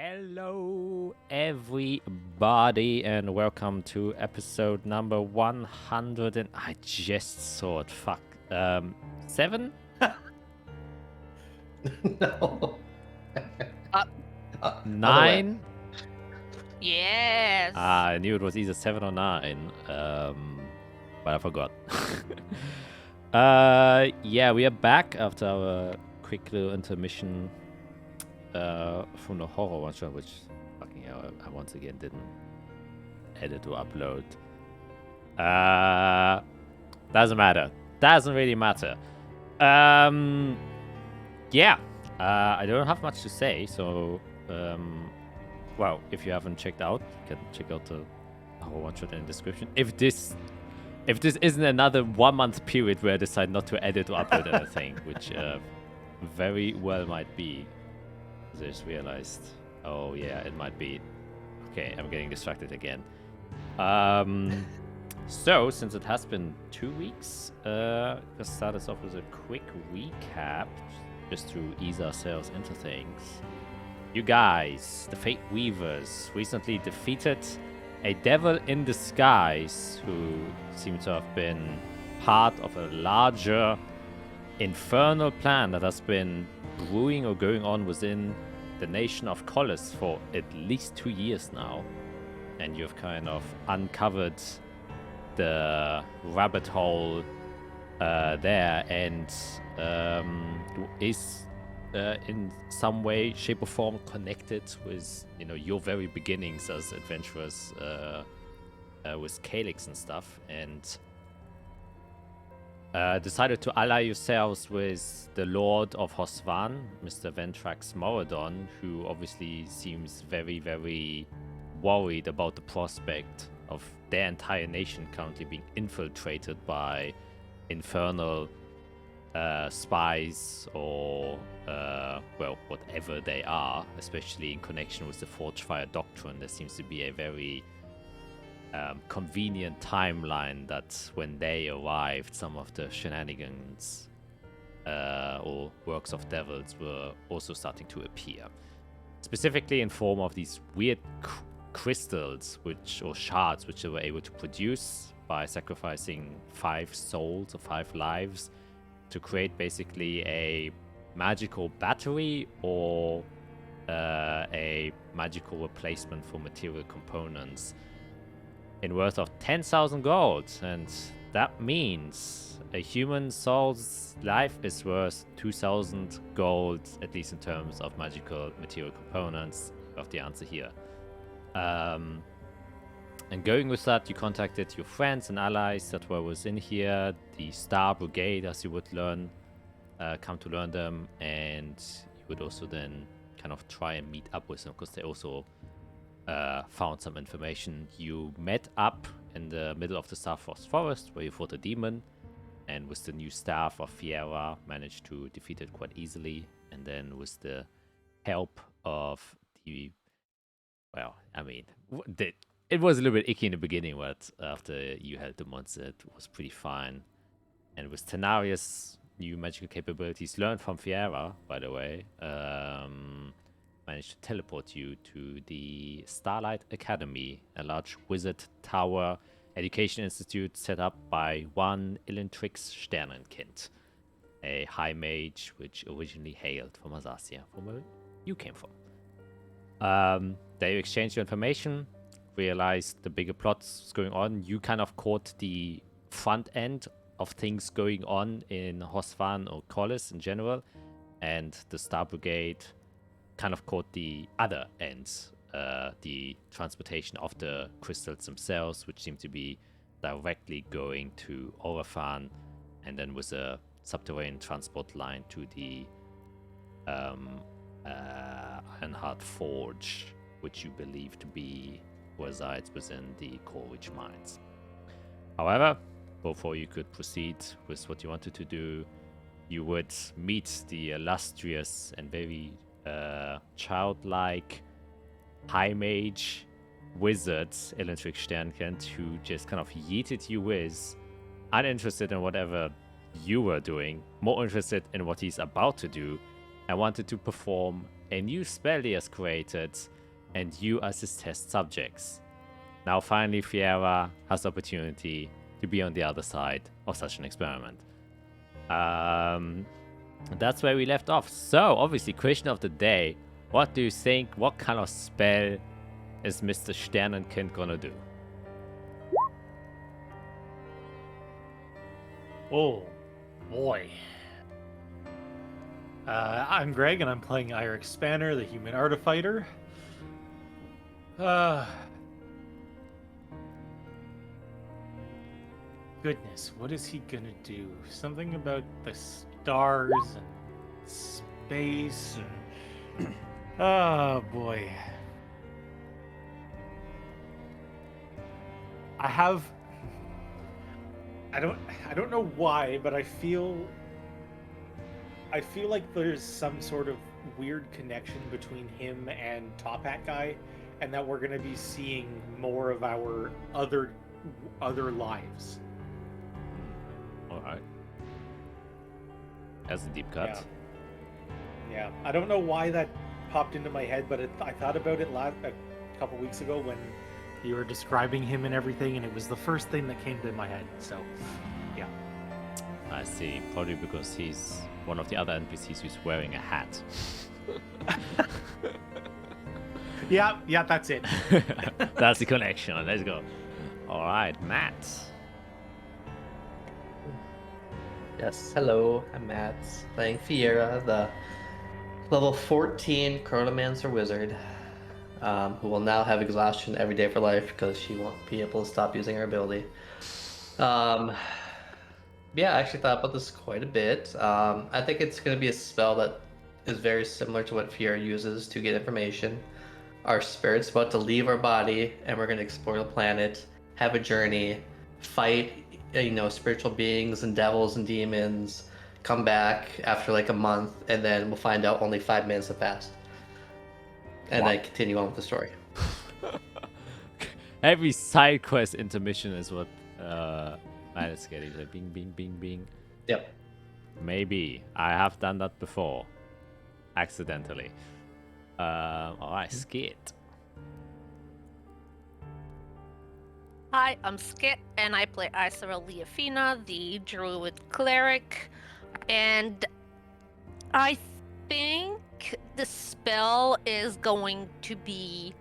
Hello, everybody, and welcome to episode number 100. And I just saw it. Fuck. 7? No. 9? Yes. I knew it was either 7 or 9. But I forgot. Yeah, we are back after our quick little intermission from the horror one shot, which fucking hell, I once again didn't edit or upload. Doesn't matter. Doesn't really matter. Yeah. I don't have much to say, so well, if you haven't checked out, you can check out the horror one shot in the description. If this isn't another 1 month period where I decide not to edit or upload anything, which very well might be. I just realized, oh yeah, it might be. Okay, I'm getting distracted again. So, since it has been 2 weeks, let's start us off with a quick recap, just to ease ourselves into things. You guys, the Fate Weavers, recently defeated a devil in disguise who seemed to have been part of a larger infernal plan that has been brewing or going on within the nation of Collis for at least 2 years now. And you've kind of uncovered the rabbit hole there, and is in some way, shape or form connected with, you know, your very beginnings as adventurers with Calyx and stuff, and decided to ally yourselves with the Lord of Hosvan, Mr. Ventrax Moradon, who obviously seems very, very worried about the prospect of their entire nation currently being infiltrated by infernal spies or, well, whatever they are, especially in connection with the Forgefire Doctrine. There seems to be a very convenient timeline that when they arrived, some of the shenanigans or works of devils were also starting to appear, specifically in form of these weird crystals, or shards, which they were able to produce by sacrificing 5 souls or 5 lives to create basically a magical battery or a magical replacement for material components in worth of 10,000 gold, and that means a human soul's life is worth 2,000 gold, at least in terms of magical material components. You have the answer here. And going with that, you contacted your friends and allies that were within here, the Star Brigade, as you would learn, come to learn them, and you would also then kind of try and meet up with them, because they also found some information. You met up in the middle of the Starfrost Forest where you fought a demon, and with the new staff of Fiera managed to defeat it quite easily. And then with the help of the, well, I mean, it was a little bit icky in the beginning, but after you held the monster, it was pretty fine. And with Tenarius' new magical capabilities learned from Fiera, by the way, managed to teleport you to the Starlight Academy, a large wizard tower education institute set up by one Illentrix Sternenkind, a high mage which originally hailed from Azathia, from where you came from. They exchanged your information, realized the bigger plots going on. You kind of caught the front end of things going on in Hosvan or Collis in general, and the Star Brigade kind of caught the other ends, the transportation of the crystals themselves, which seem to be directly going to Orafan, and then with a subterranean transport line to the Ironheart Forge, which you believe to be resides within the Corwich mines. However, before you could proceed with what you wanted to do, you would meet the illustrious and very childlike high mage wizard Illentrix Sternkind, who just kind of yeeted you with, uninterested in whatever you were doing, more interested in what he's about to do, and wanted to perform a new spell he has created, and you as his test subjects. Now finally Fiera has the opportunity to be on the other side of such an experiment. That's where we left off. So, obviously, question of the day. What do you think? What kind of spell is Mr. Sternenkind gonna do? Oh, boy. I'm Greg, and I'm playing Iric Spanner, the human artifighter. Goodness, what is he gonna do? Something about the stars and space and... Oh, boy. I don't know why, but I feel like there's some sort of weird connection between him and Top Hat Guy, and that we're gonna be seeing more of our other lives. Alright. That's a deep cut. Yeah. I don't know why that popped into my head, but I thought about it a couple weeks ago when you were describing him and everything, and it was the first thing that came to my head. So, yeah. I see. Probably because he's one of the other NPCs who's wearing a hat. Yeah, that's it. That's the connection. Let's go. Alright, Matt. Yes, hello, I'm Matt, playing Fiera, the level 14 Chronomancer Wizard, who will now have exhaustion every day for life because she won't be able to stop using her ability. Yeah, I actually thought about this quite a bit. I think it's going to be a spell that is very similar to what Fiera uses to get information. Our spirit's about to leave our body, and we're going to explore the planet, have a journey, fight spiritual beings and devils and demons, come back after like a month, and then we'll find out only 5 minutes have passed. And then continue on with the story. Every side quest intermission is what Matt is getting. Like bing, bing, bing, bing. Yep. Maybe. I have done that before. Accidentally. Alright, Skit. Hi, I'm Skit, and I play Isara Leafina, the druid cleric. And I think the spell is going to be...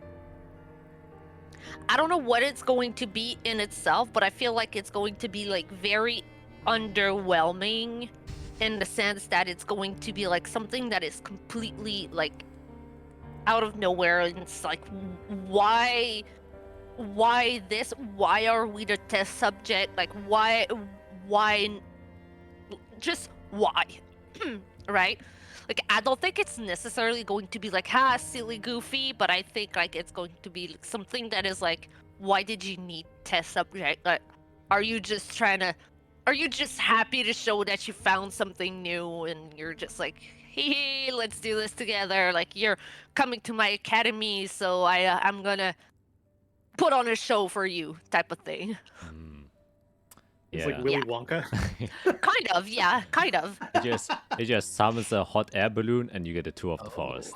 I don't know what it's going to be in itself, but I feel like it's going to be like very underwhelming in the sense that it's going to be like something that is completely like out of nowhere, and it's like, why this? Why are we the test subject? Like, why, just why? Right? Like, I don't think it's necessarily going to be like, silly, goofy, but I think like it's going to be like, something that is like, why did you need test subject? Like, are you just happy to show that you found something new, and you're just like, hey, let's do this together. Like, you're coming to my academy, so I'm gonna put on a show for you, type of thing. It's like Willy Wonka. Kind of, yeah, kind of. It just summons a hot air balloon, and you get a tour of the forest.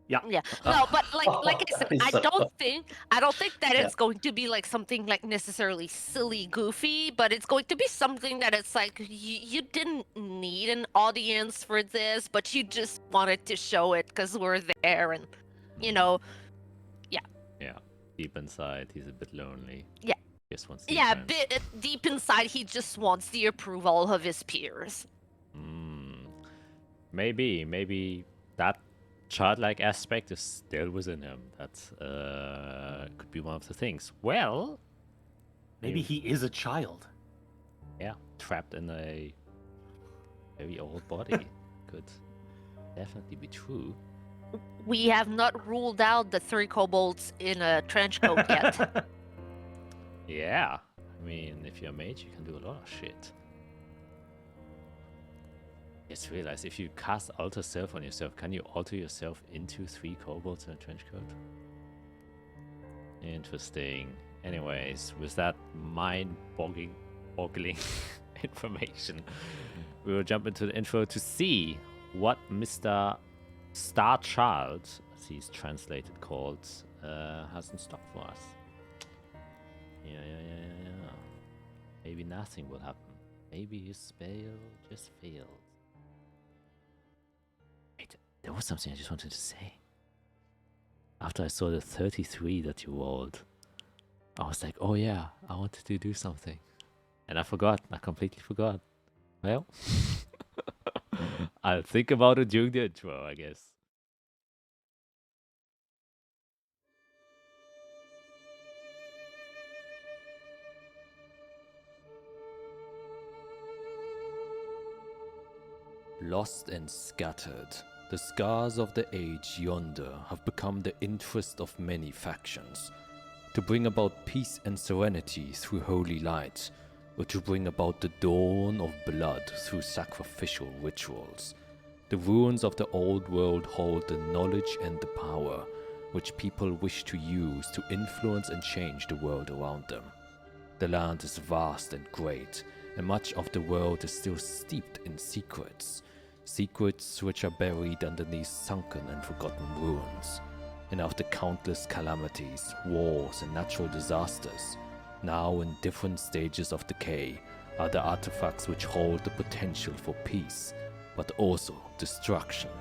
Yeah. No, but like I said, I don't think that it's going to be like something like necessarily silly, goofy, but it's going to be something that it's like you didn't need an audience for this, but you just wanted to show it because we're there, and yeah. Yeah, deep inside, he's a bit lonely. Yeah. Just wants Deep inside, he just wants the approval of his peers. Maybe that childlike aspect is still within him. That could be one of the things. Well, maybe he is a child. Yeah, trapped in a very old body. Could definitely be true. We have not ruled out the 3 kobolds in a trench coat yet. Yeah, I mean, if you're a mage, you can do a lot of shit. Just realize, if you cast Alter Self on yourself, can you alter yourself into 3 kobolds in a trench coat? Interesting. Anyways, with that mind-boggling information, we will jump into the intro to see what Mr. Starchild, as he's translated called, has in stock for us. Yeah. Maybe nothing will happen. Maybe his spell just failed. Wait, there was something I just wanted to say. After I saw the 33 that you rolled, I was like, oh yeah, I wanted to do something. And I forgot. I completely forgot. Well, I'll think about it during the intro, I guess. Lost and scattered, the scars of the age yonder have become the interest of many factions. To bring about peace and serenity through holy light, or to bring about the dawn of blood through sacrificial rituals. The ruins of the old world hold the knowledge and the power, which people wish to use to influence and change the world around them. The land is vast and great, and much of the world is still steeped in secrets. Secrets which are buried underneath sunken and forgotten ruins. And after countless calamities, wars, and natural disasters, now in different stages of decay, are the artifacts which hold the potential for peace, but also destruction.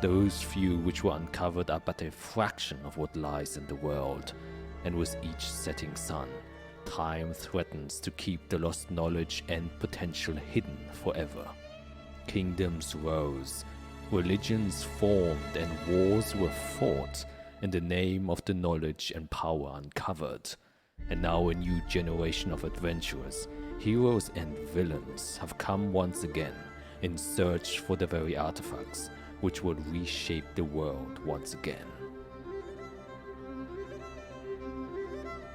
Those few which were uncovered are but a fraction of what lies in the world, and with each setting sun, time threatens to keep the lost knowledge and potential hidden forever. Kingdoms rose, religions formed, and wars were fought in the name of the knowledge and power uncovered. And now a new generation of adventurers, heroes and villains have come once again in search for the very artifacts which will reshape the world once again.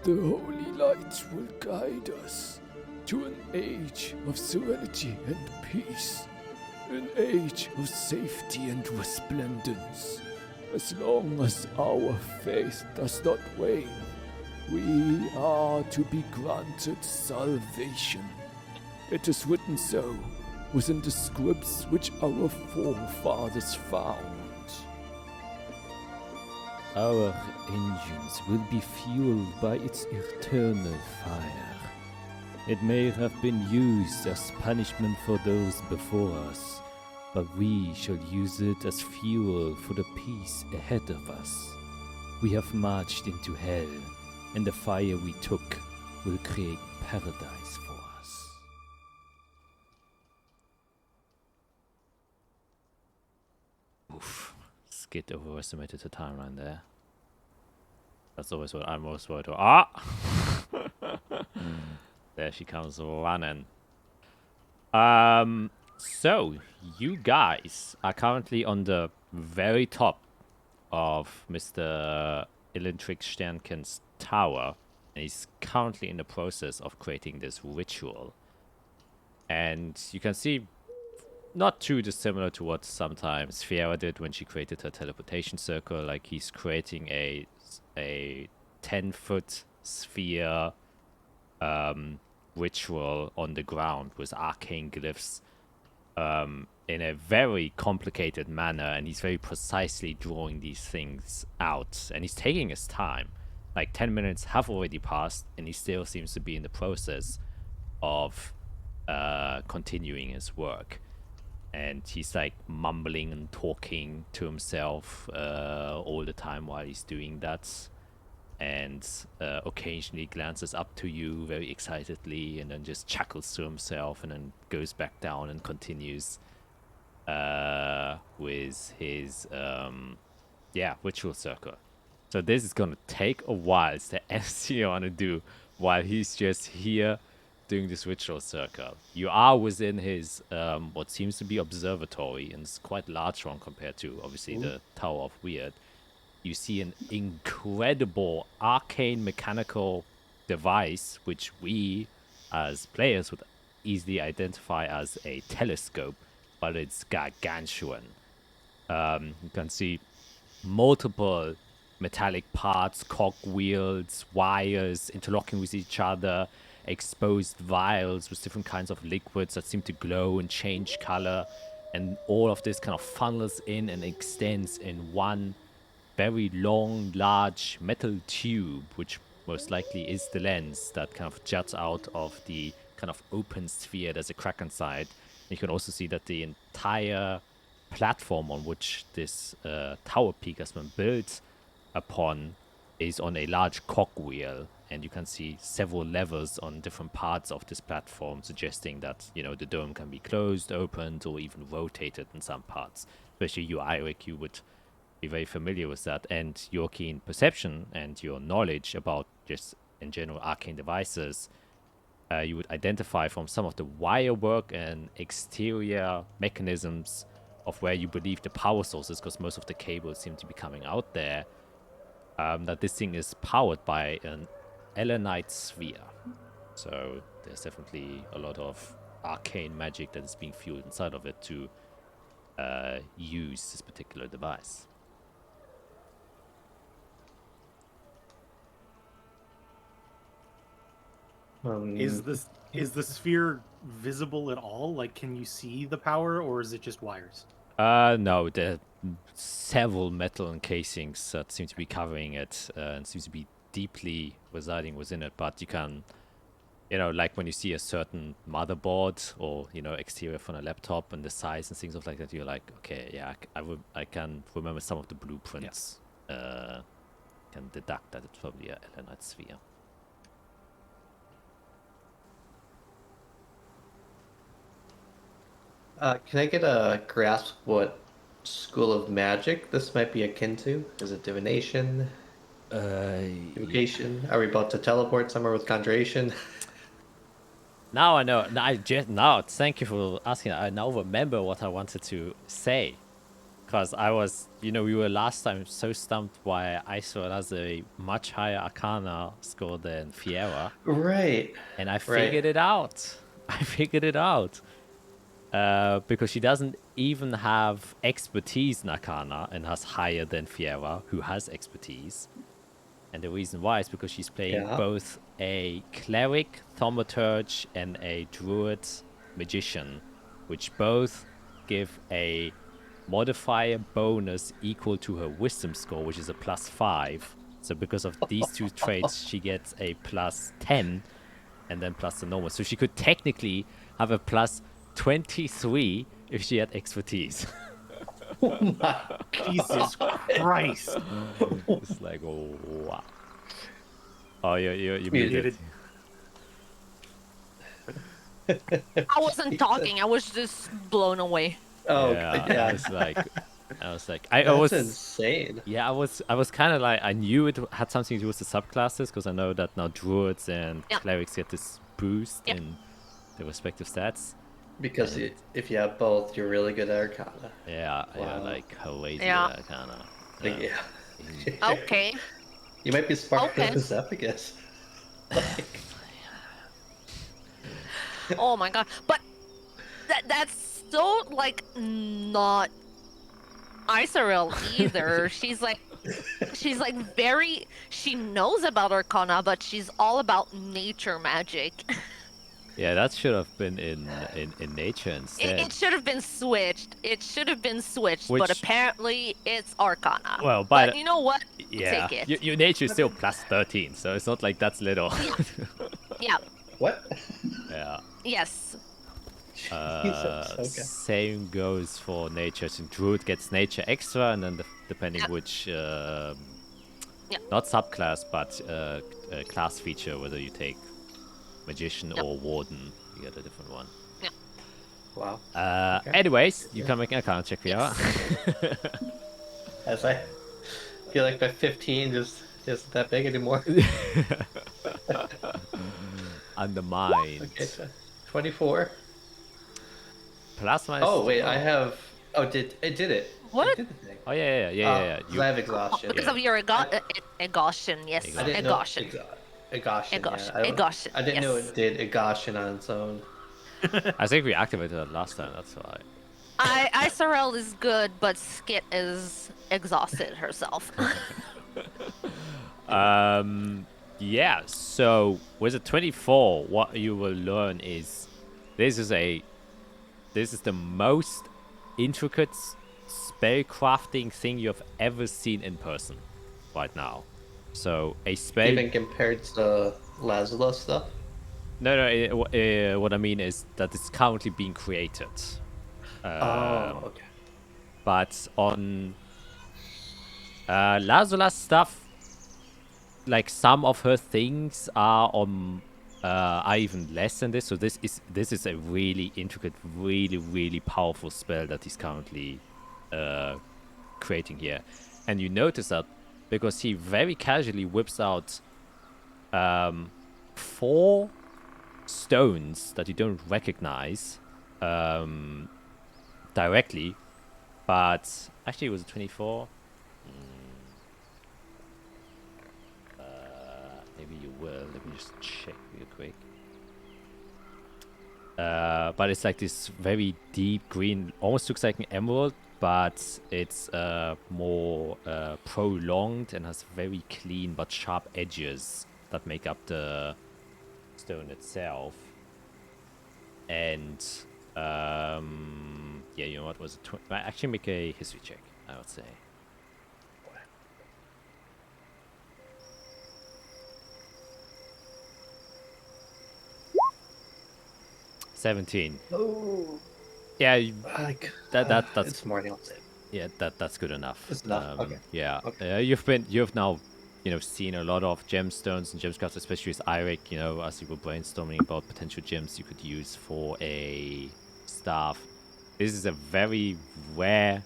The holy light will guide us to an age of serenity and peace, an age of safety and resplendence. As long as our faith does not wane, we are to be granted salvation. It is written so within the scripts which our forefathers found. Our engines will be fueled by its eternal fire. It may have been used as punishment for those before us, but we shall use it as fuel for the peace ahead of us. We have marched into hell, and the fire we took will create paradise for us. Oof. Skid overestimated the timeline there. That's always what I'm most worried about. Ah! There she comes running. So, you guys are currently on the very top of Mr. Illentrick Sternken's tower, and he's currently in the process of creating this ritual. And you can see, not too dissimilar to what sometimes Fiera did when she created her teleportation circle, like he's creating a 10-foot sphere ritual on the ground with arcane glyphs in a very complicated manner, and he's very precisely drawing these things out, and he's taking his time. Like 10 minutes have already passed, and he still seems to be in the process of continuing his work. And he's like mumbling and talking to himself all the time while he's doing that, and occasionally glances up to you very excitedly, and then just chuckles to himself, and then goes back down and continues with his ritual circle. So this is gonna take a while. It's the anything you wanna do while he's just here doing this ritual circle. You are within his what seems to be observatory, and it's quite large one compared to obviously the Tower of Weird. You see an incredible arcane mechanical device, which we as players would easily identify as a telescope, but it's gargantuan. You can see multiple metallic parts, cogwheels, wires interlocking with each other, exposed vials with different kinds of liquids that seem to glow and change color. and all of this kind of funnels in and extends in one very long, large metal tube, which most likely is the lens that kind of juts out of the kind of open sphere. There's a crack inside. You can also see that the entire platform on which this tower peak has been built upon is on a large cogwheel, and you can see several levers on different parts of this platform, suggesting that, you know, the dome can be closed, opened, or even rotated in some parts. Especially you, Eric, you would be very familiar with that, and your keen perception and your knowledge about just in general arcane devices, you would identify from some of the wire work and exterior mechanisms of where you believe the power source is, because most of the cables seem to be coming out there, that this thing is powered by an Elenite sphere. So there's definitely a lot of arcane magic that is being fueled inside of it to use this particular device. Is the sphere visible at all? Like, can you see the power, or is it just wires? No, there are several metal encasings that seem to be covering it, and seems to be deeply residing within it. But you can, you know, like when you see a certain motherboard or, you know, exterior from a laptop and the size and things like that, you're like, okay, yeah, I can remember some of the blueprints. Can deduct that it's probably a Elenite sphere. Can I get a grasp what school of magic this might be akin to? Is it divination? Evocation? Are we about to teleport somewhere with conjuration? Now I know. Now, thank you for asking. I now remember what I wanted to say. Because I was, you know, we were last time so stumped why I saw it as a much higher Arcana score than Fiera. Right. And I figured it out. Because she doesn't even have expertise in Arcana and has higher than Fiera, who has expertise. And the reason why is because she's playing both a cleric, thaumaturge, and a druid magician, which both give a modifier bonus equal to her wisdom score, which is a +5. So because of these two traits, she gets a +10, and then plus the normal. So she could technically have a +23 if she had expertise. Oh my Jesus Christ! It's like, oh wow. Oh, you muted. I wasn't talking. I was just blown away. Oh yeah. I was like, That's I was insane. Yeah, I was kind of like, I knew it had something to do with the subclasses, because I know that now druids and clerics get this boost in their respective stats. Because if you have both, you're really good at Arcana. Yeah, Wow. yeah, like crazy Arcana. Like, Okay. You might be smarter Okay. than Zephygus. Oh my god. But that's so like not Isarel either. She's like very, she knows about Arcana, but she's all about nature magic. Yeah, that should have been in nature instead. It should have been switched. Which- But apparently it's Arcana. Well, but you know what? Yeah, Take it. your nature is still +13, so it's not like that's little. Yeah. What? Yeah. Yes. Jesus, okay. Same goes for nature. So druid gets nature extra, and then depending which, not subclass, but class feature, whether you take magician or warden, you get a different one. Yeah. Wow. Anyways, you can make an account check, Fiera. As I feel like my 15 just isn't that big anymore. Undermined. Okay, so 24. Plus minus. Oh wait, I have. Oh, it did it? What? It did the thing. Oh yeah. 'Cause I have exhaustion. Because of your Egostion, yes. Exhaustion. Egostion. Egostion. Egostion. Yeah. Egostion, I didn't know yes. it did Egostion on its own. I think we activated that last time. That's why. Isarel is good, but Skit is exhausted herself. Yeah. So with a 24, what you will learn is this is the most intricate spell crafting thing you have ever seen in person right now. So a spell. Even compared to Lazula stuff? No, what I mean is that it's currently being created. Okay. But on Lazula's stuff, like some of her things are on are even less than this. So this is a really intricate, really powerful spell that he's currently creating here. And you notice that because he very casually whips out 4 stones that you don't recognize directly, but actually it was a 24. Maybe you will. Let me just check real quick. But it's like this very deep green, almost looks like an emerald, but it's more prolonged and has very clean but sharp edges that make up the stone itself. And yeah, you know what was it? Actually, make a history check, I would say. 17. Oh. Yeah, that's it's morning. I'll say. Yeah, that's good enough. It's enough. Okay. Yeah. Okay. You've now, seen a lot of gemstones and gemscrafts, especially with Eirik, as you were brainstorming about potential gems you could use for a staff. This is a very rare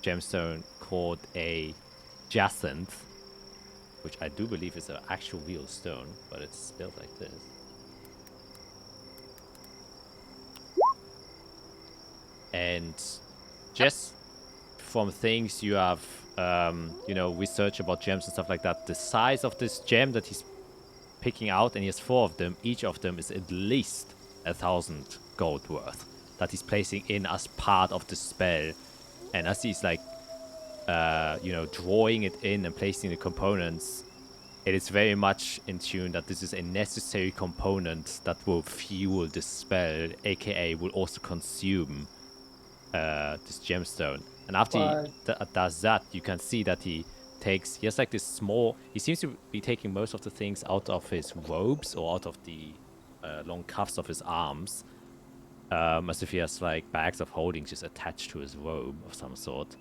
gemstone called a jacinth, which I do believe is an actual real stone, but it's built like this. And just from things you have, research about gems and stuff like that, the size of this gem that he's picking out, and he has 4 of them, each of them is at least 1,000 gold worth that he's placing in as part of the spell. And as he's like, drawing it in and placing the components, it is very much in tune that this is a necessary component that will fuel the spell, aka will also consume this gemstone. And after he does that, you can see that he has like this small, he seems to be taking most of the things out of his robes or out of the long cuffs of his arms, as if he has like bags of holding just attached to his robe of some sort.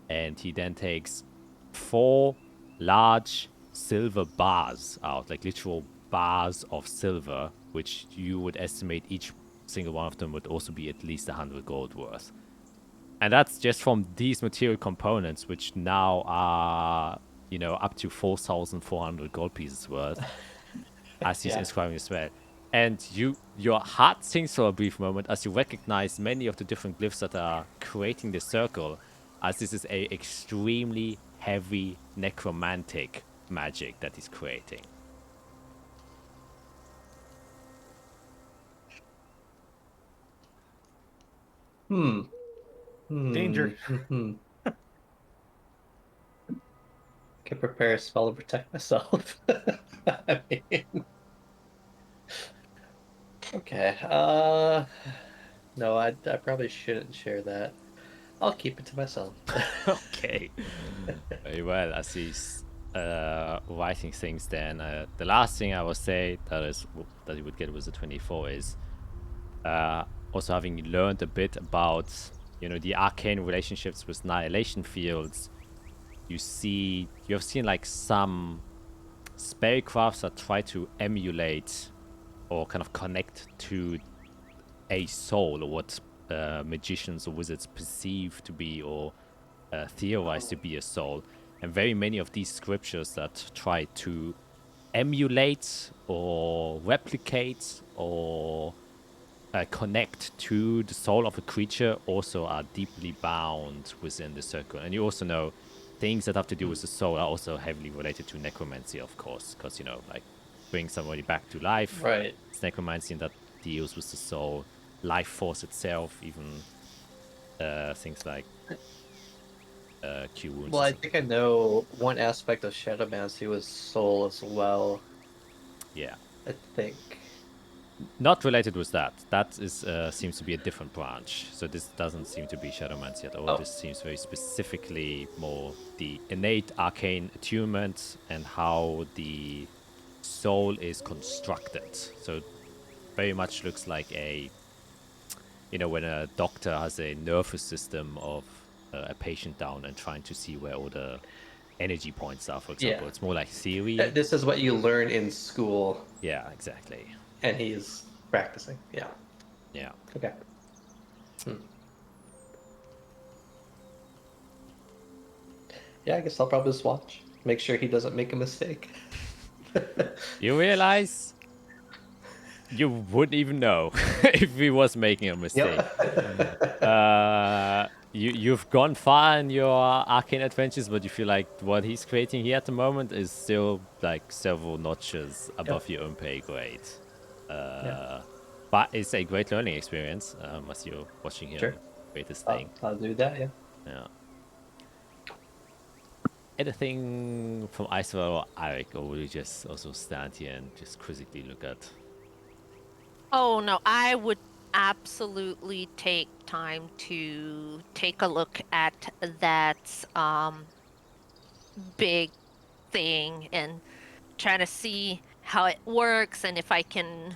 And he then takes 4 large silver bars out, like literal bars of silver, which you would estimate each single one of them would also be at least 100 gold worth. And that's just from these material components, which now are, up to 4,400 gold pieces worth, as he's inscribing as well. And your heart sinks for a brief moment as you recognize many of the different glyphs that are creating the circle, as this is a extremely heavy necromantic magic that he's creating. Danger. Can prepare a spell to protect myself. I mean... Okay. No, I probably shouldn't share that. I'll keep it to myself. Okay. Very well. As he's writing things, then the last thing I will say that he would get was a 24 is also having learned a bit about the arcane relationships with annihilation fields. You have seen like some spellcrafts that try to emulate or kind of connect to a soul, or what magicians or wizards perceive to be or theorize to be a soul. And very many of these scriptures that try to emulate or replicate or connect to the soul of a creature also are deeply bound within the circle. And you also know things that have to do with the soul are also heavily related to necromancy, of course, because like bring somebody back to life. Right. It's necromancy that deals with the soul, life force itself, even things like cure wounds. Well, I think I know one aspect of Shadowmancy was soul as well. Yeah. I think. Not related with that. That is seems to be a different branch. So this doesn't seem to be Shadowmancy at all. Oh. This seems very specifically more the innate arcane attunement and how the soul is constructed. So very much looks like a, when a doctor has a nervous system of a patient down and trying to see where all the energy points are, for example. Yeah. It's more like theory. This is what you learn in school, Yeah, exactly. and he's practicing. Yeah. Yeah. Okay. Yeah, I guess I'll probably just watch. Make sure he doesn't make a mistake. You realize you wouldn't even know if he was making a mistake. You've gone far in your arcane adventures, but you feel like what he's creating here at the moment is still like several notches above your own pay grade. But it's a great learning experience as you're watching him create this thing. I'll do that, yeah. Yeah. Anything from Isabel or Eric, or will you just also stand here and just quizzically look at? Oh no, I would absolutely take time to take a look at that big thing and try to see how it works, and if I can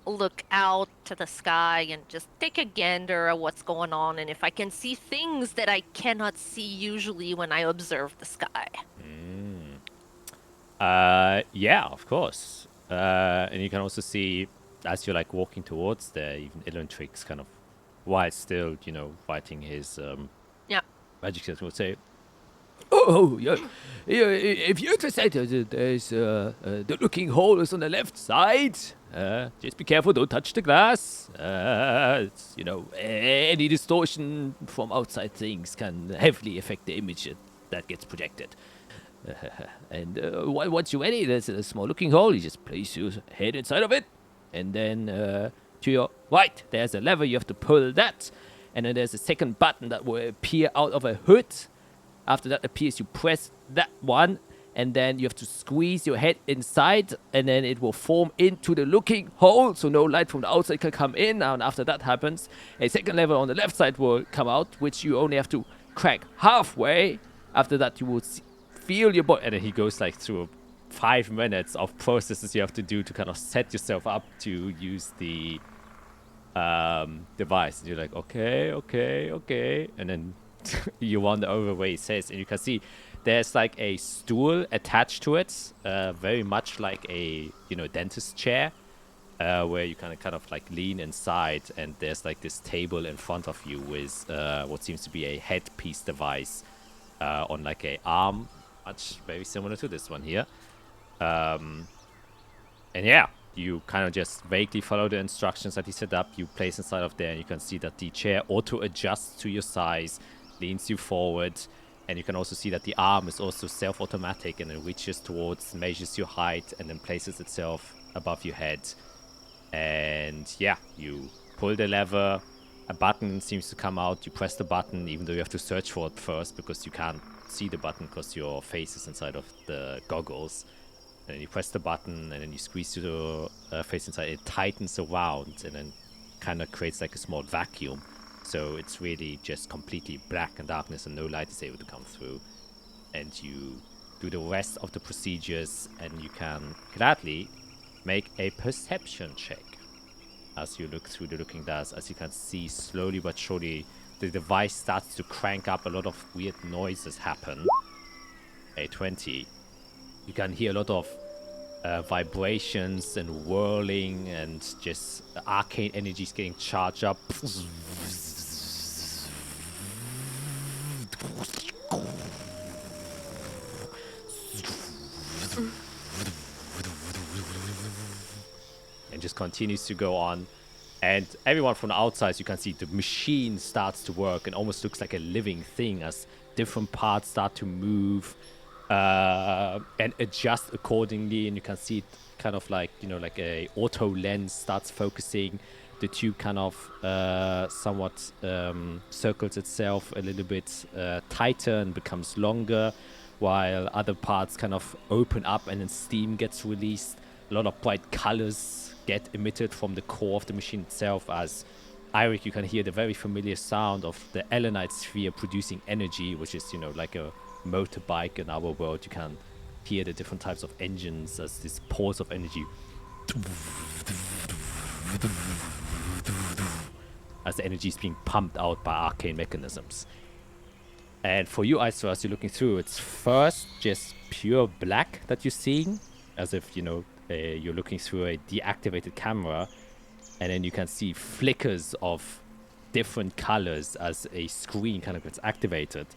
look out to the sky and just take a gander at what's going on, and if I can see things that I cannot see usually when I observe the sky. Yeah, of course. And you can also see, as you're like walking towards there, even Illentrix kind of, while still, fighting his magic skills, would say, Oh, yeah. If you're interested, there's the looking hole is on the left side. Just be careful, don't touch the glass. It's, any distortion from outside things can heavily affect the image that gets projected. And once you're ready, there's a small looking hole. You just place your head inside of it. And then to your right, there's a lever. You have to pull that. And then there's a second button that will appear out of a hood. After that appears, you press that one, and then you have to squeeze your head inside, and then it will form into the looking hole, so no light from the outside can come in. And after that happens, a second lever on the left side will come out, which you only have to crack halfway. After that, you will feel your body, and then he goes like through 5 minutes of processes you have to do to kind of set yourself up to use the device. And you're like, okay, and then you wander over where he says, and you can see there's like a stool attached to it, very much like a dentist chair, where you kind of like lean inside, and there's like this table in front of you with what seems to be a headpiece device on like a arm, much very similar to this one here. And yeah, you kind of just vaguely follow the instructions that he set up. You place inside of there, and you can see that the chair auto adjusts to your size, leans you forward, and you can also see that the arm is also self-automatic, and it reaches towards, measures your height, and then places itself above your head. And yeah, you pull the lever, a button seems to come out, you press the button, even though you have to search for it first because you can't see the button because your face is inside of the goggles. And then you press the button, and then you squeeze your face inside, it tightens around, and then kind of creates like a small vacuum. So it's really just completely black and darkness, and no light is able to come through. And you do the rest of the procedures, and you can gladly make a perception check as you look through the looking glass. As you can see, slowly but surely the device starts to crank up. A lot of weird noises happen. A 20. You can hear a lot of vibrations and whirling, and just arcane energies getting charged up. And just continues to go on. And everyone from the outside, you can see the machine starts to work and almost looks like a living thing as different parts start to move and adjust accordingly. And you can see it kind of like, like a auto lens starts focusing. The tube kind of somewhat circles itself a little bit tighter and becomes longer, while other parts kind of open up and then steam gets released. A lot of bright colors get emitted from the core of the machine itself. As Eirik, you can hear the very familiar sound of the Elenite sphere producing energy, which is, like a motorbike in our world. You can hear the different types of engines as this pulse of energy as the energy is being pumped out by arcane mechanisms. And for you, Aisra, as you're looking through, it's first just pure black that you're seeing, as if, you're looking through a deactivated camera, and then you can see flickers of different colors as a screen kind of gets activated.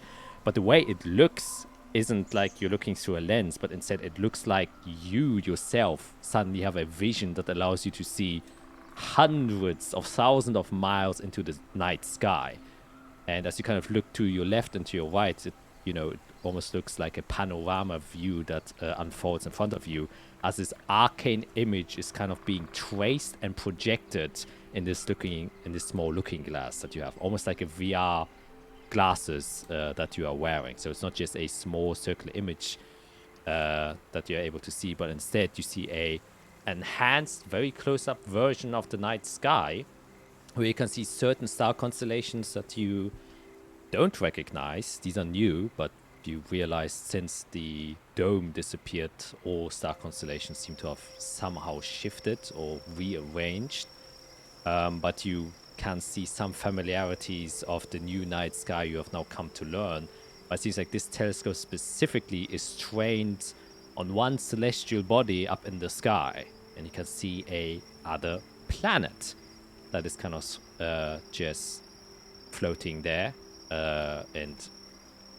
But the way it looks isn't like you're looking through a lens, but instead it looks like you yourself suddenly have a vision that allows you to see hundreds of thousands of miles into the night sky. And as you kind of look to your left and to your right, it almost looks like a panorama view that unfolds in front of you, as this arcane image is kind of being traced and projected in this small looking glass that you have, almost like a VR glasses that you are wearing. So it's not just a small circular image that you're able to see, but instead you see a enhanced, very close-up version of the night sky, where you can see certain star constellations that you don't recognize. These are new, but you realize since the dome disappeared, all star constellations seem to have somehow shifted or rearranged. But you can see some familiarities of the new night sky you have now come to learn. But it seems like this telescope specifically is trained on one celestial body up in the sky, and you can see a other planet that is kind of just floating there, and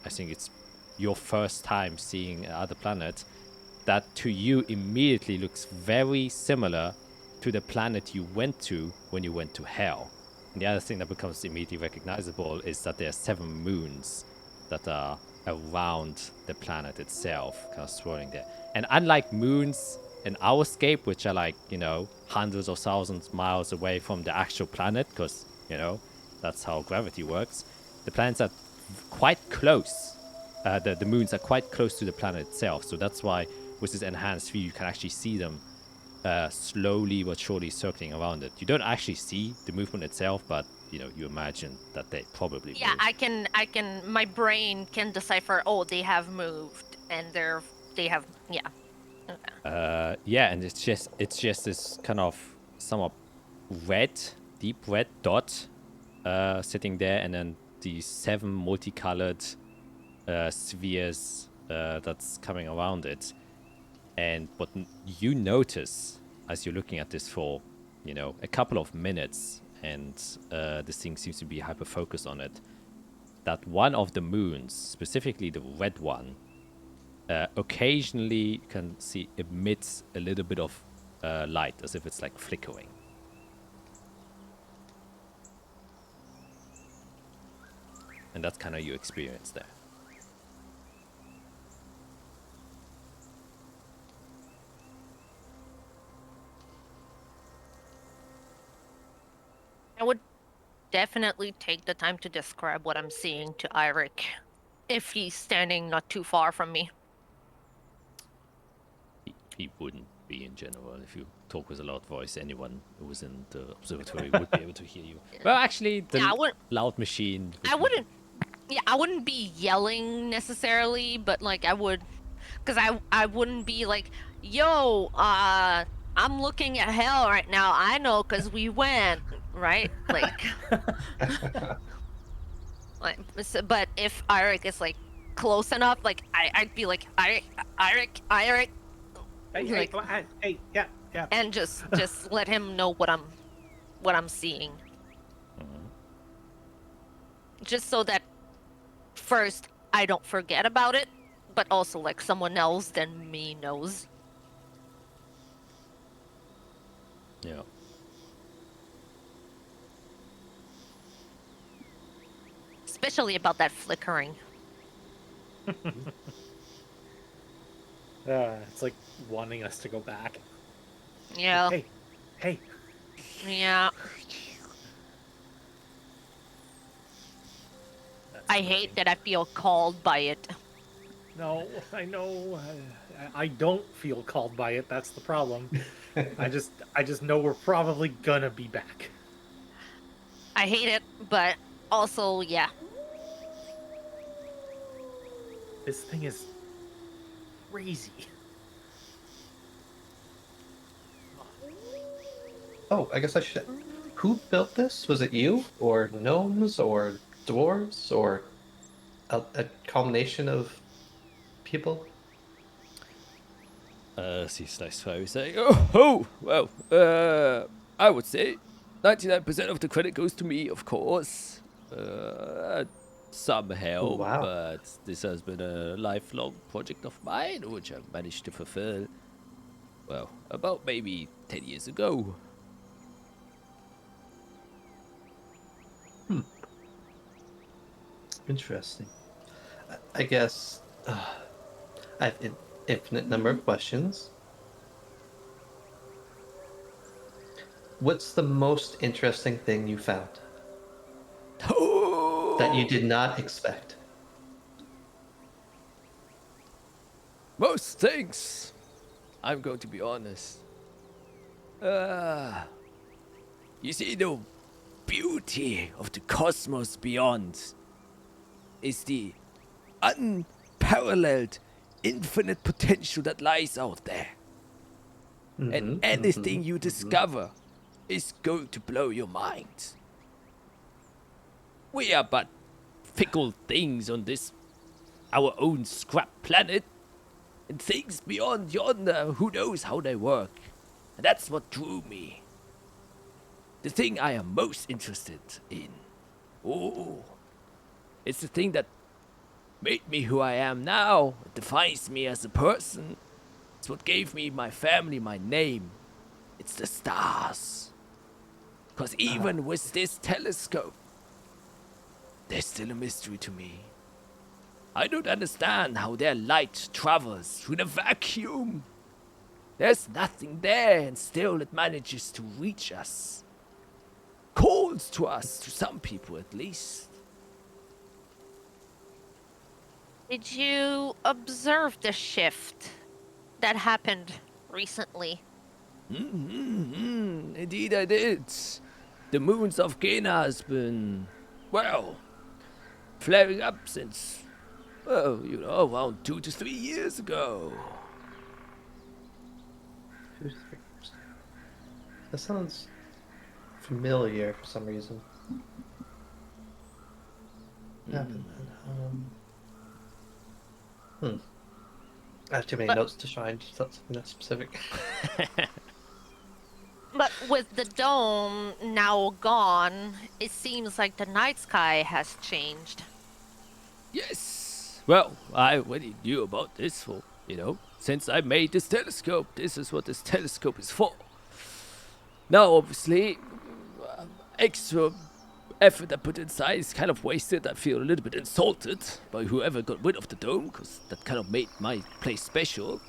I think it's your first time seeing another planet that to you immediately looks very similar to the planet you went to when you went to Hell. And the other thing that becomes immediately recognizable is that there are 7 moons that are around the planet itself, kind of swirling there. And unlike moons in our scape, which are like, hundreds of thousands miles away from the actual planet, because, that's how gravity works, the planets are quite close. The moons are quite close to the planet itself. So that's why with this enhanced view, you can actually see them slowly but surely circling around it. You don't actually see the movement itself, but, you imagine that they probably Yeah, move. my brain can decipher, they have moved, and they have, yeah. Okay. Yeah, and it's just this kind of somewhat deep red dot sitting there, and then these 7 multicolored spheres that's coming around it. And what you notice as you're looking at this for, a couple of minutes, and this thing seems to be hyper-focused on it, that one of the moons, specifically the red one, occasionally you can see emits a little bit of light, as if it's like flickering. And that's kind of your experience there. I would definitely take the time to describe what I'm seeing to Eirik, if he's standing not too far from me. He wouldn't be in general. If you talk with a loud voice, anyone who was in the observatory would be able to hear you. Well, actually, the loud machine... I wouldn't be yelling necessarily, but I would... Because I wouldn't be like, yo, I'm looking at Hell right now. I know because we went, right? But if Eirik is close enough, I'd be like, Eirik. Hey, yeah. And just let him know what I'm seeing. Mm-hmm. Just so that first I don't forget about it, but also someone else than me knows. Yeah. Especially about that flickering. It's like wanting us to go back. Yeah. Hey. Yeah. I hate that I feel called by it. No, I know. I don't feel called by it. That's the problem. I just know we're probably gonna be back. I hate it, but also, yeah. This thing is crazy. Oh, I guess I should. Who built this? Was it you, or gnomes, or dwarves, or a combination of people? Sees nice fairy saying, "Oh, well, I would say 99% of the credit goes to me, of course. Some help, wow. but this has been a lifelong project of mine, which I've managed to fulfill, well, about maybe 10 years ago. Interesting. I guess I have an infinite number of questions. What's the most interesting thing you found that you did not expect? Most things. I'm going to be honest. You see, the beauty of the cosmos beyond is the unparalleled, infinite potential that lies out there. And anything you discover is going to blow your mind. We are but fickle things on this, our own scrap planet. And things beyond yonder, who knows how they work. And that's what drew me. The thing I am most interested in. It's the thing that made me who I am now. It defines me as a person. It's what gave me my family, my name. It's the stars. Because even with this telescope, there's still a mystery to me. I don't understand how their light travels through the vacuum. There's nothing there, and still it manages to reach us. Calls to us, to some people at least. Did you observe the shift that happened recently? Indeed I did. The moons of Gena has been, well, flaring up since, well, around 2 to 3 years ago. 2 to 3 years. That sounds familiar for some reason. Happened then. I have too many notes to find. That's something that's specific. But with the dome now gone, it seems like the night sky has changed. Yes. Well, I already knew about this for, since I made this telescope. This is what this telescope is for. Now, obviously, extra effort I put inside is kind of wasted. I feel a little bit insulted by whoever got rid of the dome, because that kind of made my place special.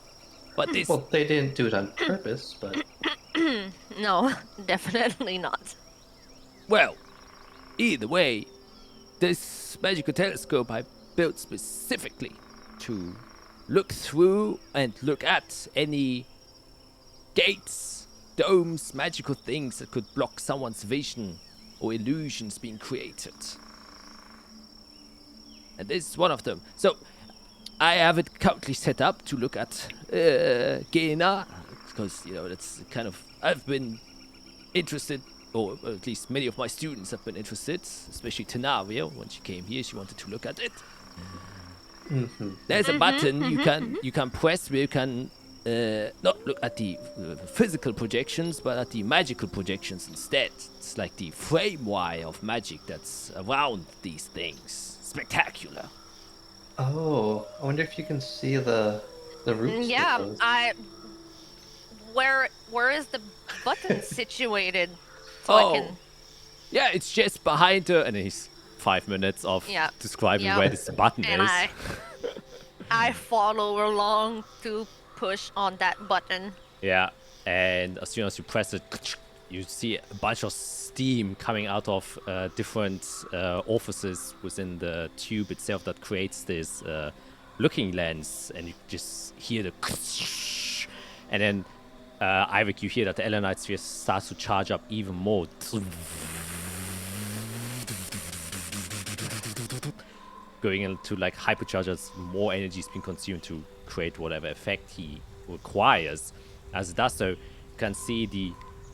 But this... Well, they didn't do it on purpose, but... No, definitely not. Well, either way, this magical telescope I built specifically to look through and look at any gates, domes, magical things that could block someone's vision or illusions being created. And this is one of them. So, I have it currently set up to look at Gena, because, that's kind of... I've been interested, or at least many of my students have been interested, especially Tenaria. When she came here, she wanted to look at it. There's a button you can press where you can not look at the physical projections, but at the magical projections instead. It's like the frame wire of magic that's around these things. Spectacular. Oh, I wonder if you can see the roots. Yeah, where is the button situated? So I can... Yeah, it's just behind her, and he's 5 minutes of describing where this button and is. I follow along to push on that button. Yeah, and as soon as you press it, you see a bunch of steam coming out of different orifices within the tube itself that creates this looking lens, and you just hear the and then Ivic, you hear that the Elenite sphere starts to charge up even more. Going into like hyperchargers, more energy is being consumed to create whatever effect he requires. As it does so, you can see the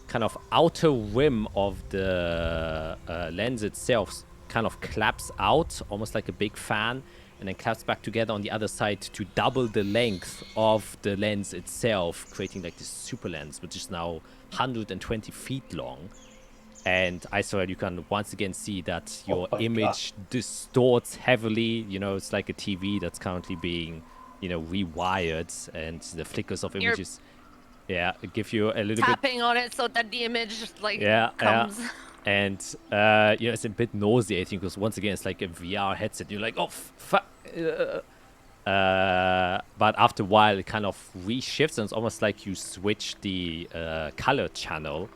kind of outer rim of the lens itself kind of claps out, almost like a big fan, and then claps back together on the other side to double the length of the lens itself, creating like this super lens, which is now 120 feet long. And Israel, you can once again see that your image distorts heavily. You know, it's like a TV that's currently being, rewired, and the flickers of images, give you a little tapping on it so that the image comes. And it's a bit nauseating because once again it's like a VR headset. You're like, oh fuck. But after a while it kind of reshifts, and it's almost like you switch the color channel.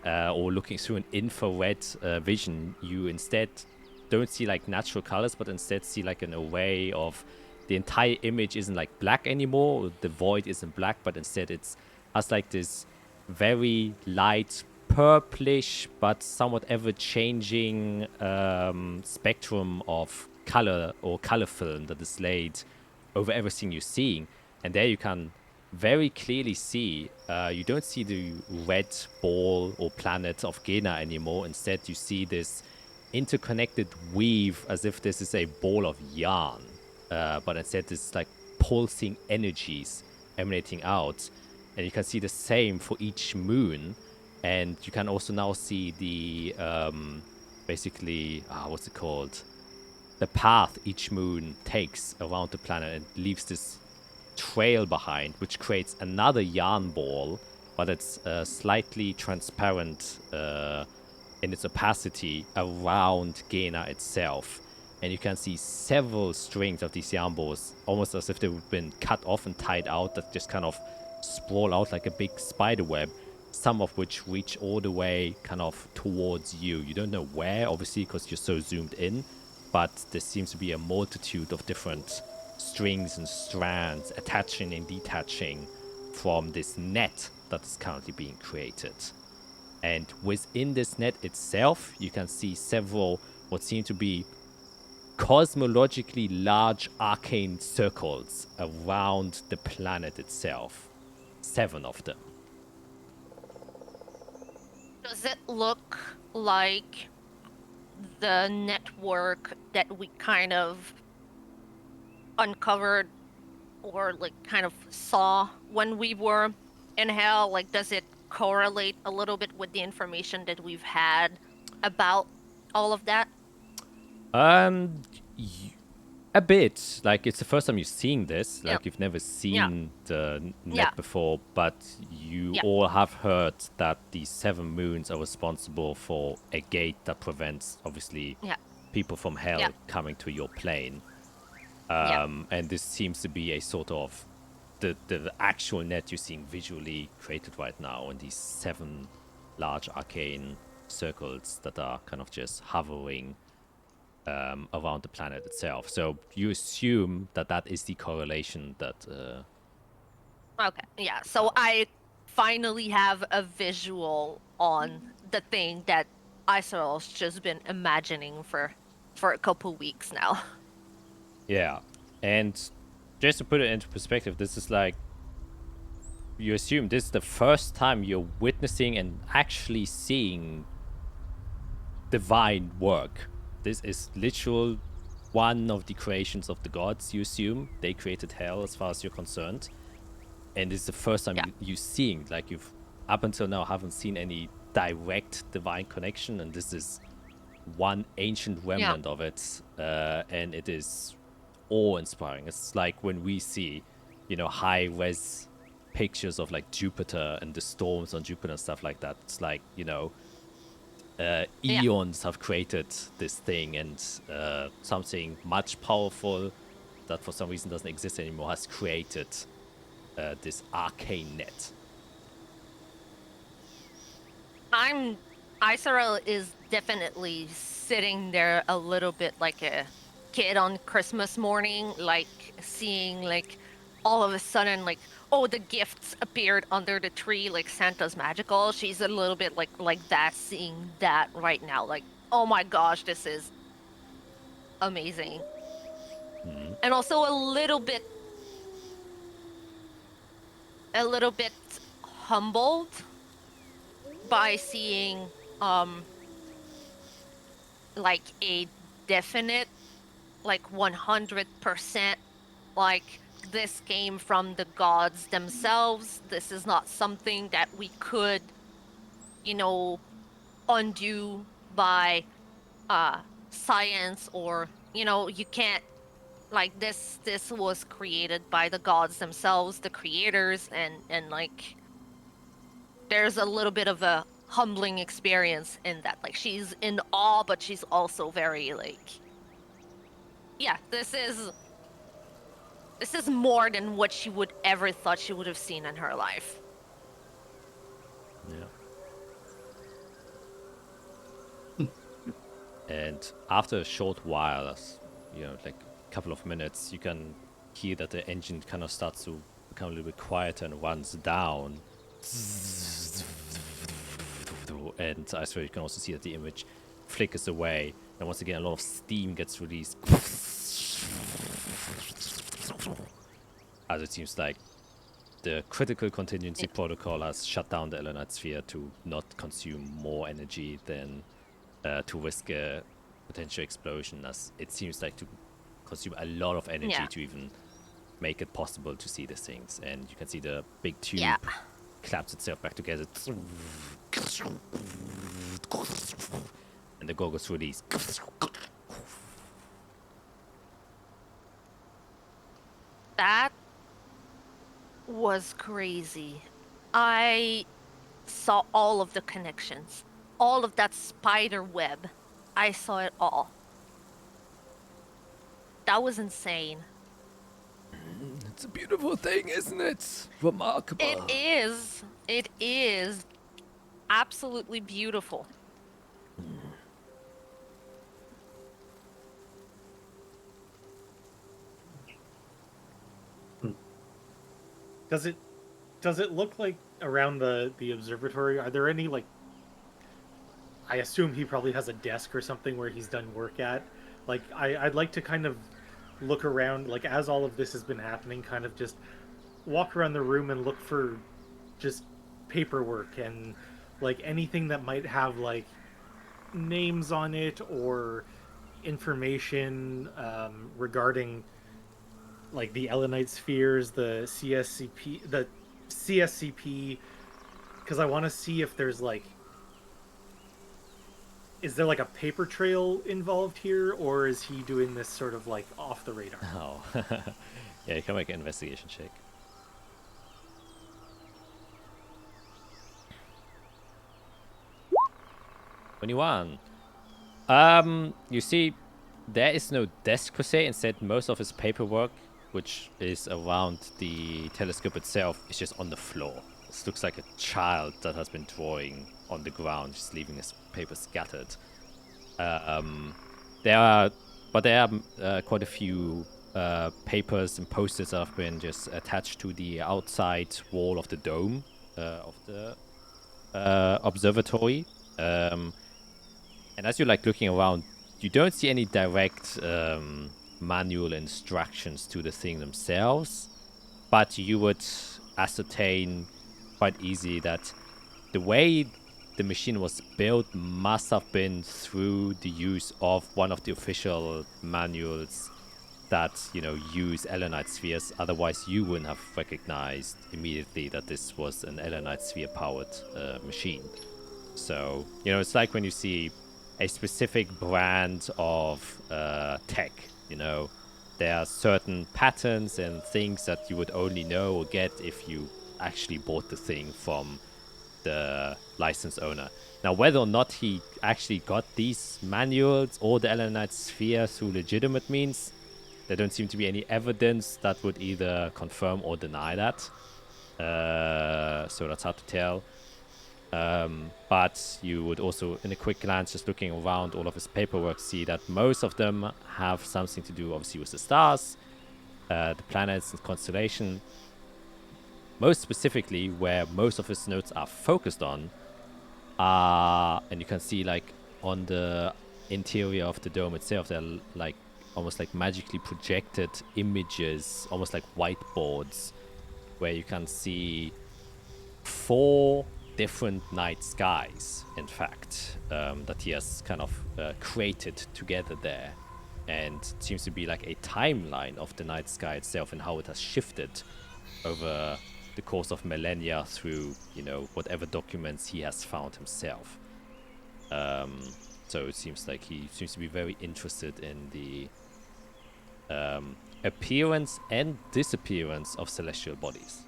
Or looking through an infrared vision, you instead don't see like natural colors, but instead see like an array of the entire image isn't like black anymore. The void isn't black, but instead has like this very light purplish but somewhat ever-changing spectrum of color or color film that is laid over everything you're seeing. And there you can very clearly see, you don't see the red ball or planet of Gena anymore. Instead, you see this interconnected weave as if this is a ball of yarn. But instead, it's like pulsing energies emanating out. And you can see the same for each moon. And you can also now see the, what's it called? The path each moon takes around the planet and leaves this trail behind, which creates another yarn ball, but it's slightly transparent in its opacity around Gena itself. And you can see several strings of these yarn balls, almost as if they've been cut off and tied out, that just kind of sprawl out like a big spider web, some of which reach all the way kind of towards you. You don't know where, obviously, because you're so zoomed in, but there seems to be a multitude of different strings and strands attaching and detaching from this net that is currently being created. And within this net itself, you can see several what seem to be cosmologically large arcane circles around the planet itself. 7 of them. Does it look like the network that we kind of uncovered or like kind of saw when we were in hell? Like, does it correlate a little bit with the information that we've had about all of that? A bit. Like, it's the first time you're seeing this. Like, Yeah. you've never seen Yeah. the net Yeah. before, but you Yeah. all have heard that these 7 moons are responsible for a gate that prevents, obviously, Yeah. people from hell Yeah. coming to your plane. Yeah. And this seems to be a sort of the actual net you're seeing visually created right now, and these 7 large arcane circles that are kind of just hovering around the planet itself. So you assume that that is the correlation that... Okay, yeah. So I finally have a visual on the thing that Isol's just been imagining for a couple weeks now. Yeah. And just to put it into perspective, this is like... You assume this is the first time you're witnessing and actually seeing divine work. This is literal one of the creations of the gods, you assume. They created hell as far as you're concerned. And this is the first time you're seeing, like, you've up until now haven't seen any direct divine connection, and this is one ancient remnant of it. And it is awe-inspiring. It's like when we see, high-res pictures of like Jupiter and the storms on Jupiter and stuff like that. It's like, eons have created this thing, and something much powerful that for some reason doesn't exist anymore has created this arcane net. Isarel is definitely sitting there a little bit like a kid on Christmas morning, like seeing like all of a sudden like, oh, the gifts appeared under the tree, like Santa's magical. She's a little bit like that, seeing that right now. Like, oh my gosh, this is amazing. And also a little bit humbled by seeing like a definite, like 100%, like this came from the gods themselves. This is not something that we could, undo by science, or you can't, like, this was created by the gods themselves, the creators, and like there's a little bit of a humbling experience in that. Like, she's in awe, but she's also very like, yeah, this is more than what she would ever thought she would have seen in her life. Yeah. And after a short while, like a couple of minutes, you can hear that the engine kind of starts to become a little bit quieter and runs down. And I swear you can also see that the image flickers away, and once again a lot of steam gets released. As it seems like the critical contingency protocol has shut down the Elenite sphere to not consume more energy than to risk a potential explosion, as it seems like to consume a lot of energy to even make it possible to see these things. And you can see the big tube claps itself back together, and the goggles release. That was crazy. I saw all of the connections, all of that spider web. I saw it all. That was insane. It's a beautiful thing, isn't it? Remarkable. It is. It is absolutely beautiful. Does it look like around the observatory, are there any, like, I assume he probably has a desk or something where he's done work at. Like, I'd like to kind of look around, like, as all of this has been happening, kind of just walk around the room and look for just paperwork and, like, anything that might have, like, names on it or information regarding, like, the Elenite spheres, the CSCP, because I want to see if there's, like, is there, like, a paper trail involved here, or is he doing this sort of, like, off the radar? Oh. Yeah, you can make an investigation check. 21. You see, there is no desk per se. Instead, most of his paperwork, which is around the telescope itself, is just on the floor. This looks like a child that has been drawing on the ground, just leaving his paper scattered. There are quite a few papers and posters that have been just attached to the outside wall of the dome of the observatory. And as you're, like, looking around, you don't see any direct manual instructions to the thing themselves, but you would ascertain quite easily that the way the machine was built must have been through the use of one of the official manuals that, use Elenite spheres. Otherwise, you wouldn't have recognized immediately that this was an Elenite sphere powered machine. So, it's like when you see a specific brand of tech, there are certain patterns and things that you would only know or get if you actually bought the thing from the license owner. Now, whether or not he actually got these manuals or the Elenite sphere through legitimate means, there don't seem to be any evidence that would either confirm or deny that. So that's hard to tell. But you would also, in a quick glance, just looking around all of his paperwork, see that most of them have something to do, obviously, with the stars, the planets and constellation. Most specifically, where most of his notes are focused on, and you can see, like, on the interior of the dome itself, they're like almost like magically projected images, almost like whiteboards, where you can see 4 different night skies, in fact, that he has kind of created together there. And it seems to be like a timeline of the night sky itself and how it has shifted over the course of millennia through, you know, whatever documents he has found himself. So it seems like he seems to be very interested in the appearance and disappearance of celestial bodies.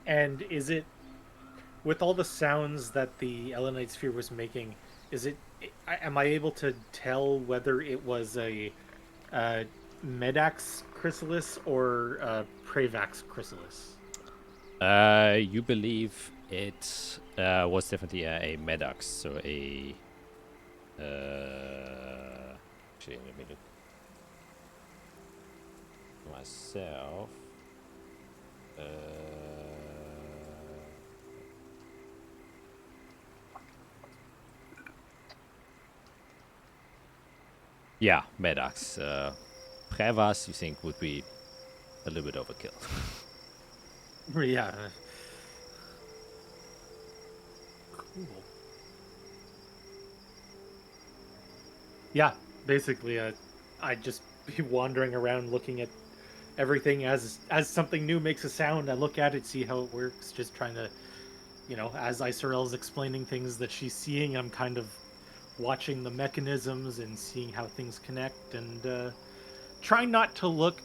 And is it, with all the sounds that the Elenite sphere was making, is it? Am I able to tell whether it was a Medax chrysalis or a Pravax chrysalis? You believe it was definitely a Medax, so a. Actually, let me look myself. Yeah, Medax. Prevas, you think, would be a little bit overkill. Yeah. Cool. Yeah, basically, I'd just be wandering around looking at everything as something new makes a sound. I look at it, see how it works, just trying to, you know, as Isorel's explaining things that she's seeing, I'm kind of watching the mechanisms and seeing how things connect, and trying not to look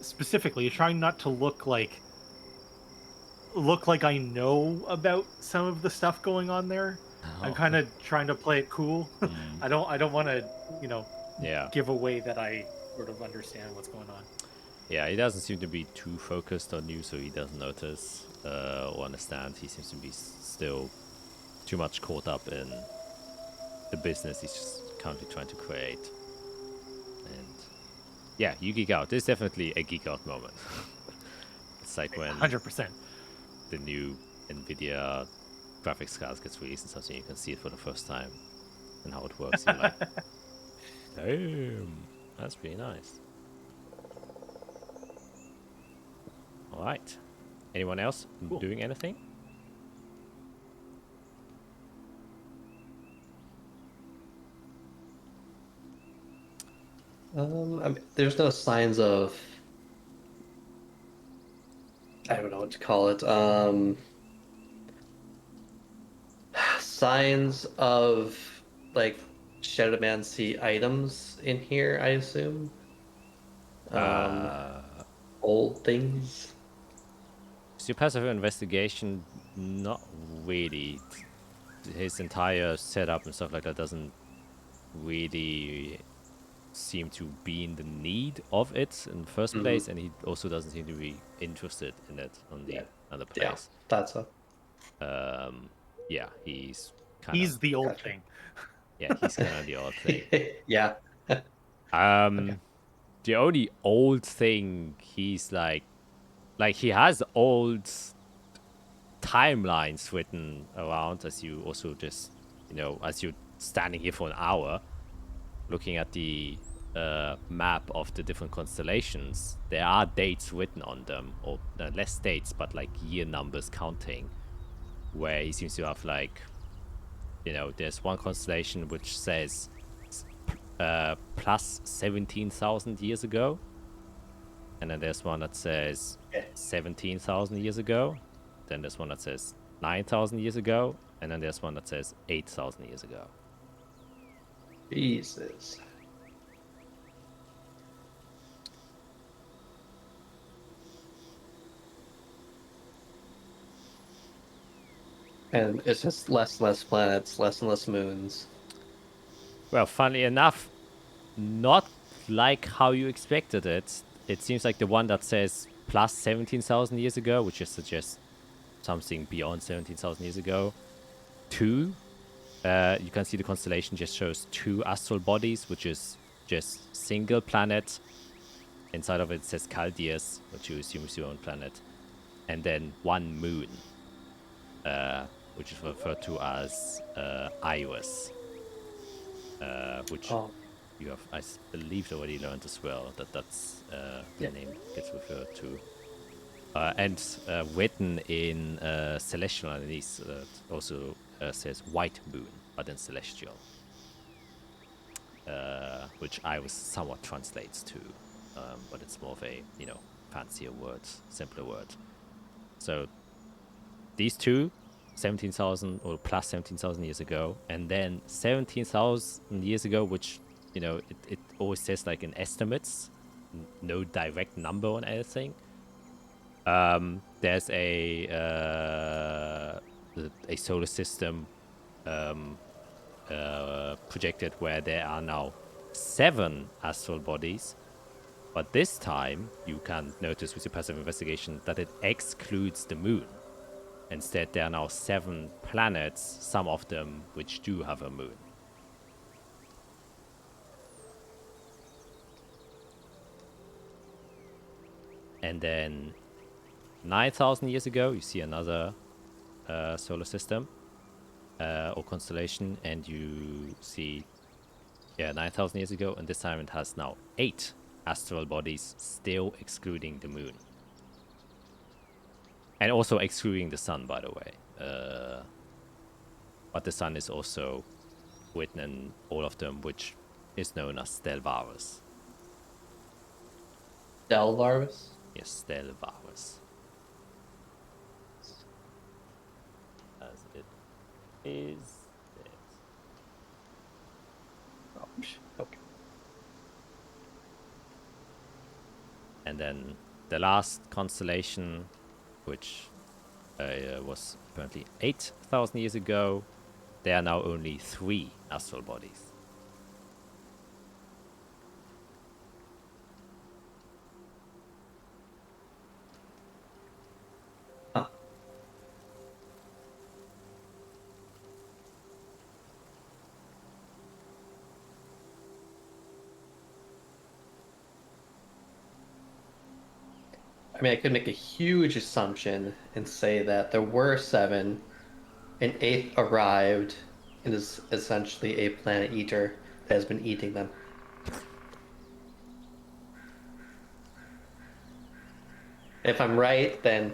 like I know about some of the stuff going on there. I'm kind of trying to play it cool. I don't want to, you know, give away that I sort of understand what's going on. Yeah, he doesn't seem to be too focused on you, so he doesn't notice or understand. He seems to be still too much caught up in the business he's just currently trying to create. And yeah, you geek out. There's definitely a geek out moment. It's like when 100%. the new NVIDIA graphics card gets released and something, you can see it for the first time and how it works. You're like, damn, that's really nice. All right. Anyone else doing anything? I mean, there's no signs of, I don't know what to call it. Signs of like Shadowmancy items in here, I assume. Old things. So your passive investigation, not really. His entire setup and stuff like that doesn't really seem to be in the need of it in the first place, and he also doesn't seem to be interested in it on the other place. Yeah, that's a. Yeah, he's kind He's of the old thing. yeah, he's kind of the old thing. Yeah. The only old thing he's like he has old timelines written around, as you also just, you know, as you're standing here for an hour looking at the map of the different constellations. There are dates written on them, or less dates, but like year numbers counting, where he seems to have, like, you know, there's one constellation which says plus 17,000 years ago, and then there's one that says 17,000 years ago, then there's one that says 9,000 years ago, and then there's one that says 8,000 years ago. Jesus. And it's just less and less planets, less and less moons. Well, funnily enough, not like how you expected it. It seems like the one that says plus 17,000 years ago, which just suggests something beyond 17,000 years ago. 2, you can see the constellation just shows 2 astral bodies, which is just single planet. Inside of it says Chaldeus, which you assume is your own planet. And then 1 moon, which is referred to as Iris, which you have, I believe, already learned as well, that's the name gets referred to. And written in Celestial underneath also says white moon, but in Celestial, which Iris somewhat translates to, but it's more of a, fancier word, simpler word. So these 2, 17,000 or plus 17,000 years ago, and then 17,000 years ago, which, it always says like in estimates, no direct number on anything. There's a solar system projected where there are now 7 astral bodies. But this time, you can notice with your passive investigation that it excludes the moon. Instead, there are now 7 planets, some of them which do have a moon. And then 9,000 years ago, you see another solar system or constellation, and you see, 9,000 years ago, and this time it has now 8 astral bodies, still excluding the moon. And also excluding the sun, by the way. But the sun is also written in all of them, which is known as Stelvarus. Delvarus? Yes, Stelvarus. As it is. Okay. And then the last constellation, which was apparently 8,000 years ago, there are now only 3 astral bodies. Huh. I mean, I could make a huge assumption and say that there were 7, an 8th arrived, and is essentially a planet eater that has been eating them. If I'm right, then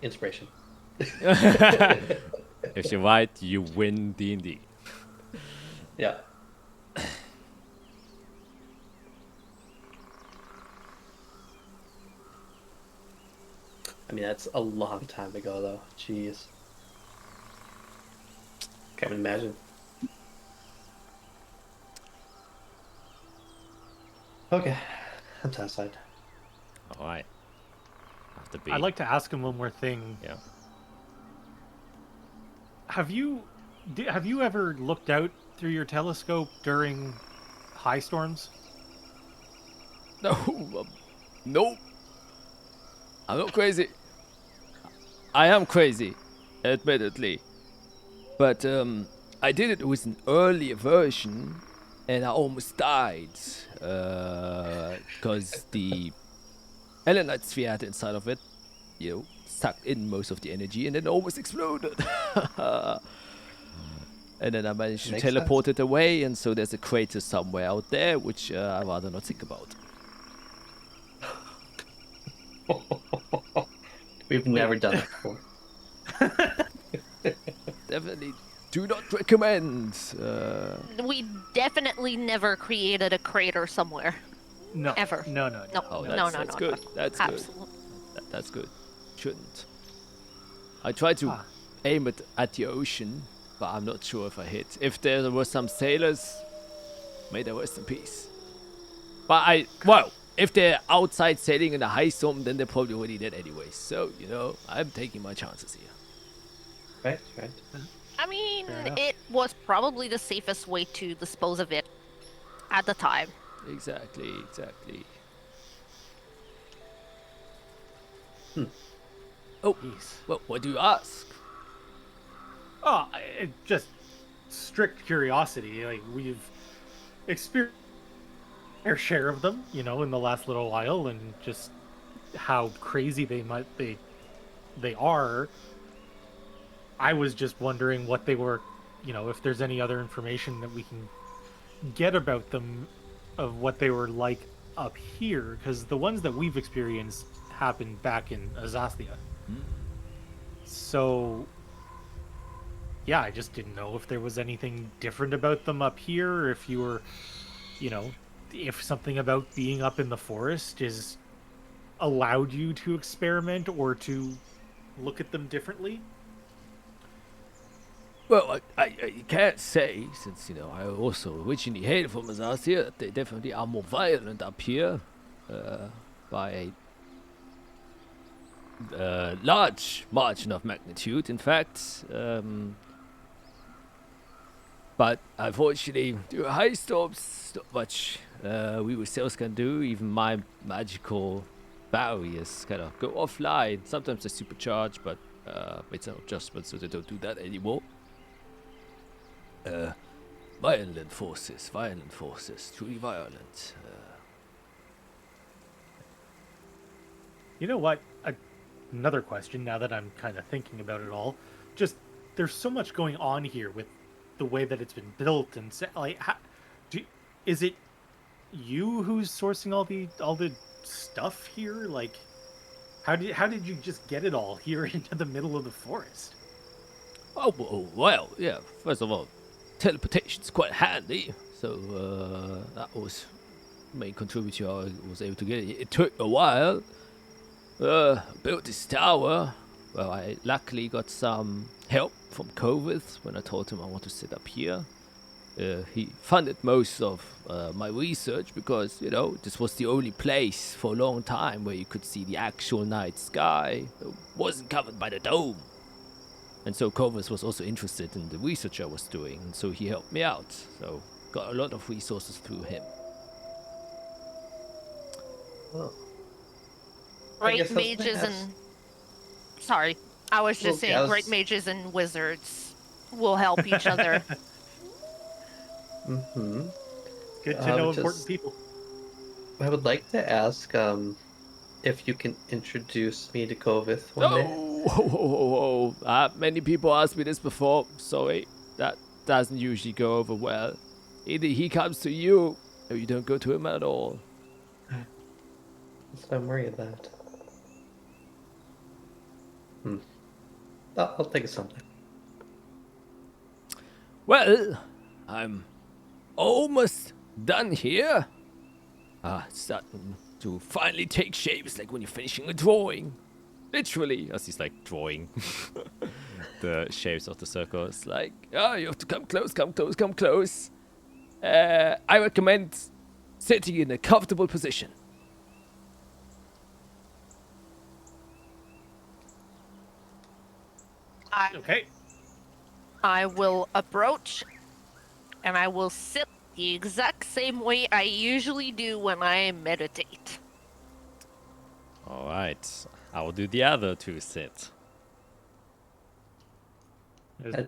inspiration. If you're right, you win D&D. Yeah. I mean, that's a long time ago, though. Jeez. Can't even imagine. Okay. I'm satisfied. All right. After B. I'd like to ask him one more thing. Yeah. Have you ever looked out through your telescope during high storms? No, no. I'm not crazy. I am crazy, admittedly. But I did it with an earlier version, and I almost died. Because the Elenite sphere had inside of it, sucked in most of the energy and then almost exploded. And then I managed to teleport it away, and so there's a crater somewhere out there, which I'd rather not think about. We've never done that before. Definitely do not recommend. We definitely never created a crater somewhere. No. Ever. No. Oh, No, that's good. That's good. Absolutely. That's good. Shouldn't. I tried to aim it at the ocean, but I'm not sure if I hit. If there were some sailors, may they rest in peace. But if they're outside sailing in a high storm, then they're probably already dead anyway. So, I'm taking my chances here. Right. I mean, Fair enough. it was probably the safest way to dispose of it at the time. exactly. Oh, Jeez. well, what do you ask? Oh, just strict curiosity. Like, we've experienced our share of them, in the last little while, and just how crazy they are. I was just wondering what they were, if there's any other information that we can get about them, of what they were like up here, because the ones that we've experienced happened back in Azathia. So, yeah, I just didn't know if there was anything different about them up here, or if you were, if something about being up in the forest is allowed you to experiment or to look at them differently. Well, I can't say, since, I also originally hail from Azathia, that they definitely are more violent up here, by a large margin of magnitude, in fact. But unfortunately, due to high storms, not much we ourselves can do. Even my magical barriers kind of go offline. Sometimes they supercharge, but it's an adjustment, so they don't do that anymore. Violent forces, truly violent. You know what? Another question, now that I'm kind of thinking about it all. Just, there's so much going on here with the way that it's been built, and like, is it you who's sourcing all the stuff here? Like, how did you just get it all here into the middle of the forest? Oh, well, yeah. First of all, teleportation's quite handy, so that was the main contributor I was able to get it. It took a while. Built this tower. Well, I luckily got some help from Kovith when I told him I want to sit up here. He funded most of my research because, this was the only place for a long time where you could see the actual night sky. It wasn't covered by the dome. And so Kovith was also interested in the research I was doing, and so he helped me out. So got a lot of resources through him. Oh. Great mages and... Sorry, I was just saying great mages and wizards will help each other. Mm-hmm. Good to know important people. I would like to ask if you can introduce me to Kovith one day. Many people asked me this before. Sorry, that doesn't usually go over well. Either he comes to you, or you don't go to him at all. That's what I'm worried about. I'll think of something. Well, I'm almost done here. It's starting to finally take shapes, like when you're finishing a drawing. Literally, as he's like drawing the shapes of the circles. Like, you have to come close. I recommend sitting in a comfortable position. Okay. I will approach, and I will sit the exact same way I usually do when I meditate. All right. I will do the other two sit. I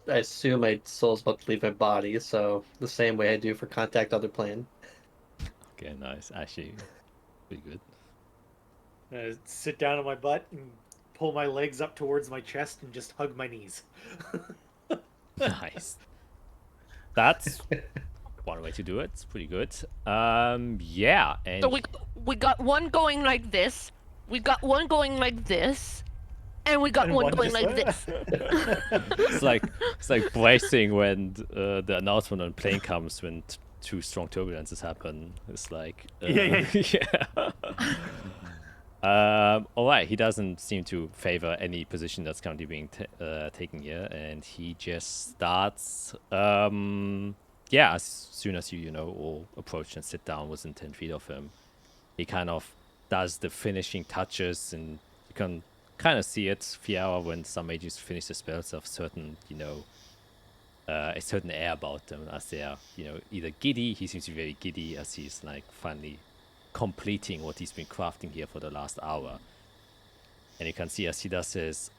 assume my soul's about to leave my body, so the same way I do for Contact Other Plane. Okay, nice. Actually, pretty good. Sit down on my butt and pull my legs up towards my chest and just hug my knees. Nice. That's one way to do it. It's pretty good. Yeah. And So we got one going like this, we got one going like this, and we got one going like this. it's like bracing when the announcement on plane comes when two strong turbulences happen. It's like yeah. All right, he doesn't seem to favor any position that's currently being taken here, and he just starts. As soon as you all approach and sit down within 10 feet of him, he kind of does the finishing touches, and you can kind of see it, Fiara, when some mages finish the spells of certain, a certain air about them as they are, either giddy. He seems to be very giddy as he's like finally completing what he's been crafting here for the last hour. And you can see as he does his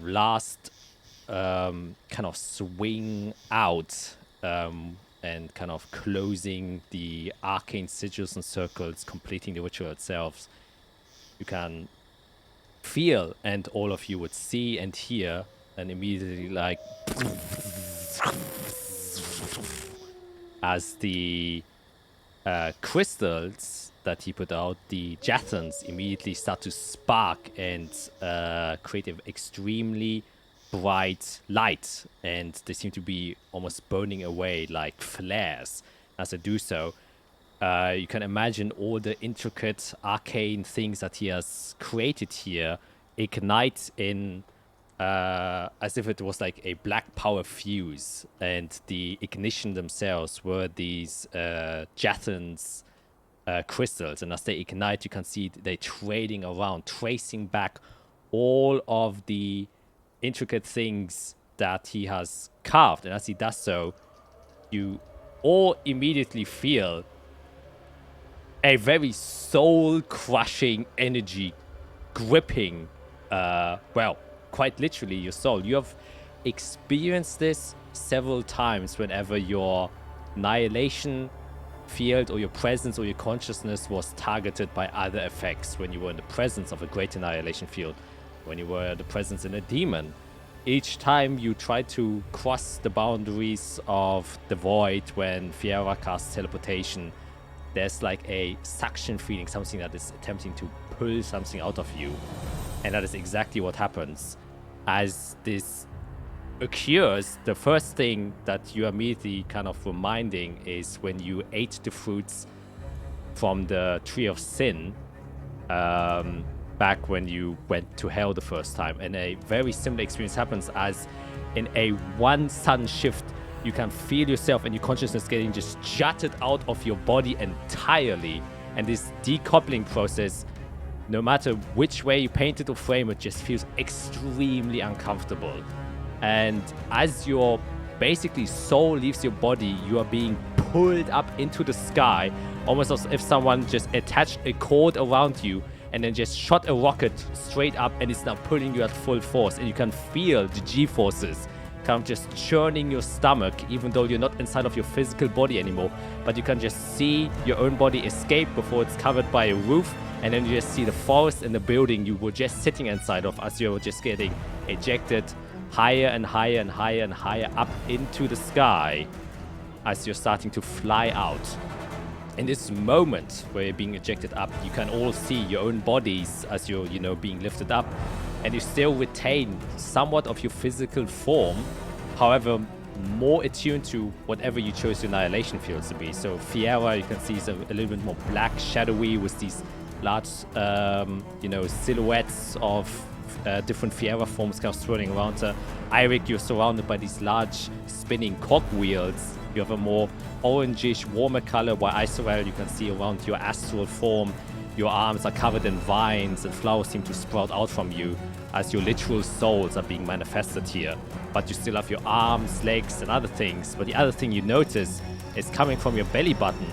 last kind of swing out and kind of closing the arcane sigils and circles, completing the ritual itself, you can feel, and all of you would see and hear, and immediately like as the crystals that he put out, the jathans, immediately start to spark and create an extremely bright light, and they seem to be almost burning away like flares as they do so. You can imagine all the intricate arcane things that he has created here ignite in as if it was like a black power fuse, and the ignition themselves were these jathans crystals, and as they ignite you can see they trading around, tracing back all of the intricate things that he has carved. And as he does so, you all immediately feel a very soul-crushing energy gripping, quite literally your soul. You have experienced this several times whenever your annihilation field or your presence or your consciousness was targeted by other effects, when you were in the presence of a great annihilation field, when you were the presence in a demon. Each time you try to cross the boundaries of the void, when Fiera casts teleportation, there's like a suction feeling, something that is attempting to pull something out of you. And that is exactly what happens. As this occurs, the first thing that you immediately kind of reminding is when you ate the fruits from the Tree of Sin, back when you went to hell the first time. And a very similar experience happens, as in a one sudden shift, you can feel yourself and your consciousness getting just jutted out of your body entirely. And this decoupling process, no matter which way you paint it or frame it, just feels extremely uncomfortable. And as your basically soul leaves your body, you are being pulled up into the sky, almost as if someone just attached a cord around you and then just shot a rocket straight up, and it's now pulling you at full force. And you can feel the G-forces kind of just churning your stomach, even though you're not inside of your physical body anymore. But you can just see your own body escape before it's covered by a roof, and then you just see the forest and the building you were just sitting inside of as you're just getting ejected higher and higher and higher and higher up into the sky as you're starting to fly out. In this moment where you're being ejected up, you can all see your own bodies as you're, being lifted up, and you still retain somewhat of your physical form, however, more attuned to whatever you chose your annihilation fields to be. So Fiera, you can see, is a little bit more black, shadowy, with these large, silhouettes of different Fiera forms kind of swirling around her. Eirik, you're surrounded by these large spinning cogwheels. You have a more orangish, warmer color, while Isorel, you can see around your astral form. Your arms are covered in vines, and flowers seem to sprout out from you as your literal souls are being manifested here. But you still have your arms, legs, and other things. But the other thing you notice is coming from your belly button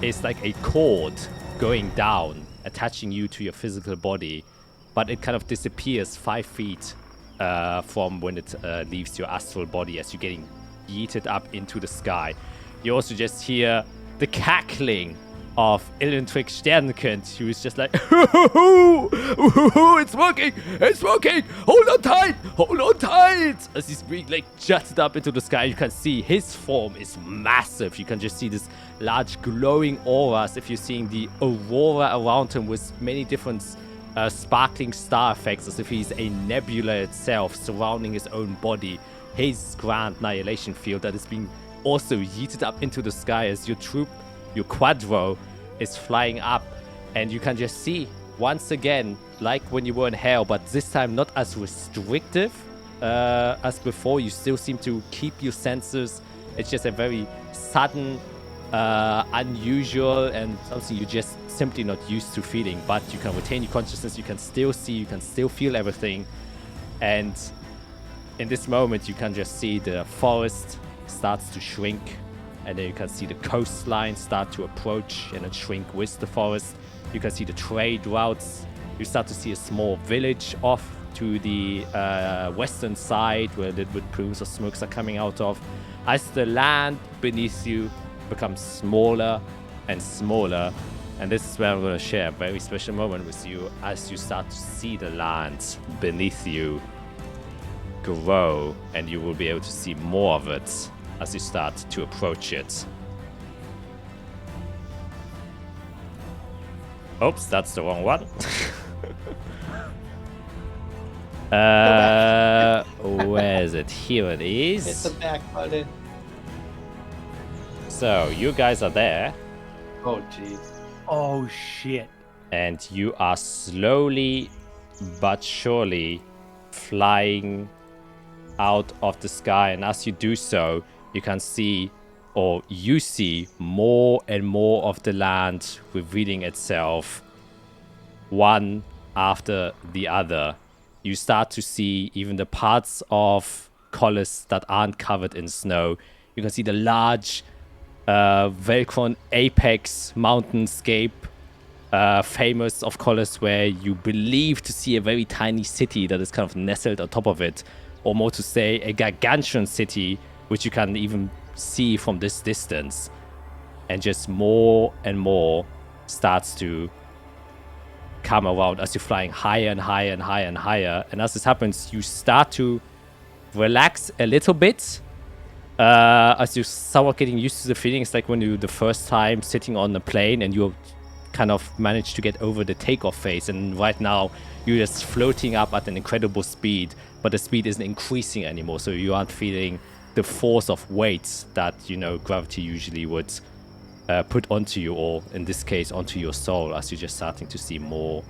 is like a cord going down, attaching you to your physical body. But it kind of disappears 5 feet from when it leaves your astral body as you're getting yeeted up into the sky. You also just hear the cackling of Illentrick Sternenkind, who is just like, it's working, hold on tight, as he's being like jutted up into the sky. You can see his form is massive. You can just see this large glowing aura, as if you're seeing the aurora around him with many different sparkling star effects, as if he's a nebula itself surrounding his own body. His grand annihilation field that is being also yeeted up into the sky as your troop, your quadro, is flying up. And you can just see, once again, like when you were in hell, but this time not as restrictive as before. You still seem to keep your senses. It's just a very sudden, unusual, and something you're just simply not used to feeling. But you can retain your consciousness, you can still see, you can still feel everything. And in this moment, you can just see the forest starts to shrink, and then you can see the coastline start to approach and then shrink with the forest. You can see the trade routes. You start to see a small village off to the western side where the plumes of smokes are coming out of. As the land beneath you becomes smaller and smaller, and this is where I'm going to share a very special moment with you as you start to see the land beneath you grow, and you will be able to see more of it as you start to approach it. Oops, that's the wrong one. Where is it? Here it is. It's the back button. So you guys are there, Oh, jeez. Oh shit. and you are slowly but surely flying out of the sky. And as you do so, you can see, or you see, more and more of the land revealing itself one after the other. You start to see even the parts of Collis that aren't covered in snow. You can see the large Velcron apex mountainscape, famous of Collis, where you believe to see a very tiny city that is kind of nestled on top of it, or more to say, a gargantuan city, which you can even see from this distance. And just more and more starts to come around as you're flying higher and higher and higher and higher. And as this happens, you start to relax a little bit. As you're somewhat getting used to the feeling. It's like when you the first time sitting on a plane and you kind of manage to get over the takeoff phase, and right now you're just floating up at an incredible speed, but the speed isn't increasing anymore, so you aren't feeling the force of weights that, you know, gravity usually would put onto you, or in this case onto your soul, as you're just starting to see more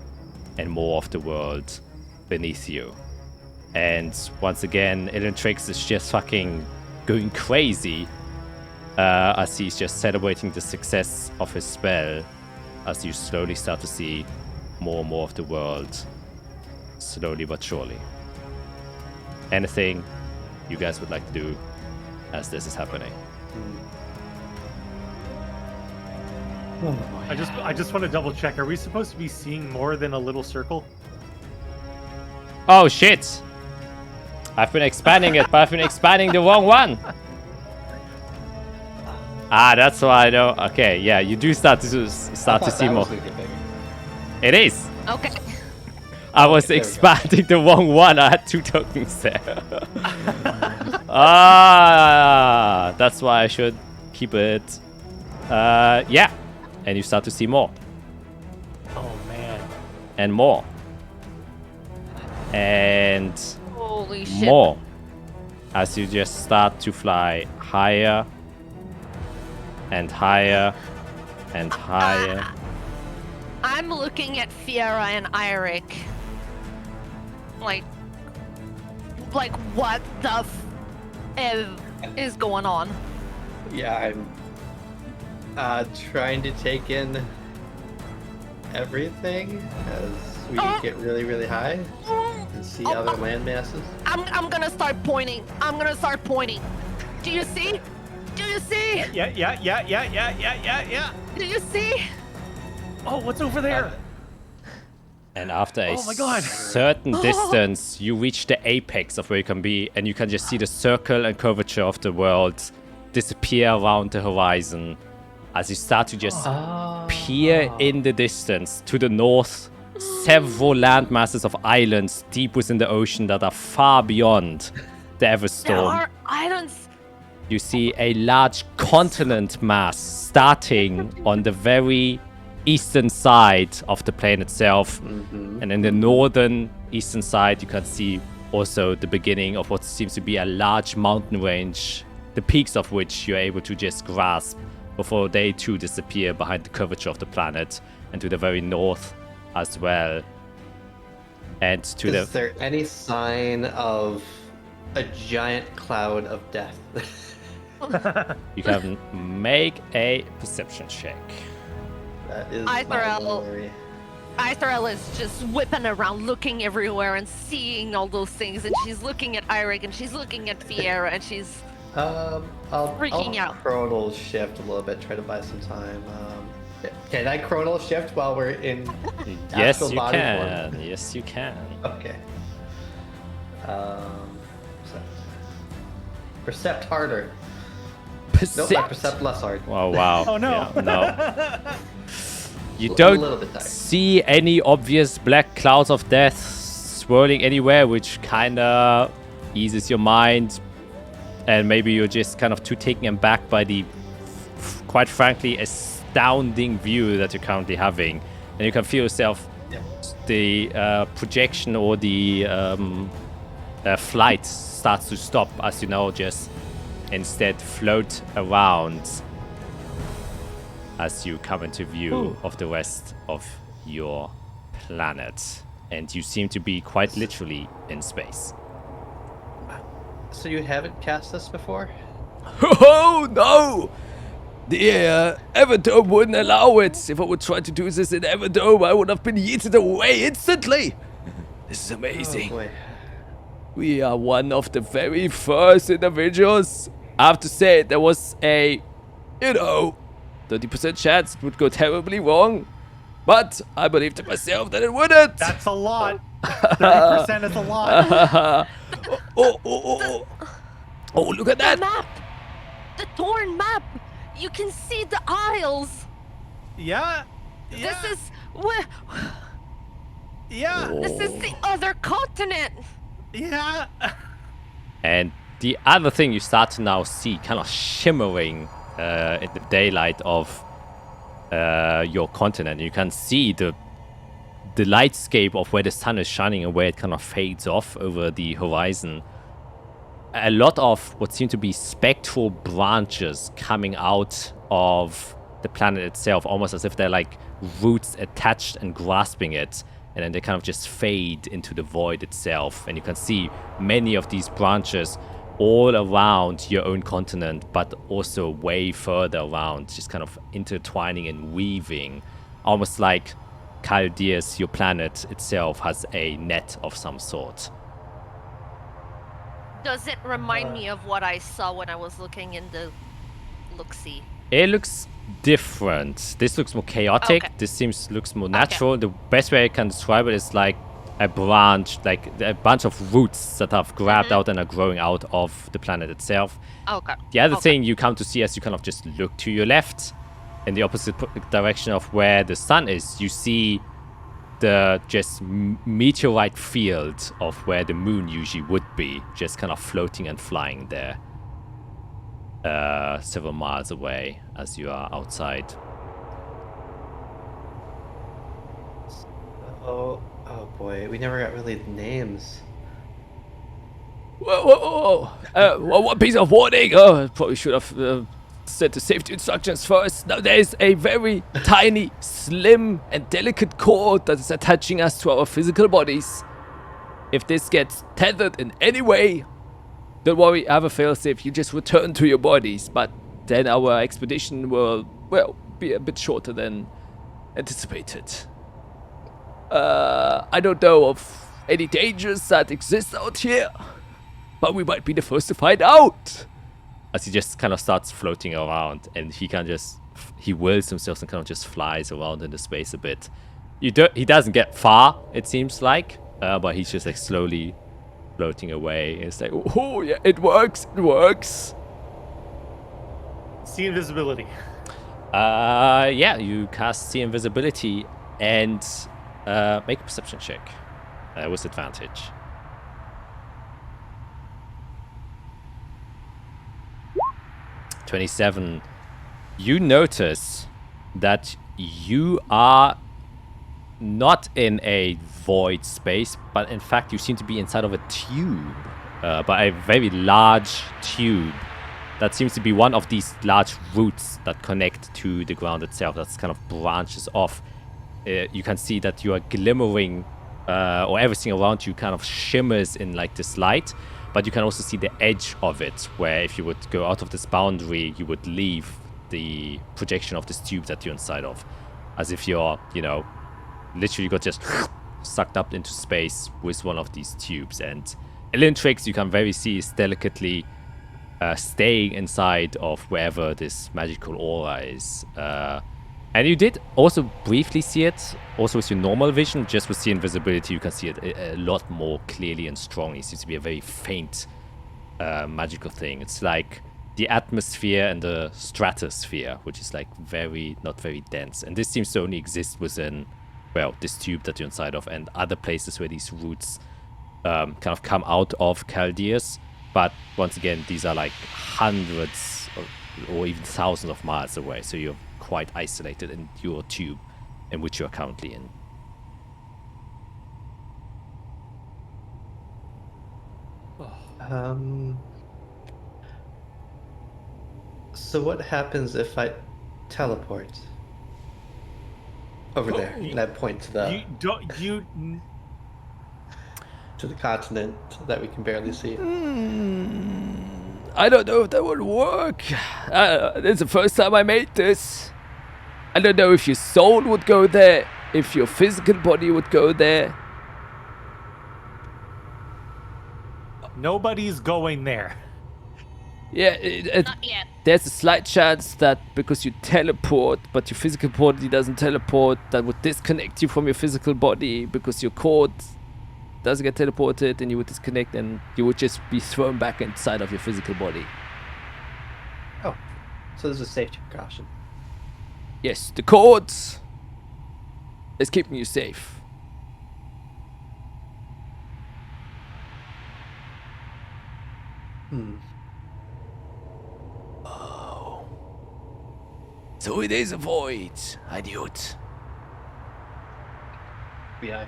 and more of the world beneath you. And once again, Trix is just fucking going crazy as he's just celebrating the success of his spell, as you slowly start to see more and more of the world, slowly but surely. Anything you guys would like to do as this is happening? I just want to double check. Are we supposed to be seeing more than a little circle? Oh shit! I've been expanding it, but I've been expanding the wrong one. Ah, that's why I know. Okay, yeah, you do start to see more. It is. Okay. I was expanding the wrong one. I had 2 tokens there. Ah, that's why I should keep it. Yeah, and you start to see more. Oh man. And more. And Holy shit. more. As you just start to fly higher and higher and higher. I'm looking at Fiera and Eirik. Like what the is going on? Yeah, I'm trying to take in everything as we get really, really high and see other land masses. I'm gonna start pointing. Do you see? Do you see? Yeah. Do you see? Oh, what's over there? And after a Oh my God. certain distance, you reach the apex of where you can be, and you can just see the circle and curvature of the world disappear around the horizon as you start to just peer in the distance to the north. Several land masses of islands deep within the ocean that are far beyond the There Everstorm. are islands. You see a large continent mass starting on the very eastern side of the plane itself. And in the northern eastern side, you can see also the beginning of what seems to be a large mountain range, the peaks of which you're able to just grasp before they too disappear behind the curvature of the planet, and to the very north as well. And to Is there any sign of a giant cloud of death? you can make a perception check. That is Either my I'll- worry. Ithrel is just whipping around, looking everywhere and seeing all those things, and she's looking at Eirik, and she's looking at Fiera, and she's I'll freaking out. chronal shift a little bit, try to buy some time. Can I chronal shift while we're in Yes, astral you body can. form? Yes, you can. Okay. Percept harder. Nope, I percept less hard. Oh, wow. Oh, no. Yeah, no. You A little don't bit tired. see any obvious black clouds of death swirling anywhere, which kind of eases your mind. And maybe you're just kind of too taken aback by the, quite frankly, astounding view that you're currently having. And you can feel yourself, the projection or the flight starts to stop as you now just instead float around as you come into view of the rest of your planet. And you seem to be quite literally in space. So you haven't cast this before? Oh, no! The Everdome wouldn't allow it. If I would try to do this in Everdome, I would have been yeeted away instantly. This is amazing. Oh boy. We are one of the very first individuals. I have to say, there was a, 30% chance it would go terribly wrong. But I believed in myself that it wouldn't. That's a lot. 30% is a lot. Oh, look at The that. map! The torn map! You can see the isles! Yeah. This is where Yeah. this is the other continent! Yeah. And the other thing you start to now see kind of shimmering in the daylight of your continent. You can see the lightscape of where the sun is shining and where it kind of fades off over the horizon. A lot of what seem to be spectral branches coming out of the planet itself, almost as if they're like roots attached and grasping it. And then they kind of just fade into the void itself. And you can see many of these branches all around your own continent, but also way further around, just kind of intertwining and weaving. Almost like Chaldeus, your planet itself, has a net of some sort. Does it remind me of what I saw when I was looking in the look-see? It looks different. This looks more chaotic. Okay. This looks more natural. The best way I can describe it is like a branch, like a bunch of roots that have grabbed out and are growing out of the planet itself. Okay. The other thing you come to see as you kind of just look to your left, in the opposite direction of where the sun is, you see the just meteorite field of where the moon usually would be, just kind of floating and flying there. Several miles away as you are outside. Oh boy, we never got really names. Whoa. One piece of warning. I probably should have set the safety instructions first. Now, there is a very tiny, slim, and delicate cord that is attaching us to our physical bodies. If this gets tethered in any way, don't worry, I have a failsafe. You just return to your bodies. But then our expedition will, well, be a bit shorter than anticipated. I don't know of any dangers that exist out here, but we might be the first to find out. As he just kind of starts floating around, and he can just, he wills himself and kind of just flies around in the space a bit. He doesn't get far, it seems like, but he's just like slowly floating away. It's like, Oh, yeah, it works. See invisibility. yeah, you cast See Invisibility and make a perception check with advantage. 27. You notice that you are not in a void space, but in fact you seem to be inside of a tube, but a very large tube that seems to be one of these large roots that connect to the ground itself, that's kind of branches off. You can see that you are glimmering, or everything around you kind of shimmers in like this light, but you can also see the edge of it, where if you would go out of this boundary, you would leave the projection of this tube that you're inside of, as if you're, literally got just sucked up into space with one of these tubes. And Elintrix, you can very see, is delicately staying inside of wherever this magical aura is. And you did also briefly see it, also with your normal vision. Just with the invisibility, you can see it a lot more clearly and strongly. It seems to be a very faint magical thing. It's like the atmosphere and the stratosphere, which is like not very dense. And this seems to only exist within, well, this tube that you're inside of, and other places where these roots kind of come out of Chaldeas. But once again, these are like hundreds or even thousands of miles away. So you're quite isolated in your tube in which you're currently in. So what happens if I teleport over there? And I point to the to the continent that we can barely see. I don't know if that would work. This is the first time I made this. I don't know if your soul would go there, if your physical body would go there. Nobody's going there. Yeah, Not yet. there's a slight chance that because you teleport, but your physical body doesn't teleport, that would disconnect you from your physical body because your cord doesn't get teleported and you would disconnect and you would just be thrown back inside of your physical body. Oh, so there's a safety precaution. Yes, the cord is keeping you safe. Oh. So it is a void, idiot. Yeah.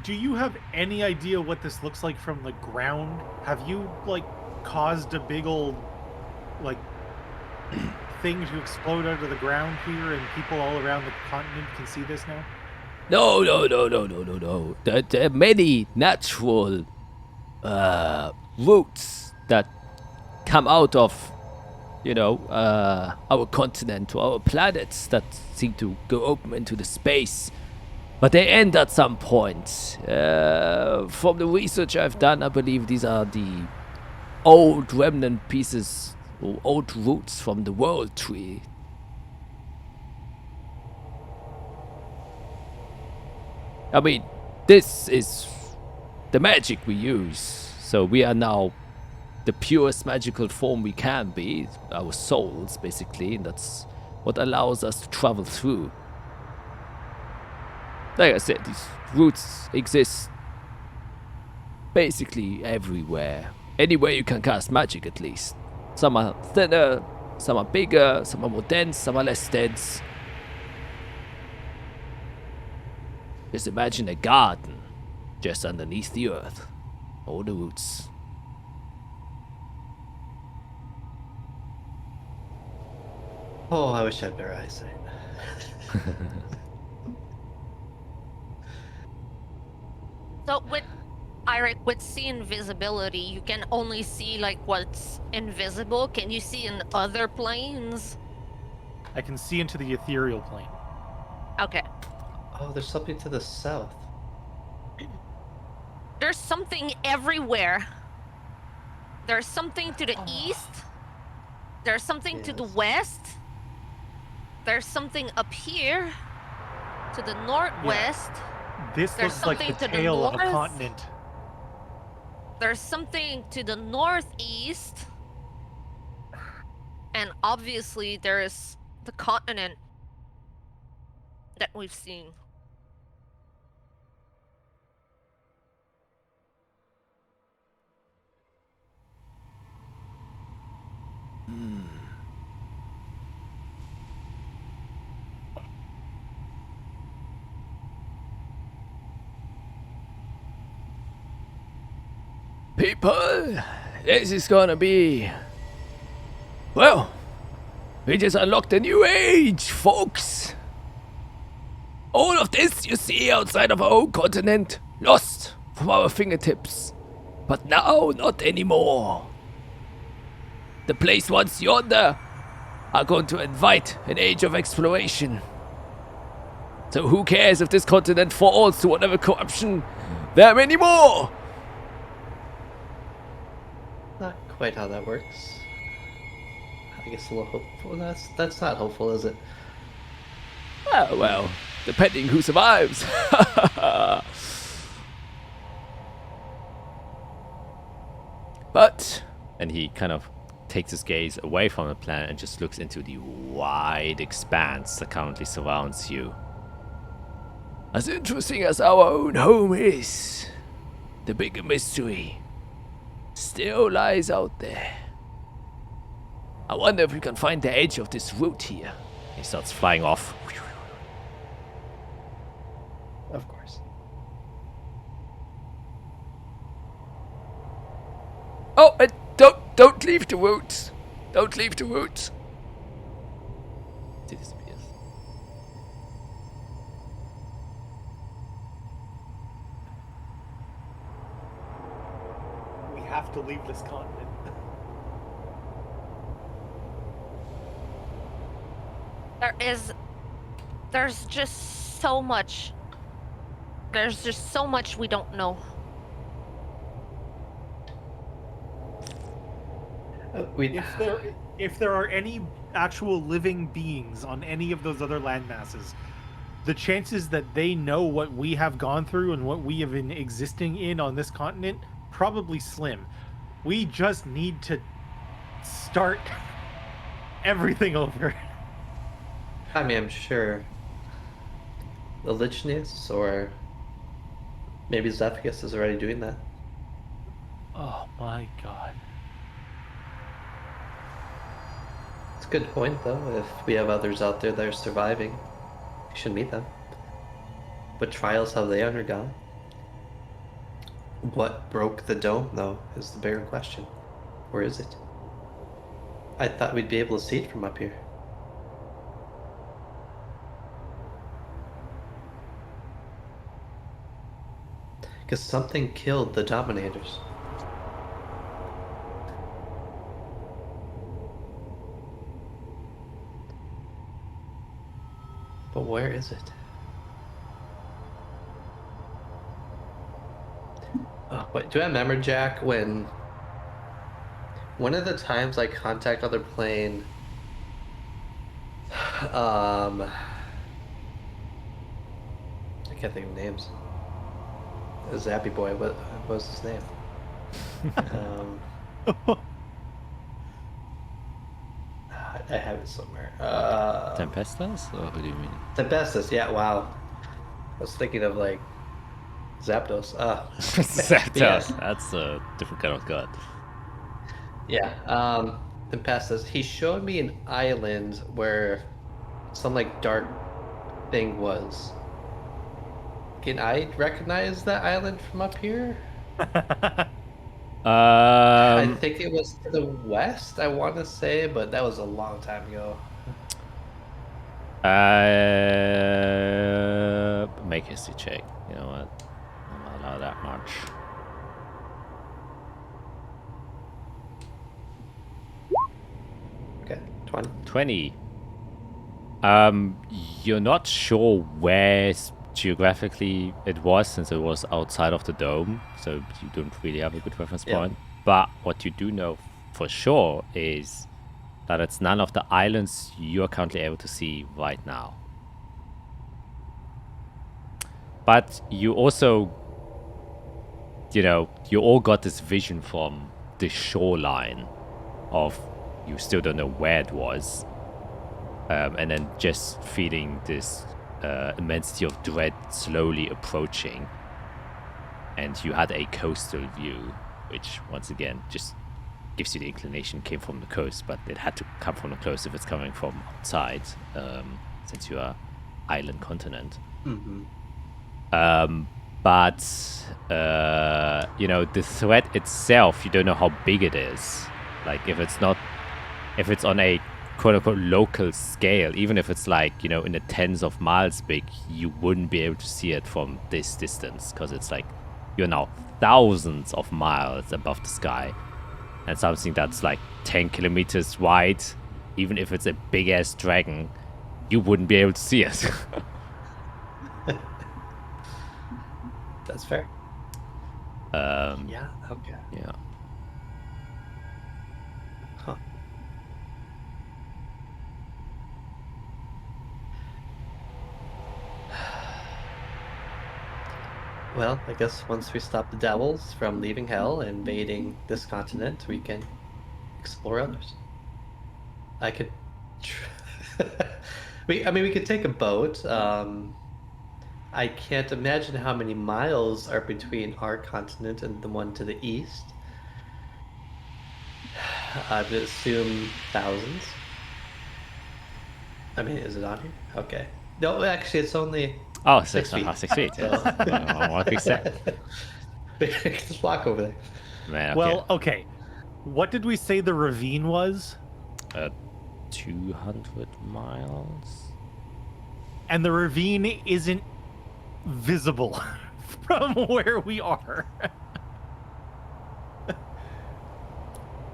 Do you have any idea what this looks like from the ground? Have you like caused a big old like thing to explode out of the ground here, and people all around the continent can see this now? No. There are many natural roots that come out of, our continent or our planets that seem to go open into the space. But they end at some point. From the research I've done, I believe these are the old remnant pieces or old roots from the world tree. I mean, this is the magic we use. So we are now the purest magical form we can be. Our souls, basically. And that's what allows us to travel through. Like I said, these roots exist basically everywhere. Anywhere you can cast magic, at least. Some are thinner, some are bigger, some are more dense, some are less dense. Just imagine a garden just underneath the earth. All the roots. Oh, I wish I had better eyesight. So with Eirik, with see invisibility, you can only see like what's invisible. Can you see in other planes? I can see into the ethereal plane. Okay. Oh, there's something to the south. There's something everywhere. There's something to the east. There's something to the west. There's something up here to the northwest. This There's looks like the something to the tail of a north. continent. There's something to the northeast. And obviously there's the continent that we've seen. People, this is gonna be... Well, we just unlocked a new age, folks. All of this you see outside of our own continent, lost from our fingertips. But now, not anymore. The place once yonder are going to invite an age of exploration. So who cares if this continent falls to whatever corruption there are many more? Not quite how that works. I guess a little hopeful. That's not hopeful, is it? Ah, well, depending who survives. But, And he kind of takes his gaze away from the planet and just looks into the wide expanse that currently surrounds you. as interesting as our own home is, the bigger mystery still lies out there. I wonder if we can find the edge of this route here. He starts flying off. Of course. Oh, and don't leave the route. Don't leave the route. He disappears. We have to leave this continent. There's just so much. There's just so much we don't know. If there are any actual living beings on any of those other land masses, the chances that they know what we have gone through and what we have been existing in on this continent, probably slim. We just need to start everything over. I mean, I'm sure the Lichnius or maybe Zephygus is already doing that. Oh my god. It's a good point, though. If we have others out there that are surviving, we should meet them. What trials have they undergone? What broke the dome, though, is the bigger question. Where is it? I thought we'd be able to see it from up here. Because something killed the Dominators. But where is it? Oh, wait, do I remember, Jack, when one of the times I contact other plane, I can't think of names. A Zappy Boy, what was his name? I have it somewhere. Tempestas? Or who do you mean? Tempestus, yeah, wow. I was thinking of like Zapdos. Zapdos. Yes. That's a different kind of god. Yeah, Tempestus. He showed me an island where some like dark thing was. Can I recognize that island from up here? I think it was to the west, I want to say, but that was a long time ago. Make a history check. You know what? I'm not allowed that much. Okay, 20. 20. You're not sure where geographically it was, since it was outside of the dome, so you don't really have a good reference point. But what you do know for sure is that it's none of the islands you're currently able to see right now. But you also, you all got this vision from the shoreline of, you still don't know where it was, and then just feeling this immensity of dread slowly approaching, and you had a coastal view, which once again just gives you the inclination came from the coast, but it had to come from the coast if it's coming from outside, since you are island continent. But the threat itself, you don't know how big it is. Like if it's on a quote-unquote local scale, even if it's like, in the tens of miles big, you wouldn't be able to see it from this distance, because it's like you're now thousands of miles above the sky, and something that's like 10 kilometers wide, even if it's a big-ass dragon, you wouldn't be able to see it. That's fair. Yeah. Okay. Yeah. Huh. Well, I guess once we stop the devils from leaving hell and invading this continent, we can explore others. I could. I mean, we could take a boat. I can't imagine how many miles are between our continent and the one to the east. I would assume thousands. I mean, is it on here? Okay. No, actually, it's only. Oh, 6 feet. 6 feet. Yes. What we said. Just walk over there. Man, okay. Well, okay. What did we say the ravine was? 200 miles. And the ravine isn't visible from where we are.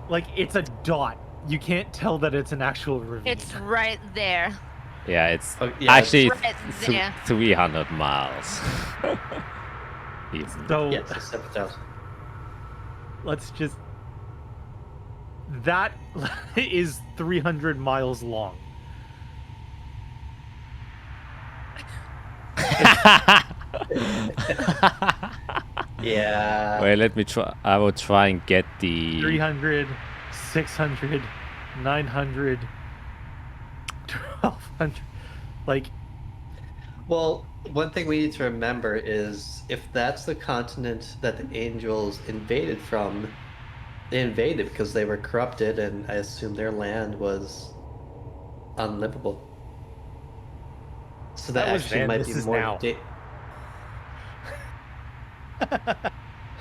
Like, it's a dot. You can't tell that it's an actual ravine. It's right there. Yeah, it's yeah, actually it's right there. 300 miles. Even. So Yeah, it's 7,000. let's just. That is 300 miles long. Yeah. Wait, let me try. I will try and get the. 300, 600, 900, 1200. Like, Well, one thing we need to remember is if that's the continent that the angels invaded from, they invaded because they were corrupted, and I assume their land was unlivable. So that, That was actually then, might this be is more. now.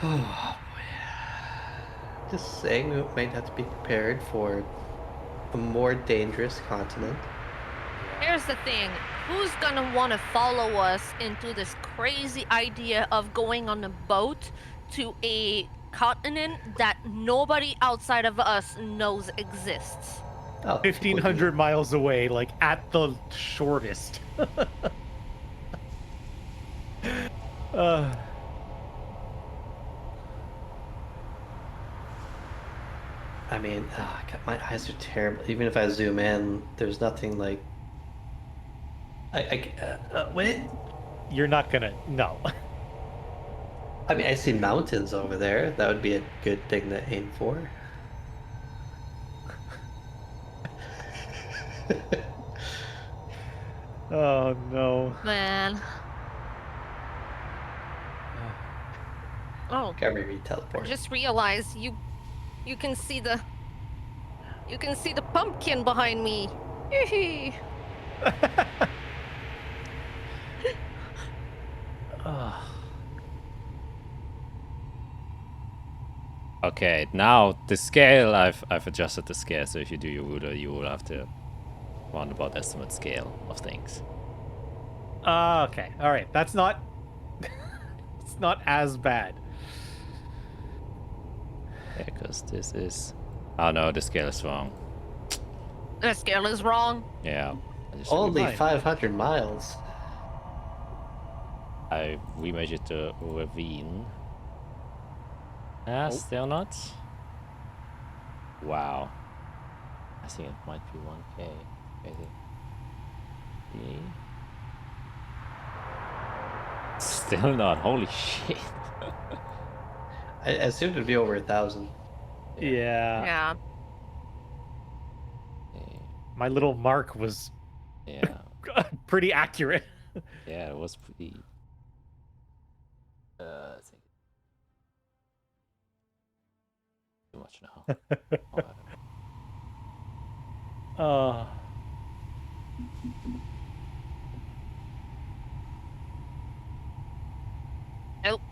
Oh boy. Just saying, we might have to be prepared for a more dangerous continent. Here's the thing. Who's gonna want to follow us into this crazy idea of going on a boat to a continent that nobody outside of us knows exists? Oh, 1,500 miles away, like at the shortest. I mean, God, my eyes are terrible. Even if I zoom in, there's nothing like. Wait. You're not gonna. No. I mean, I see mountains over there. That would be a good thing to aim for. Oh no. Man. Oh, Got me I teleport. just realized you can see the pumpkin behind me. Hee-hee. Okay, now the scale. I've adjusted the scale, so if you do your ruler, you will have to roundabout estimate scale of things. Okay. All right. That's not. It's not as bad. Yeah, because this is. Oh no, the scale is wrong. The scale is wrong. Yeah. I just Only fine. 500 miles. I remeasured the ravine. Ah, still not. Wow. I think it might be 1K. Crazy. Still not. Holy shit. I assumed it'd be over 1,000. Yeah. Yeah. My little mark was Yeah. pretty accurate. Yeah, it was pretty. I think too much now. Uh. Nope.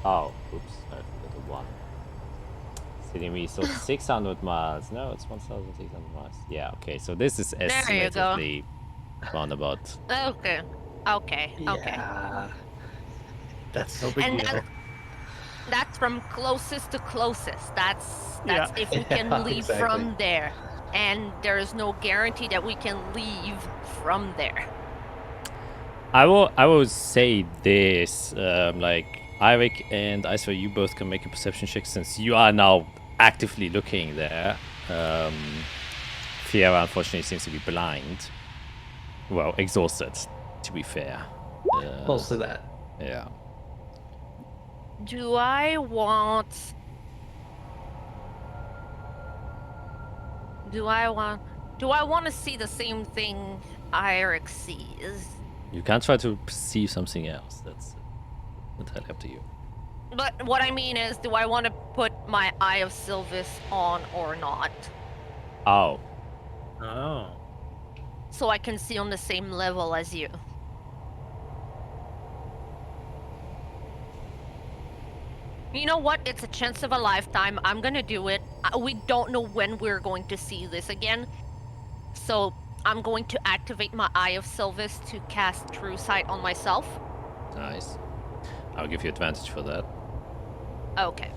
Oh, oops, I forgot the one. Sitting me, so 600 miles. No, it's 1,600 miles. Yeah, okay, so this is you go. estimatedly roundabout. Okay. Okay. Okay. Yeah. That's no big And deal. that's from closest to closest. That's Yeah. if we can Yeah, leave exactly. from there. and there is no guarantee that we can leave from there. I will say this, like Eirik and Isra, you both can make a perception check since you are now actively looking there. Fiera unfortunately seems to be blind. Well, exhausted, to be fair. Mostly that. Yeah. Do I want to see the same thing Eirik sees? You can try to perceive something else. That's entirely up to you. But what I mean is, do I want to put my Eye of Sylvis on or not? Oh. Oh. So I can see on the same level as you. You know what? It's a chance of a lifetime. I'm gonna do it. We don't know when we're going to see this again. So I'm going to activate my Eye of Sylvis to cast True Sight on myself. Nice. I'll give you advantage for that. Okay.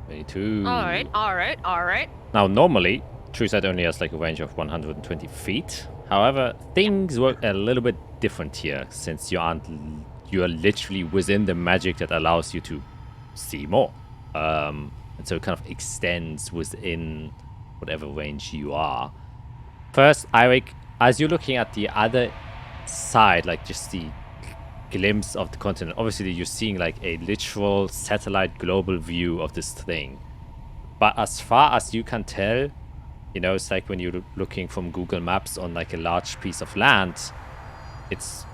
$22. Alright. Now, normally, True Sight only has like a range of 120 feet. However, things work a little bit different here, since you are literally within the magic that allows you to see more. And so it kind of extends within whatever range you are. First, Eirik, as you're looking at the other side, like just the glimpse of the continent, obviously you're seeing like a literal satellite global view of this thing. But as far as you can tell, you know, it's like when you're looking from Google Maps on like a large piece of land, it's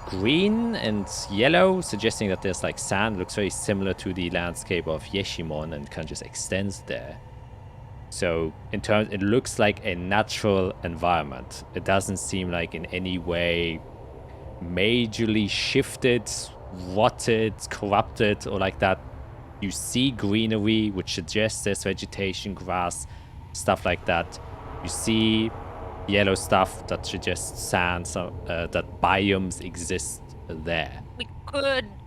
green and yellow, suggesting that there's like sand. It looks very similar to the landscape of Yeshimon and kind of just extends there. So in terms, it looks like a natural environment. It doesn't seem like in any way majorly shifted, rotted, corrupted, or like that. You see greenery, which suggests there's vegetation, grass, stuff like that. You see yellow stuff that suggests sand, so, that biomes exist there.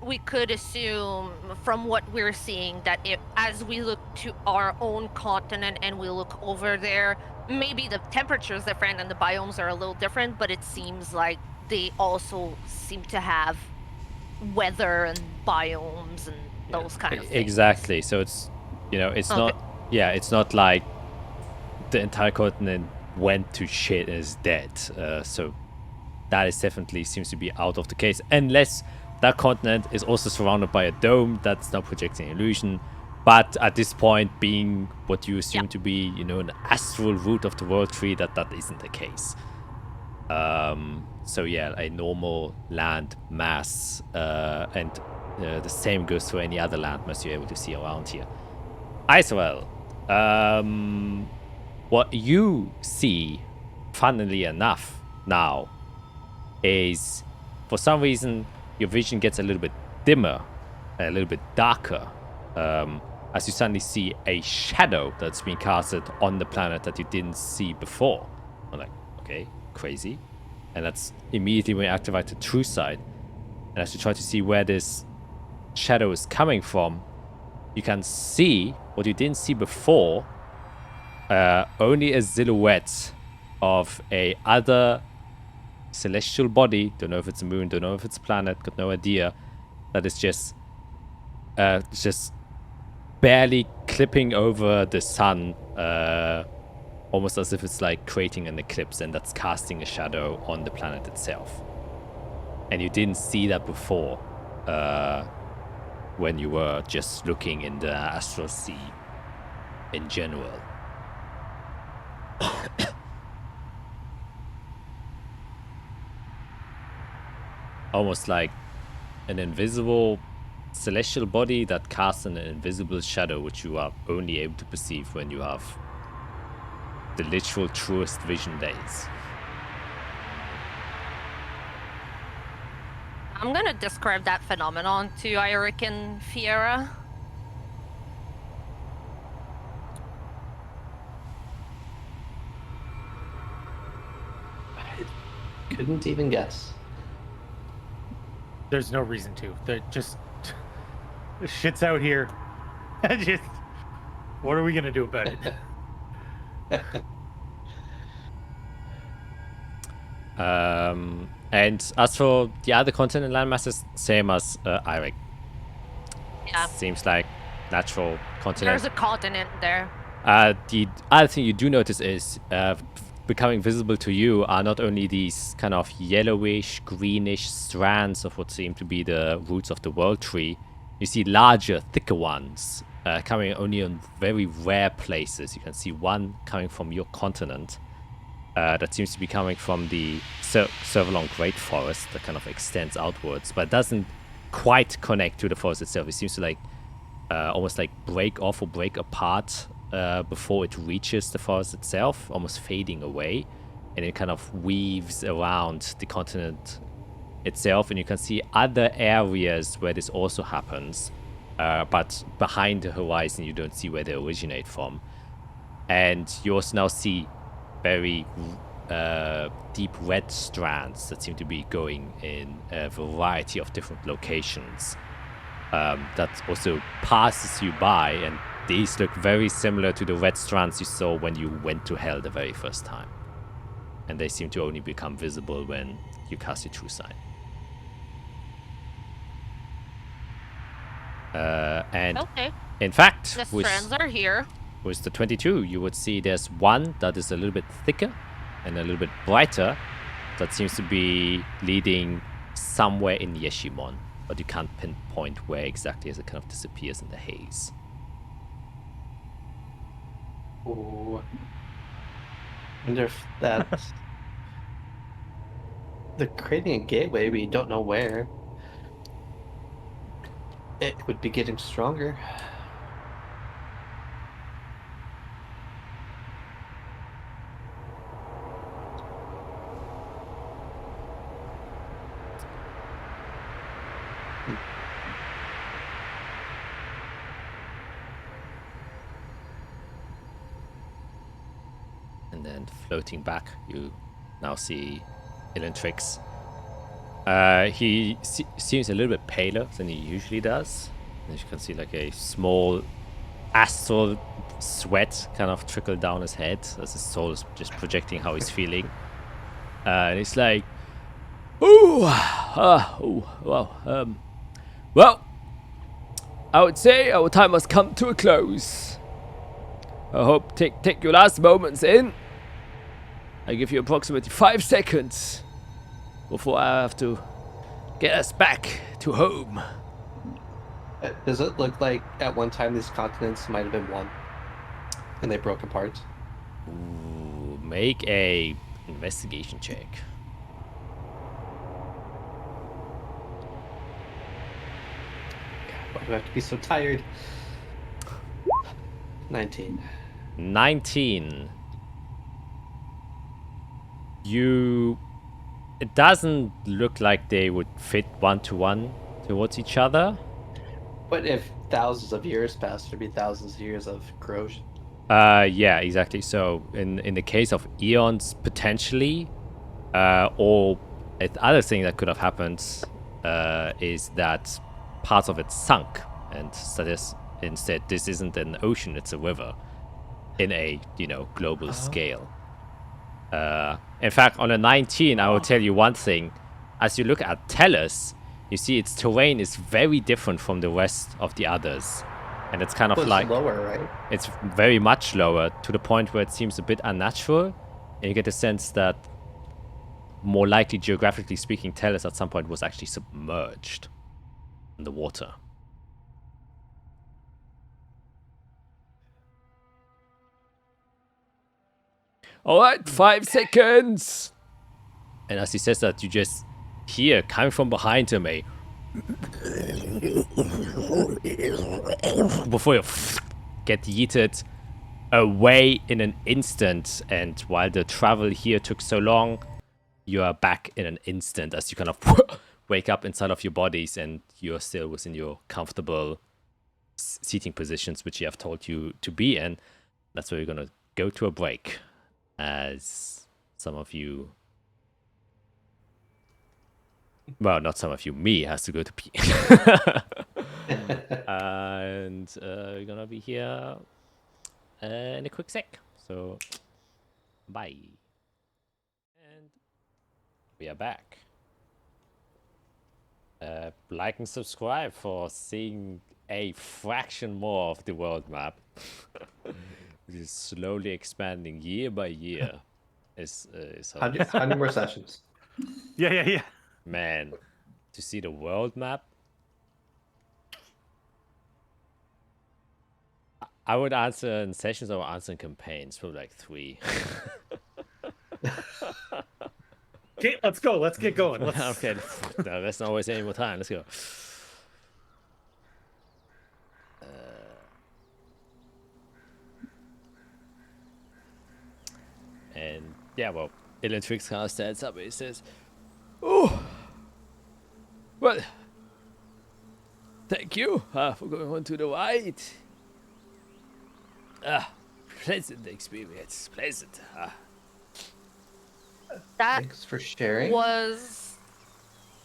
We could assume from what we're seeing that as we look to our own continent and we look over there, maybe the temperature's different and the biomes are a little different, but it seems like they also seem to have weather and biomes and those kind of things. Exactly. So it's, you know, it's not, yeah, it's not like the entire continent went to shit and is dead. So that is definitely seems to be out of the case, unless that continent is also surrounded by a dome that's not projecting illusion. But at this point, being what you assume to be, you know, an astral root of the world tree, that isn't the case. So yeah, a normal land mass, and the same goes for any other land mass you're able to see around here. Israel, what you see, funnily enough, now, is for some reason your vision gets a little bit dimmer, a little bit darker, as you suddenly see a shadow that's been casted on the planet that you didn't see before. I'm like, okay, crazy. And that's immediately when you activate the True Sight. And as you try to see where this shadow is coming from, you can see what you didn't see before, only a silhouette of a other celestial body. Don't know if it's a moon, don't know if it's a planet, got no idea. That is just barely clipping over the sun, almost as if it's like creating an eclipse, and that's casting a shadow on the planet itself. And you didn't see that before, when you were just looking in the astral sea in general. Almost like an invisible celestial body that casts an invisible shadow, which you are only able to perceive when you have the literal truest vision days. I'm gonna describe that phenomenon to Eirik and Fiera. I couldn't even guess. There's no reason to. They're just Shit's out here. Just, what are we gonna do about it? And as for the other continent landmasses, same as Irek. Yeah. Seems like natural continent. There's a continent there. The other thing you do notice is becoming visible to you are not only these kind of yellowish, greenish strands of what seem to be the roots of the world tree. You see larger, thicker ones coming only on very rare places. You can see one coming from your continent that seems to be coming from the Servalon Great Forest that kind of extends outwards, but doesn't quite connect to the forest itself. It seems to like almost like break off or break apart before it reaches the forest itself, almost fading away, and it kind of weaves around the continent itself. And you can see other areas where this also happens, but behind the horizon you don't see where they originate from. And you also now see very deep red strands that seem to be going in a variety of different locations. That also passes you by, and these look very similar to the red strands you saw when you went to hell the very first time. And they seem to only become visible when you cast your true sight. And Okay. in fact, The strands are here. with the 22, you would see there's one that is a little bit thicker and a little bit brighter that seems to be leading somewhere in Yeshimon, but you can't pinpoint where exactly as it kind of disappears in the haze. Ooh. I wonder if that's... They're creating a gateway, we don't know where. It would be getting stronger. And then floating back, you now see Ilantrix. He seems a little bit paler than he usually does. As you can see, like a small astral sweat kind of trickle down his head as his soul is just projecting how he's feeling. And it's like, well, I would say our time has come to a close. I hope take your last moments in. I give you approximately 5 seconds before I have to get us back to home. Does it look like at one time these continents might have been one and they broke apart? Ooh, make a investigation check. Why do I have to be so tired? 19. 19. It doesn't look like they would fit 1-to-1 towards each other. What if thousands of years passed? There'd be thousands of years of corrosion. Yeah, exactly. So in the case of eons, potentially, or the other thing that could have happened is that parts of it sunk, and so instead this isn't an ocean, it's a river in a global scale. In fact, on a 19, I will tell you one thing. As you look at Tellus, you see its terrain is very different from the rest of the others. And it's kind of It's like... lower, right? It's very much lower, to the point where it seems a bit unnatural. And you get the sense that, more likely, geographically speaking, Tellus at some point was actually submerged in the water. Alright, 5 seconds! And as he says that, you just hear, coming from behind him, before you get yeeted away in an instant. And while the travel here took so long, you are back in an instant as you kind of wake up inside of your bodies, and you're still within your comfortable seating positions, which you have told you to be in. That's where we're going to go to a break, as some of you... Well, not some of you. Me has to go to pee. and we're gonna be here in a quick sec. So, bye. And we are back. Like and subscribe for seeing a fraction more of the world map. It is slowly expanding year by year. Is how How many more sessions? Yeah. man, to see the world map. I would answer in sessions. I would answer in campaigns, probably like 3. Okay, let's go. Let's get going. Let's... Okay, no, let's not waste any more time. Let's go. And yeah, well, Illentrix kind of stands up and he says, "Oh, well, thank you for going on to the right. Pleasant experience, pleasant. That Thanks for sharing.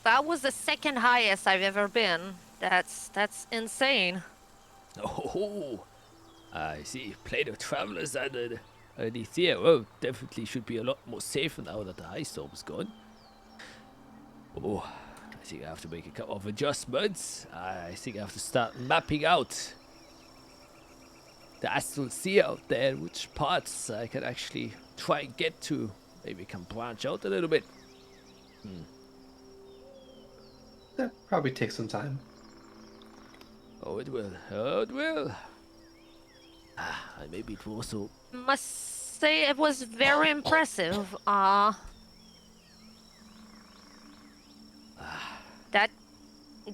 that was the second highest I've ever been. That's insane. Oh, I see. Plenty of travelers underneath here. Well, definitely should be a lot more safer now that the ice storm's gone. Oh, I think I have to make a couple of adjustments. I think I have to start mapping out the astral sea out there, which parts I can actually try and get to. Maybe we can branch out a little bit. That probably takes some time. Oh, it will. Oh, it will. And maybe it will also. Must say it was very impressive.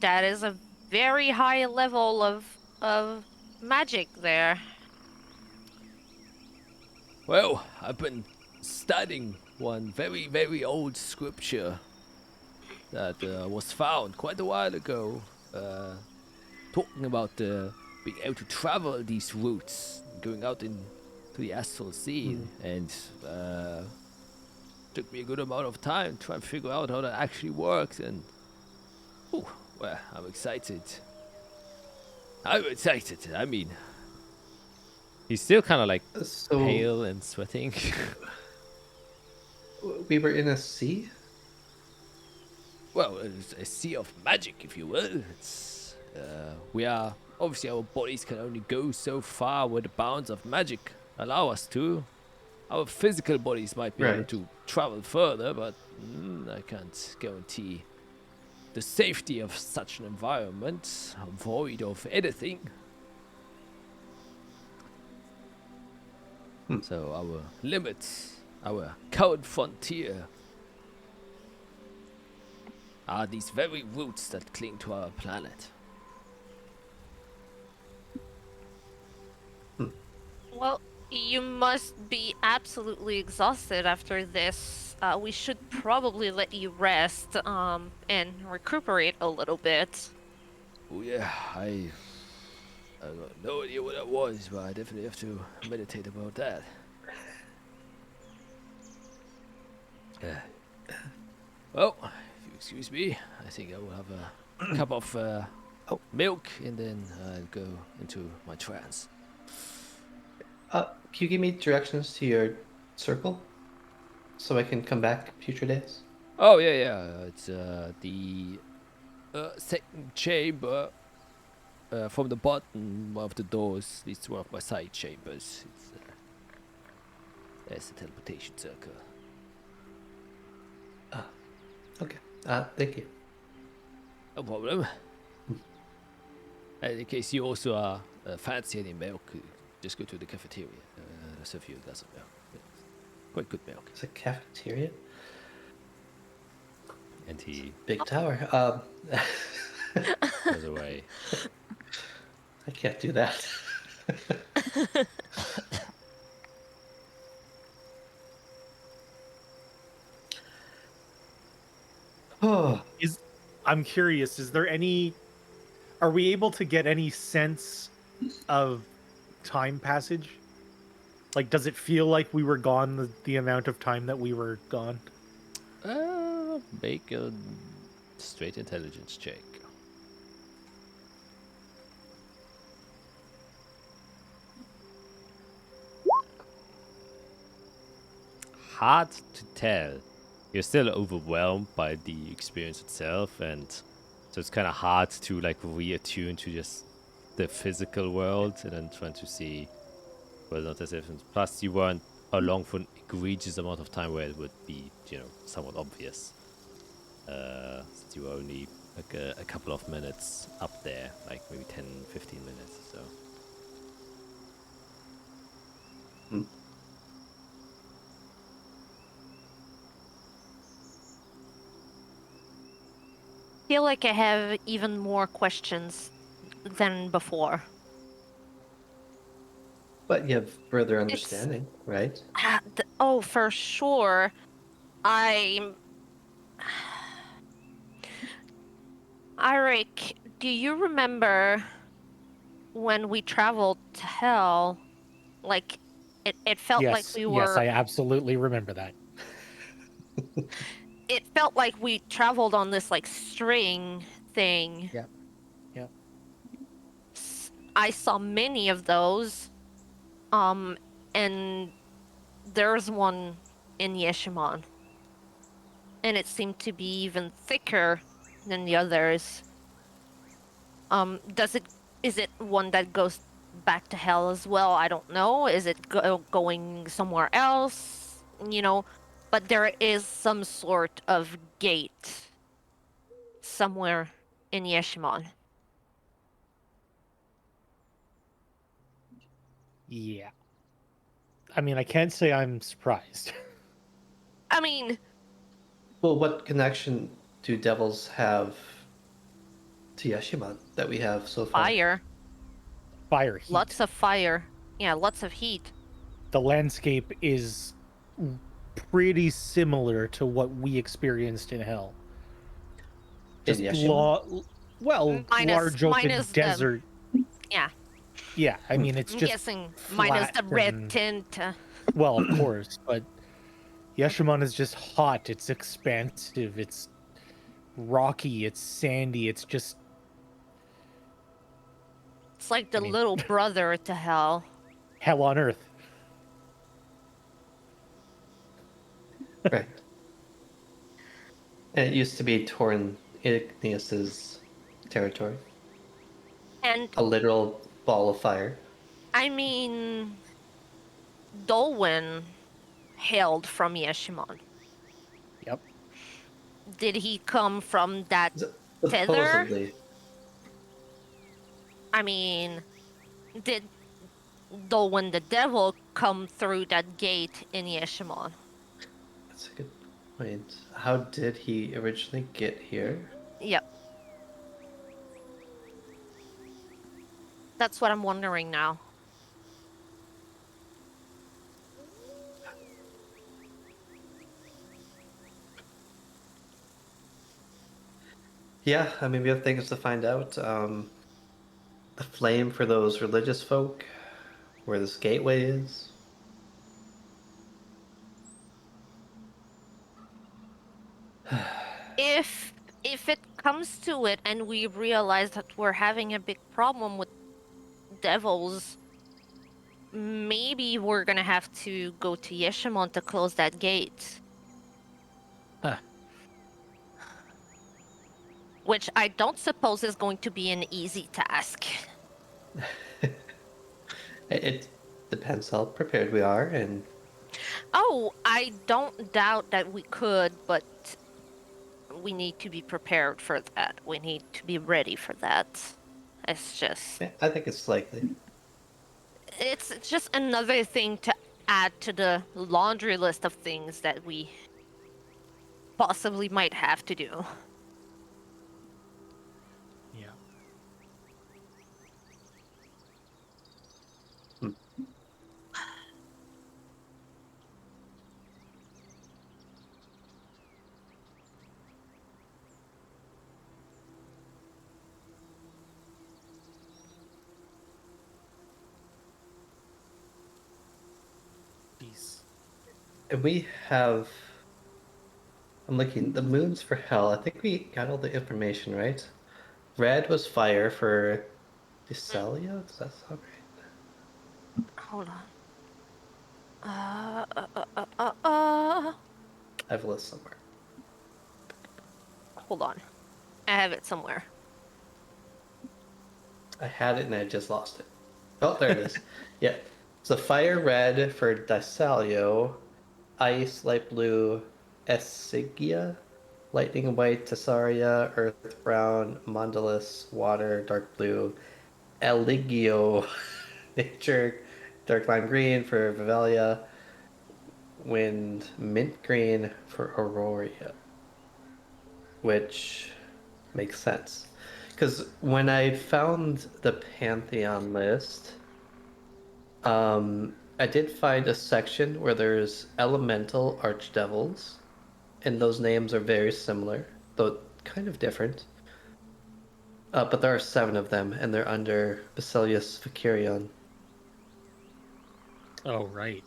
That is a very high level of magic there. Well, I've been studying one very, very old scripture that was found quite a while ago, talking about being able to travel these routes, going out into the astral sea, and took me a good amount of time to try and figure out how that actually works. And well, I'm excited. I'm excited. I mean, He's still kind of like So pale and sweating. we were in a sea? well, it's a sea of magic, if you will. It's we are obviously our bodies can only go so far where the bounds of magic allow us to. Our physical bodies might be able Right. to travel further, but I can't guarantee the safety of such an environment, void of anything. So our limits, our current frontier, are these very roots that cling to our planet. Well, you must be absolutely exhausted after this. We should probably let you rest and recuperate a little bit. Oh yeah, I got no idea what that was, but I definitely have to meditate about that. Well, if you excuse me, I think I will have a cup of milk and then I'll go into my trance. Can you give me directions to your circle so I can come back future days? Oh yeah. It's the second chamber from the bottom of the doors. It's one of my side chambers. It's there's the teleportation circle. Okay. Thank you. No problem. And in case you also are fancy any milk, just go to the cafeteria. Serve you a glass of milk. It's quite good milk. It's a cafeteria? And he Big tower. goes away. I can't do that. Oh, I'm curious, is there any... Are we able to get any sense of time passage? Like, does it feel like we were gone the amount of time that we were gone? Make a straight intelligence check. hard to tell. You're still overwhelmed by the experience itself, and so it's kind of hard to like reattune to just the physical world and then trying to see whether or not there's difference. Plus, you weren't along for an egregious amount of time where it would be, somewhat obvious. Since you were only like a couple of minutes up there, like maybe 10, 15 minutes or so. Feel like I have even more questions than before. But you have further understanding, right? Oh, for sure. Eric, do you remember when we traveled to Hell? Like, it felt like we were... Yes, I absolutely remember that. It felt like we traveled on this, like, string thing. Yeah. Yeah. I saw many of those. And there's one in Yeshimon. And it seemed to be even thicker than the others. Is it one that goes back to Hell as well? I don't know. Is it going somewhere else? But there is some sort of gate somewhere in Yeshimon. Yeah. I mean, I can't say I'm surprised. I mean... Well, what connection do devils have to Yeshimon that we have so far? Fire. Fire, heat. Lots of fire. Yeah, lots of heat. The landscape is pretty similar to what we experienced in Hell. Just large open desert. Yeah. Yeah, I mean, it's I'm just guessing minus the red and... tint. Well, of course, but Yeshimon is just hot. It's expansive. It's rocky. It's sandy. It's just... It's like the little brother to Hell. Hell on Earth. Right. And it used to be Torn Igneous's territory. And a literal ball of fire. I mean, Dolwyn hailed from Yeshimon. Yep. Did he come from that tether? Supposedly. I mean, did Dolwyn the Devil come through that gate in Yeshimon? That's a good point. How did he originally get here? Yep. That's what I'm wondering now. Yeah, I mean, we have things to find out. The flame for those religious folk, where this gateway is. If it comes to it and we realize that we're having a big problem with devils, maybe we're gonna have to go to Yeshimon to close that gate. Huh. Which I don't suppose is going to be an easy task. It depends how prepared we are, and... Oh, I don't doubt that we could, but we need to be prepared for that. We need to be ready for that. It's just... Yeah, I think it's likely. It's just another thing to add to the laundry list of things that we possibly might have to do. Yeah. Jeez. And we have... I'm looking, the moons for hell, I think we got all the information, right? Red was fire for the Selia? Does that sound right? Hold on. Uh, uh, uh, uh, uh, uh. I have a list somewhere. Hold on. I have it somewhere. I had it and I just lost it. Oh, there it is. Yeah. So fire red for Disalio, ice light blue Esigia, lightning white Tessaria, earth brown Mondalis, water dark blue Eligio, nature dark lime green for Vivalia, wind mint green for Auroria, which makes sense. Because when I found the Pantheon list, I did find a section where there's elemental archdevils, and those names are very similar, though kind of different. But there are 7 of them, and they're under Basilius Vicarion. Oh, right.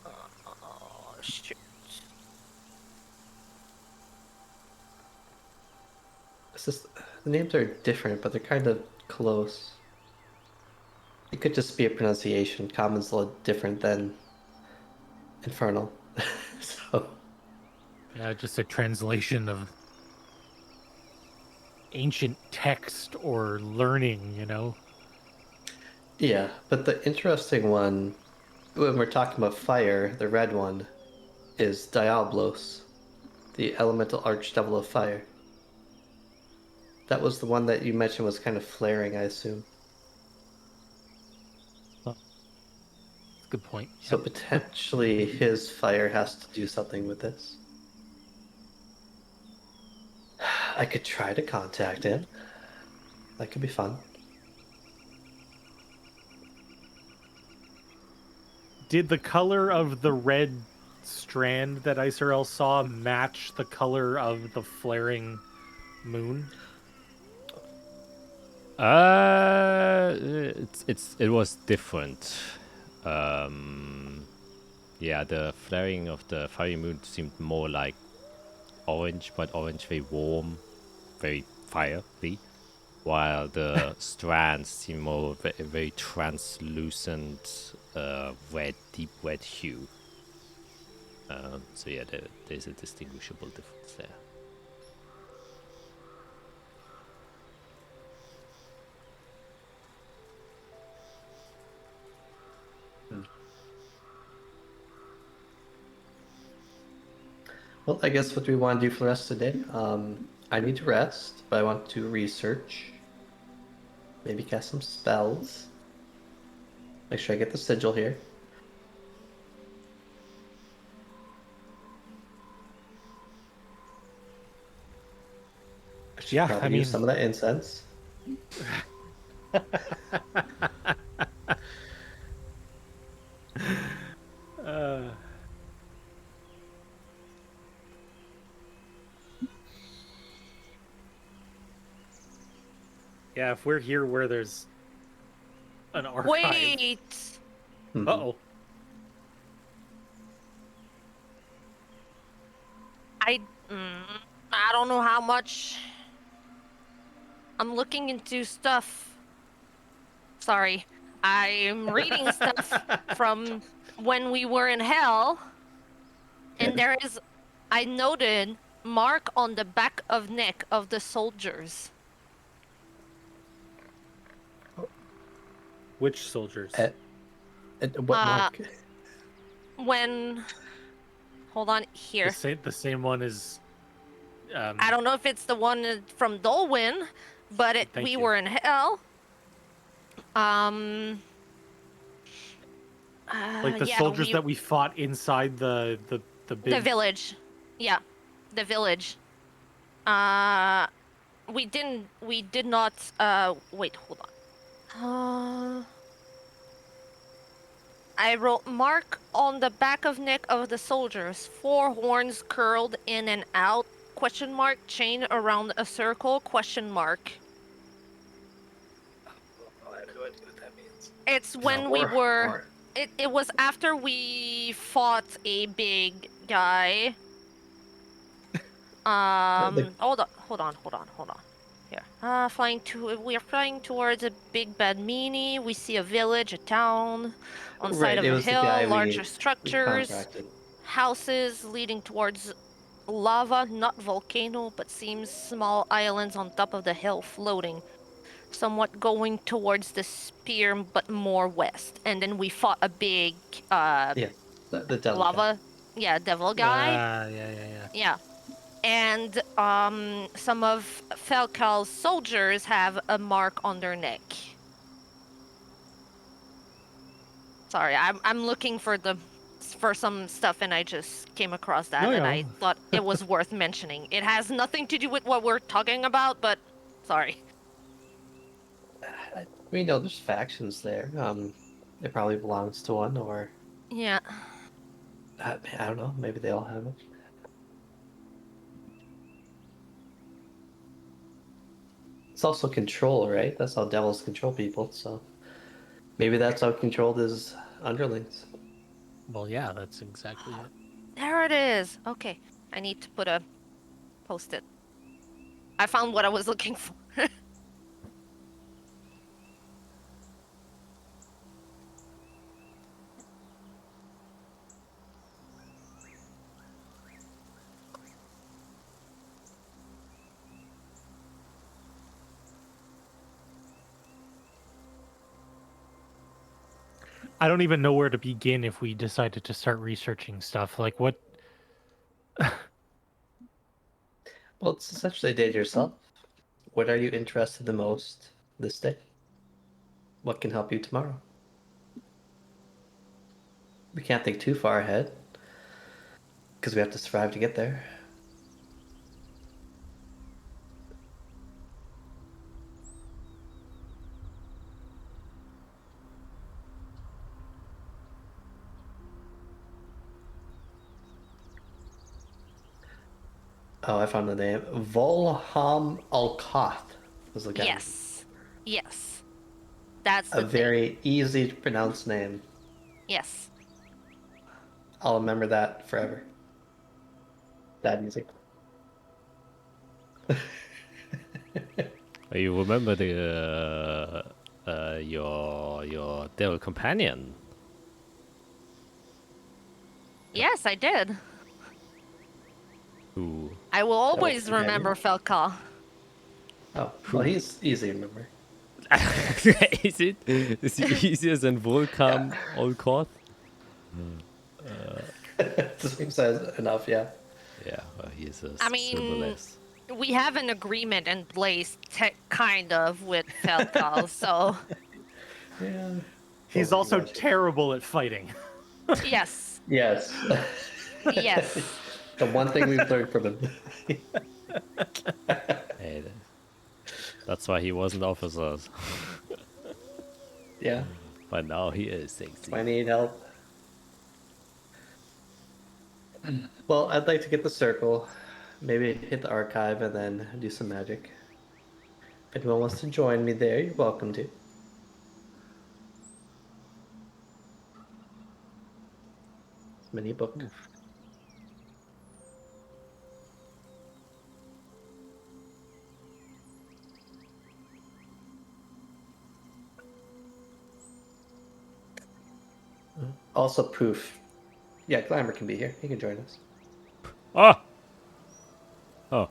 Oh, shit. It's just, the names are different, but they're kind of close. It could just be a pronunciation. Common's a little different than Infernal. So, Yeah, just a translation of ancient text or learning, you know? yeah, but the interesting one, when we're talking about fire, the red one, is Diablos, the elemental archdevil of fire. That was the one that you mentioned was kind of flaring, I assume. That's a good point. So potentially his fire has to do something with this. I could try to contact him. That could be fun. Did the color of the red strand that Iserel saw match the color of the flaring moon? It was different. Yeah, the flaring of the fiery moon seemed more like orange, but orange very warm, very fiery, while the strands seem more very translucent, red, deep red hue. So yeah, there's a distinguishable difference there. Well, I guess what do we want to do for the rest of the day? I need to rest, but I want to research. Maybe cast some spells. Make sure I get the sigil here. I should Yeah, probably I mean, use some of that incense. yeah, if we're here where there's an archive. Wait! Mhm. Uh-oh. I don't know how much. I'm looking into stuff. Sorry. I'm reading stuff from when we were in hell. And there is, I noted, mark on the back of neck of the soldiers. Which soldiers? What mark? When, hold on, here. The same one as... I don't know if it's the one from Dolwyn, but Thank we you. were in hell. like the yeah, soldiers that we fought inside the big... The village. Yeah, the village. We did not, wait, hold on. I wrote, mark on the back of neck of the soldiers, 4 horns curled in and out, question mark, chain around a circle, question mark. Oh, I have no idea what that means. It's when we Or- were, or- it was after we fought a big guy. Hold on. Here. We are flying towards a big bad meanie. We see a village, a town, on the side Right, of it a was the hill, guy larger we structures, contracted. houses leading towards lava, not volcano, but seems small islands on top of the hill floating, somewhat going towards the spear, but more west. And then we fought a big Yeah, the devil guy. lava, yeah, devil guy. Yeah. Yeah. And some of Falcal's soldiers have a mark on their neck. Sorry, I'm looking for some stuff and I just came across that No, and no. I thought it was worth mentioning. It has nothing to do with what we're talking about, but sorry. We know there's factions there. It probably belongs to one, or Yeah. I don't know. Maybe they all have it. It's also control, right? That's how devils control people. So maybe that's how controlled his underlings. Well, yeah, that's exactly it. There it is. Okay. I need to put a post-it. I found what I was looking for. I don't even know where to begin if we decided to start researching stuff. Like, what? Well, it's essentially a day to yourself. What are you interested the most this day? What can help you tomorrow? We can't think too far ahead because we have to survive to get there. Oh, I found the name. Volham Alkoth was the guy. Yes. Yes. That's A the thing. very easy to pronounce name. Yes. I'll remember that forever. That music. You remember the your devil companion? Yes, I did. Who? I will always companion? remember Falcal. Oh, well, he's easy to remember. Is it? Is he easier than Volcam Olkoth? Same size enough, yeah. Yeah, well, he's a I mean, symbol-less. we have an agreement in place, kind of, with Falcal, so Yeah. He's Oh, also gosh. terrible at fighting. yes. Yes. Yes. The one thing we've learned from him. Hey, that's why he wasn't officers. Yeah. But now he is sexy. I need help. Well, I'd like to get the circle, maybe hit the archive, and then do some magic. If anyone wants to join me there, you're welcome to. Mini book. Also, proof. Yeah, Glamour can be here. He can join us. Oh! Oh.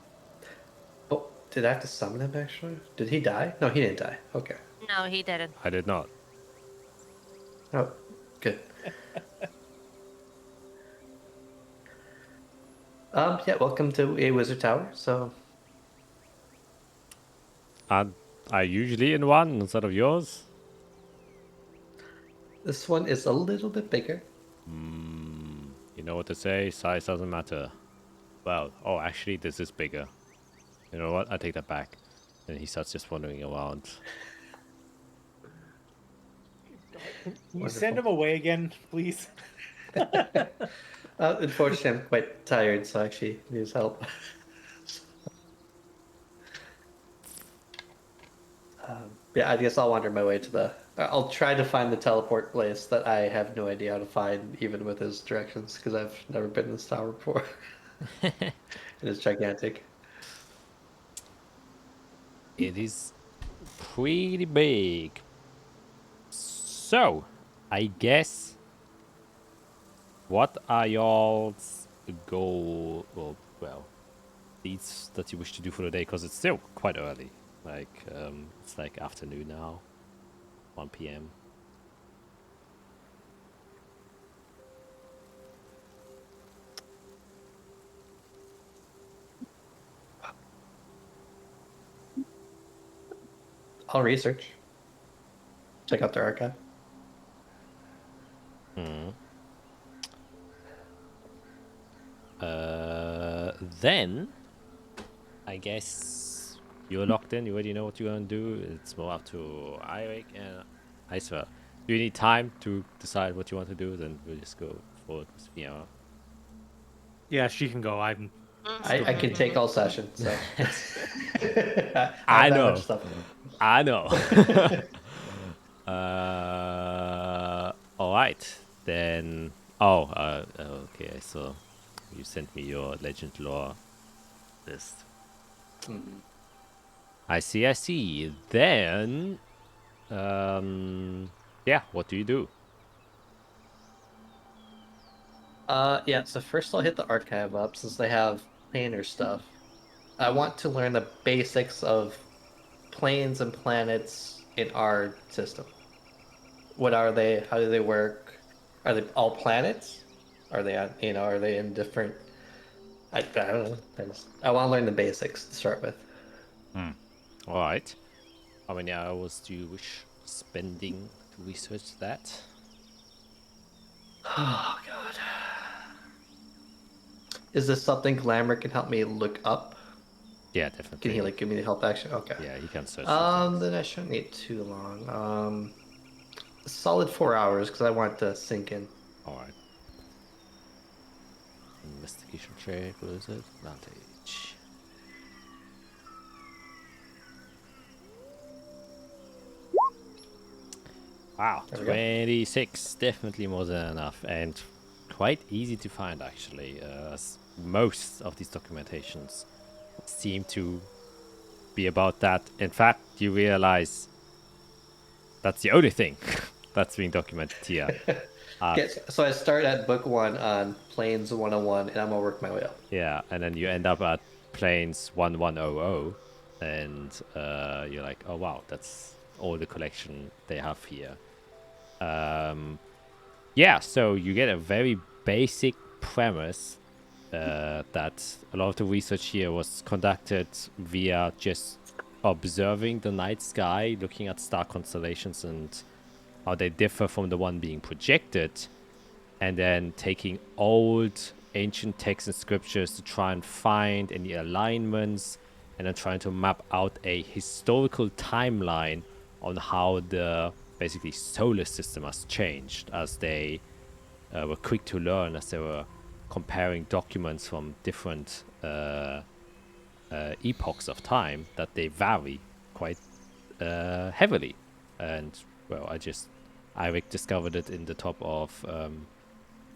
Oh, did I have to summon him actually? Did he die? No, he didn't die. Okay. No, he didn't. I did not. Oh, good. Yeah, welcome to a wizard tower. So, Aren't I usually in one instead of yours? this one is a little bit bigger. You know what to say, size doesn't matter. Well, oh, actually, this is bigger. You know what? I take that back. And he starts just wandering around. Can you send him away again, please? Unfortunately, I'm quite tired, so I actually need his help. Yeah, I guess I'll wander my way to the... I'll try to find the teleport place that I have no idea how to find, even with his directions, because I've never been in this tower before. And it's gigantic. It is pretty big. So, I guess, what are y'all's goal? Well, deeds that you wish to do for the day? Because it's still quite early. Like, it's like afternoon now, 1 p.m. I'll research. Check out their archive. Then, I guess you're locked in. You already know what you're gonna do. It's more up to Eirik and Isra. Do you need time to decide what you want to do? Then we'll just go forward with Fiona. Yeah, she can go. I can take all sessions. So. I have that know. much stuff. I know. All right. Then. Okay. So you sent me your legend lore list. I see. Then, yeah. What do you do? Yeah, so first I'll hit the archive up since they have planar stuff. I want to learn the basics of planes and planets in our system. What are they? How do they work? Are they all planets? Are they are they in different I don't know. I want to learn the basics to start with. All right. How many hours do you wish spending to research that? Oh god. Is this something Glamour can help me look up? Yeah, definitely. Can he like give me the help action? Okay. Yeah, he can search. Then I shouldn't need too long. A solid 4 hours because I want it to sink in. All right. Investigation check. What is it? Advantage. Wow, There we go. 26. Definitely more than enough, and quite easy to find actually. As most of these documentations seem to be about that. In fact, you realize that's the only thing that's being documented here. Yes, so I start at book 1 on Planes 101, and I'm gonna work my way up. Yeah, and then you end up at Planes 1100, and you're like, oh wow, that's all the collection they have here. Yeah, so you get a very basic premise that a lot of the research here was conducted via just observing the night sky, looking at star constellations and how they differ from the one being projected, and then taking old ancient texts and scriptures to try and find any alignments, and then trying to map out a historical timeline on how the basically solar system has changed, as they were quick to learn as they were comparing documents from different epochs of time, that they vary quite heavily. And well, Eirik discovered it in the top of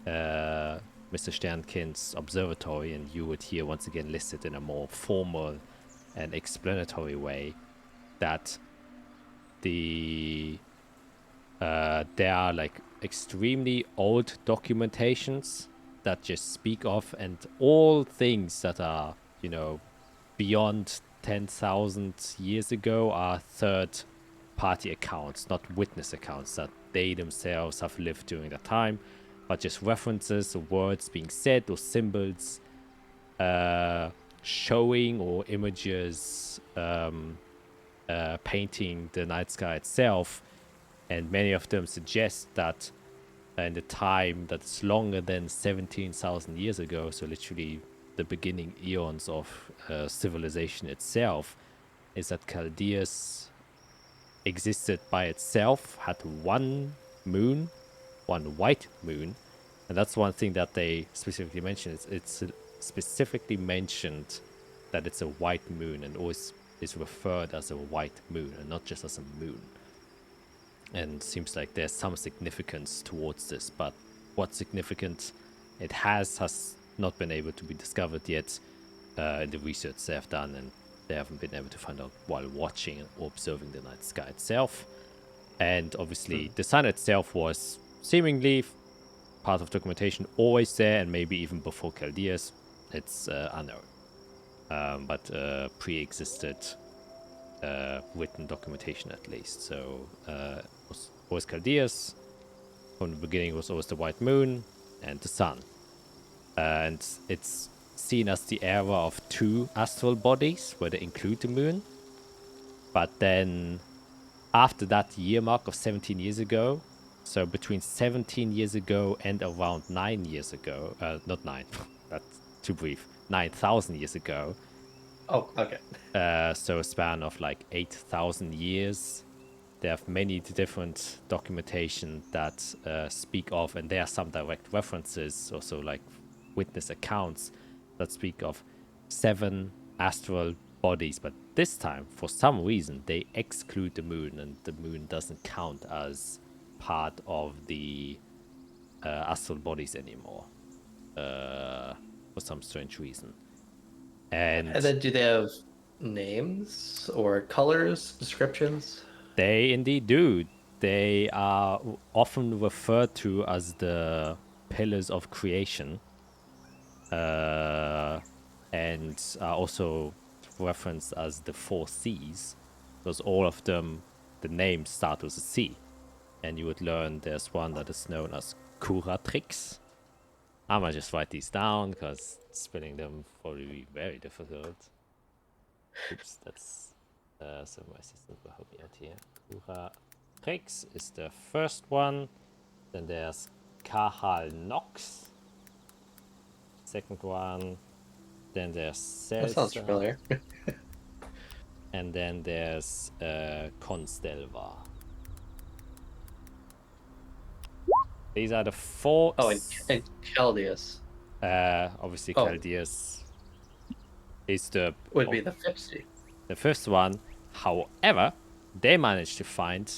Mr. Sternkind's observatory, and you would here once again listed in a more formal and explanatory way that there are like extremely old documentations that just speak of, and all things that are, beyond 10,000 years ago are third party accounts, not witness accounts that they themselves have lived during that time, but just references or words being said or symbols showing, or images painting the night sky itself. And many of them suggest that in the time that's longer than 17,000 years ago, so literally the beginning eons of civilization itself, is that Chaldeus existed by itself, had one moon, one white moon, and that's one thing that they specifically mentioned. It's specifically mentioned that it's a white moon, and always is referred as a white moon and not just as a moon. And seems like there's some significance towards this, but what significance it has not been able to be discovered yet in the research they have done. And they haven't been able to find out while watching or observing the night sky itself. And obviously, the sun itself was seemingly part of documentation always there, and maybe even before Chaldeans. It's unknown. But pre-existed written documentation at least. So it was always Chaldeans. From the beginning, it was always the white moon and the sun. And it's seen as the era of two astral bodies, where they include the moon. But then, after that year mark of 17 years ago, so between 17 years ago and around 9 years ago, not 9, that's too brief, 9,000 years ago. Oh, okay. So a span of like 8,000 years. There are many different documentation that speak of, and there are some direct references, also like witness accounts that speak of 7 astral bodies. But this time, for some reason, they exclude the moon, and the moon doesn't count as part of the astral bodies anymore, for some strange reason. And then do they have names or colors, descriptions? They indeed do. They are often referred to as the pillars of creation, and are also referenced as the 4 C's, because all of them, the names start with a C. And you would learn there's one that is known as curatrix. I'm gonna just write these down because spelling them probably be very difficult. Oops, that's so my assistant will help me out here. Curatrix is the first one. Then there's Kahal Nox. Second one. Then there's Celsa. That sounds familiar. And then there's Constelva. These are the 4. Oh, and Chaldeans Obviously, Chaldeans is the would be the 50. The first one. However, they managed to find,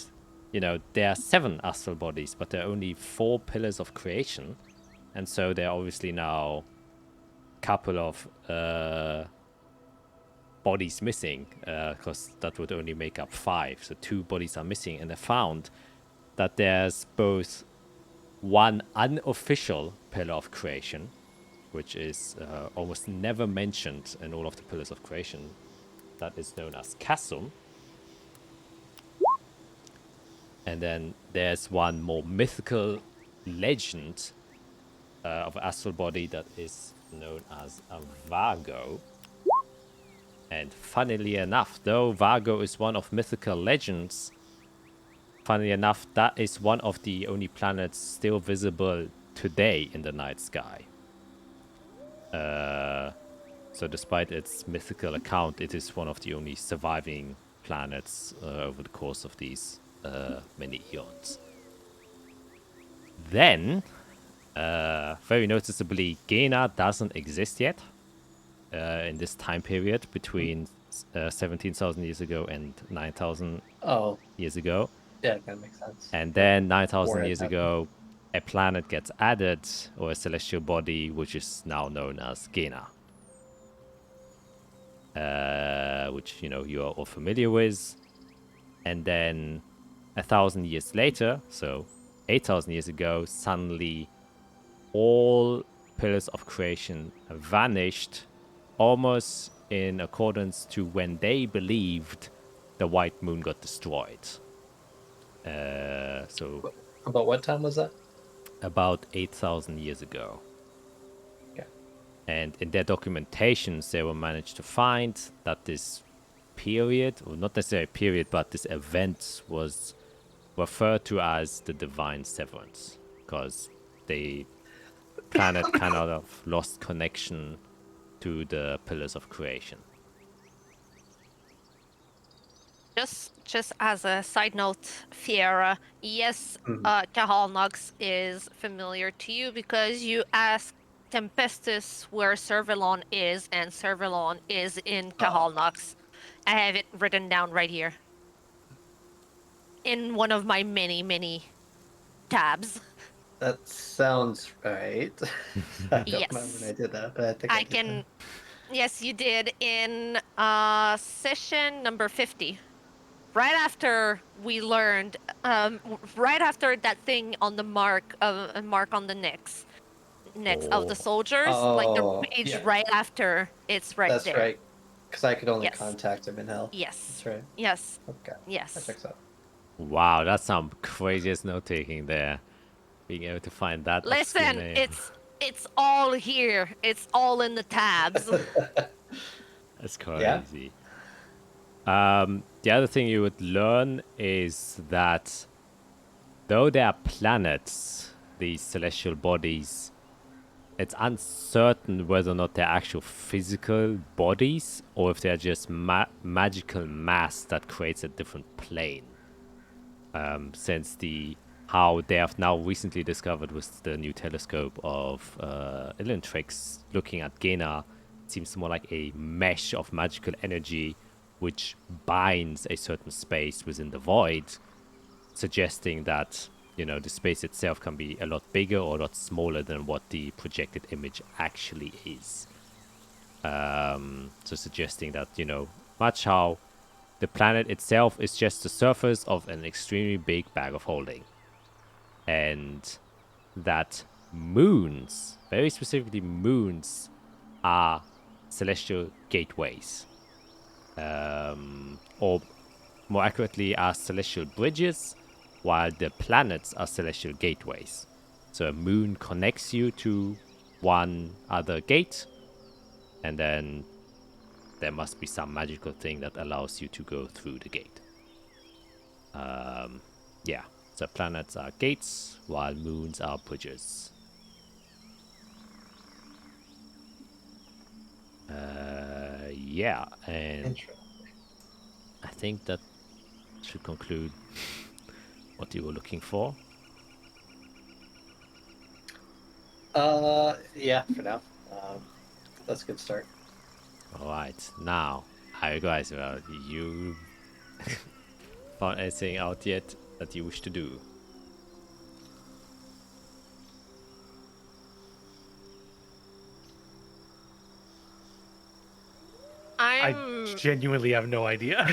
there are 7 astral bodies, but there are only 4 pillars of creation, and so there are obviously now a couple of bodies missing, because that would only make up 5. So 2 bodies are missing, and they found that there's both one unofficial pillar of creation, which is almost never mentioned in all of the pillars of creation, that is known as Chasm. And then there's one more mythical legend of astral body that is known as a Vargo. And funnily enough, though Vargo is one of mythical legends, funnily enough, that is one of the only planets still visible today in the night sky. So despite its mythical account, it is one of the only surviving planets over the course of these many eons. Then, very noticeably, Gena doesn't exist yet in this time period between 17,000 years ago and 9,000 years ago. Yeah, that makes sense. And then 9,000 years ago, a planet gets added, or a celestial body, which is now known as Gena. Which, you are all familiar with. And then 1,000 years later, so 8,000 years ago, suddenly all pillars of creation vanished, almost in accordance to when they believed the white moon got destroyed. So about what time was that? About 8,000 years ago. Yeah. And in their documentations, they were managed to find that this period, or not necessarily period, but this event was referred to as the divine severance, because the planet kind of lost connection to the pillars of creation. Just as a side note, Fiera, yes, Cahal Nox is familiar to you because you asked Tempestus where Servalon is, and Servalon is in Cahal Nox. I have it written down right here. In one of my many tabs. That sounds right. I don't Yes. remember when I did that, but I think I can Yes, you did in session number 50. Right after we learned, right after that thing on the mark on the necks of the Oh, soldiers, like the Oh, page yeah, right after, it's right that's there. right. Because I could only Yes, contact him in hell. yes, That's right. yes, Okay, that yes. checks out. wow, that's some craziest note taking there. Being able to find that obscure Listen, name. it's all here. It's all in the tabs. That's Yeah. crazy. The other thing you would learn is that though they are planets, these celestial bodies, it's uncertain whether or not they're actual physical bodies or if they're just magical mass that creates a different plane. Since how they have now recently discovered with the new telescope of Illentrix looking at Gena, it seems more like a mesh of magical energy which binds a certain space within the void, suggesting that the space itself can be a lot bigger or a lot smaller than what the projected image actually is. So suggesting that much how the planet itself is just the surface of an extremely big bag of holding, and that moons, very specifically moons, are celestial gateways, or more accurately are celestial bridges, while the planets are celestial gateways. So a moon connects you to one other gate, and then there must be some magical thing that allows you to go through the gate. Yeah, so planets are gates, while moons are bridges. Yeah, and Interesting. I think that should conclude what you were looking for. Yeah, for now. That's a good start. All right, now, how you guys? You found anything out yet that you wish to do? I I'm genuinely have no idea.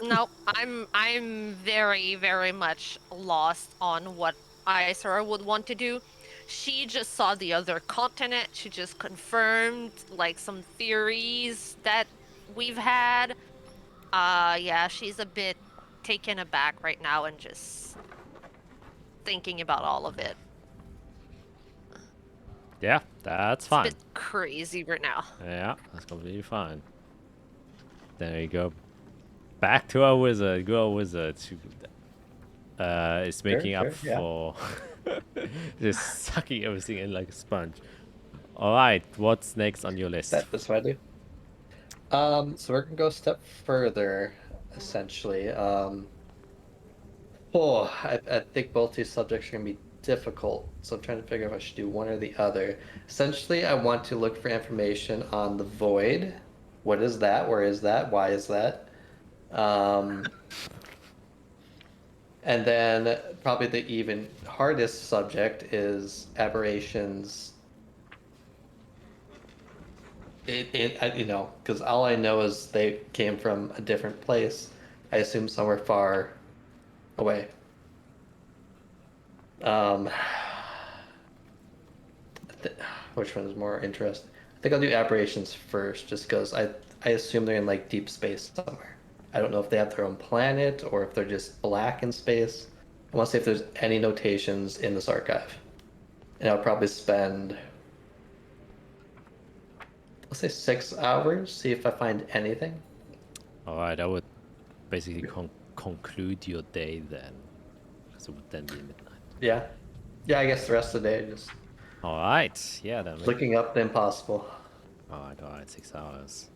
no, I'm very, very much lost on what Isra would want to do. She just saw the other continent. She just confirmed like some theories that we've had. Yeah, she's a bit taken aback right now and just thinking about all of it. Yeah, that's It's a fine. bit crazy right now. Yeah, that's completely fine. There you go. Back to our wizard. Go, wizard. Is making Sure, up yeah. for just sucking everything in like a sponge. All right, what's next on your list? That's what I do. So we're gonna go a step further, essentially. I think both these subjects are gonna be difficult, so I'm trying to figure out if I should do one or the other. Essentially, I want to look for information on the void. What is that? Where is that? Why is that? And then probably the even hardest subject is aberrations. Because all I know is they came from a different place. I assume somewhere far away. Which one is more interesting? I think I'll do aberrations first, just because I assume they're in like deep space somewhere. I don't know if they have their own planet or if they're just black in space. I want to see if there's any notations in this archive, and I'll probably spend, let's say, 6 hours, see if I find anything. All right, I would basically conclude your day then, because it would then be midnight. Yeah, I guess the rest of the day just All right, yeah, then. looking up the impossible. All right, 6 hours.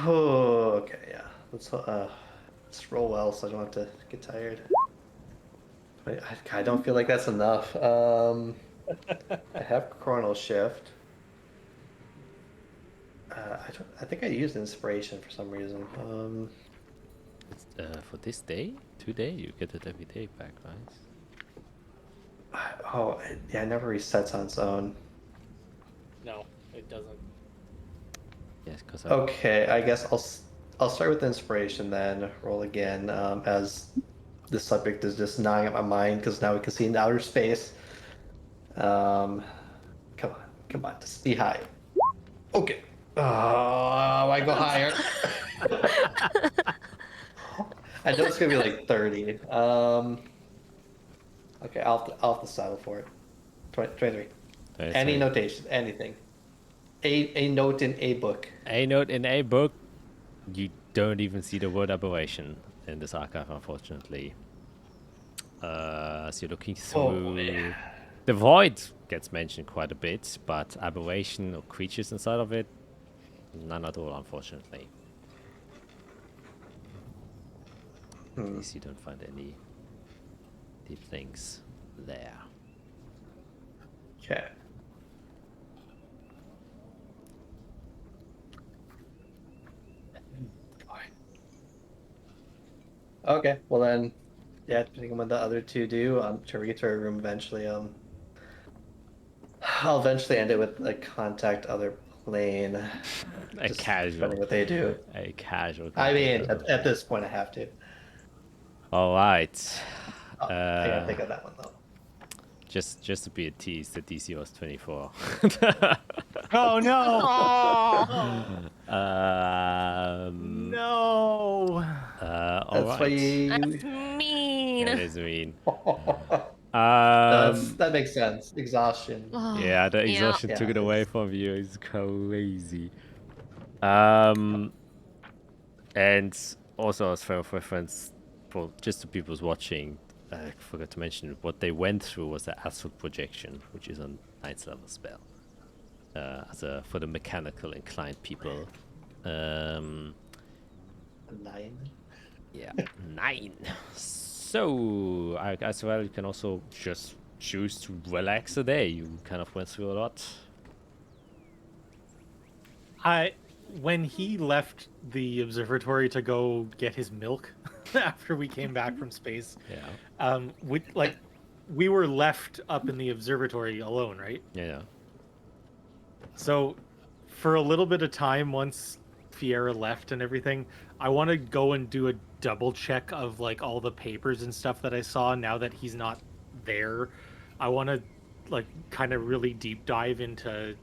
Oh, okay, yeah. Let's roll well so I don't have to get tired. I don't feel like that's enough. I have chronal shift. I think I used inspiration for some reason. For this day, today, you get it every day back, right? Oh, yeah, it never resets on its own. No, it doesn't. Yes, because Okay, I guess I'll start with inspiration then. Roll again, as the subject is just gnawing at my mind because now we can see in outer space. Come on, just be high. Okay. Oh, I go higher. I know it's gonna be like 30. Okay, I'll have to settle for it. 23. Any notation, anything. A note in a book. A note in a book. You don't even see the word aberration in this archive, unfortunately. As you're looking through, the void gets mentioned quite a bit, but aberration or creatures inside of it, none at all, unfortunately. At least you don't find any deep things there. Okay. Okay, well then, yeah, depending on what the other two do, to read to our room eventually. I'll eventually end it with a contact other plane. A just casual. depending what they do. A casual. I mean, at this point, I have to. All right. I gotta think of that one though. Just to be a tease, the DC was 24. Oh no! No. No. All That's right. why you. That's mean. That is mean. That makes sense. Exhaustion. Yeah, the exhaustion Yeah, took it away from you. It's crazy. And also as for reference, for just the people who's watching, I forgot to mention what they went through was the astral projection, which is a 9th level spell. For the mechanical inclined people. 9. Yeah, 9. So, as well, you can also just choose to relax a day. You kind of went through a lot. When he left the observatory to go get his milk after we came back from space, we were left up in the observatory alone, right? Yeah. So, for a little bit of time, once Fiera left and everything, I want to go and do a double check of like all the papers and stuff that I saw now that he's not there. I want to like kind of really deep dive into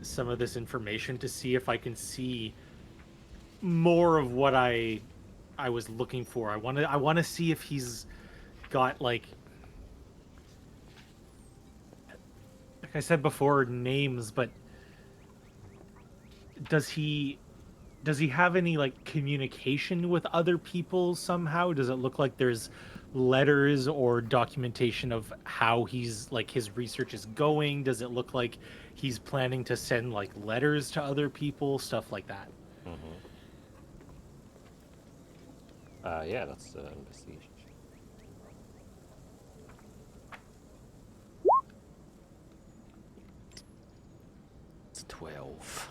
some of this information to see if I can see more of what I was looking for. I want to see if he's got like I said before, names, but does he have any like communication with other people somehow? Does it look like there's letters or documentation of how he's like his research is going? Does it look like he's planning to send like letters to other people, stuff like that? Yeah, that's investigation. It's 12.